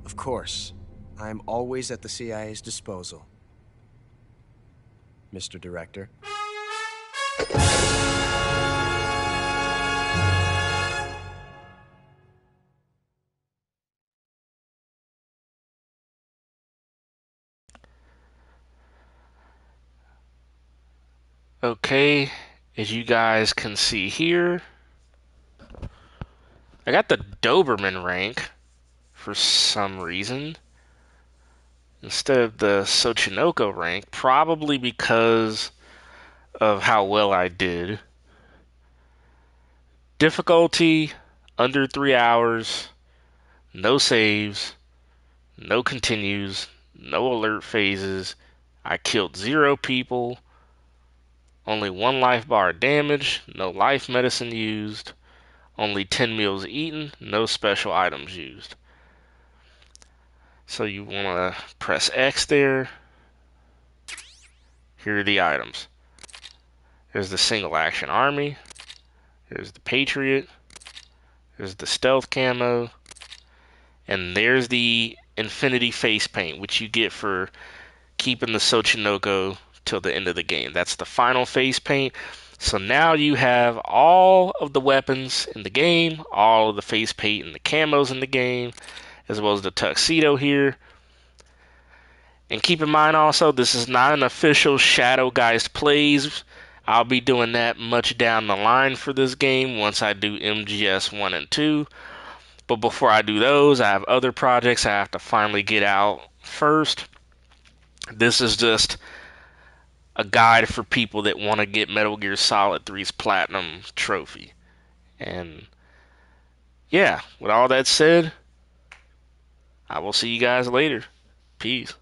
Of course, I am always at the CIA's disposal, Mr. Director. Okay, as you guys can see here, I got the Doberman rank for some reason instead of the Sochinoko rank, probably because of how well I did. Difficulty under 3 hours, no saves, no continues, no alert phases. I killed 0 people, only 1 life bar damage, no life medicine used, only 10 meals eaten, no special items used. So you want to press X there. Here are the items. There's the single action army. There's the Patriot. There's the stealth camo. And there's the infinity face paint, which you get for keeping the Sochinoko till the end of the game. That's the final face paint. So now you have all of the weapons in the game, all of the face paint and the camos in the game, as well as the tuxedo here. And keep in mind also, this is not an official Shadow Geist plays. I'll be doing that much down the line for this game once I do MGS 1 and 2. But before I do those, I have other projects I have to finally get out first. This is just a guide for people that want to get Metal Gear Solid 3's Platinum Trophy. And yeah, with all that said, I will see you guys later. Peace.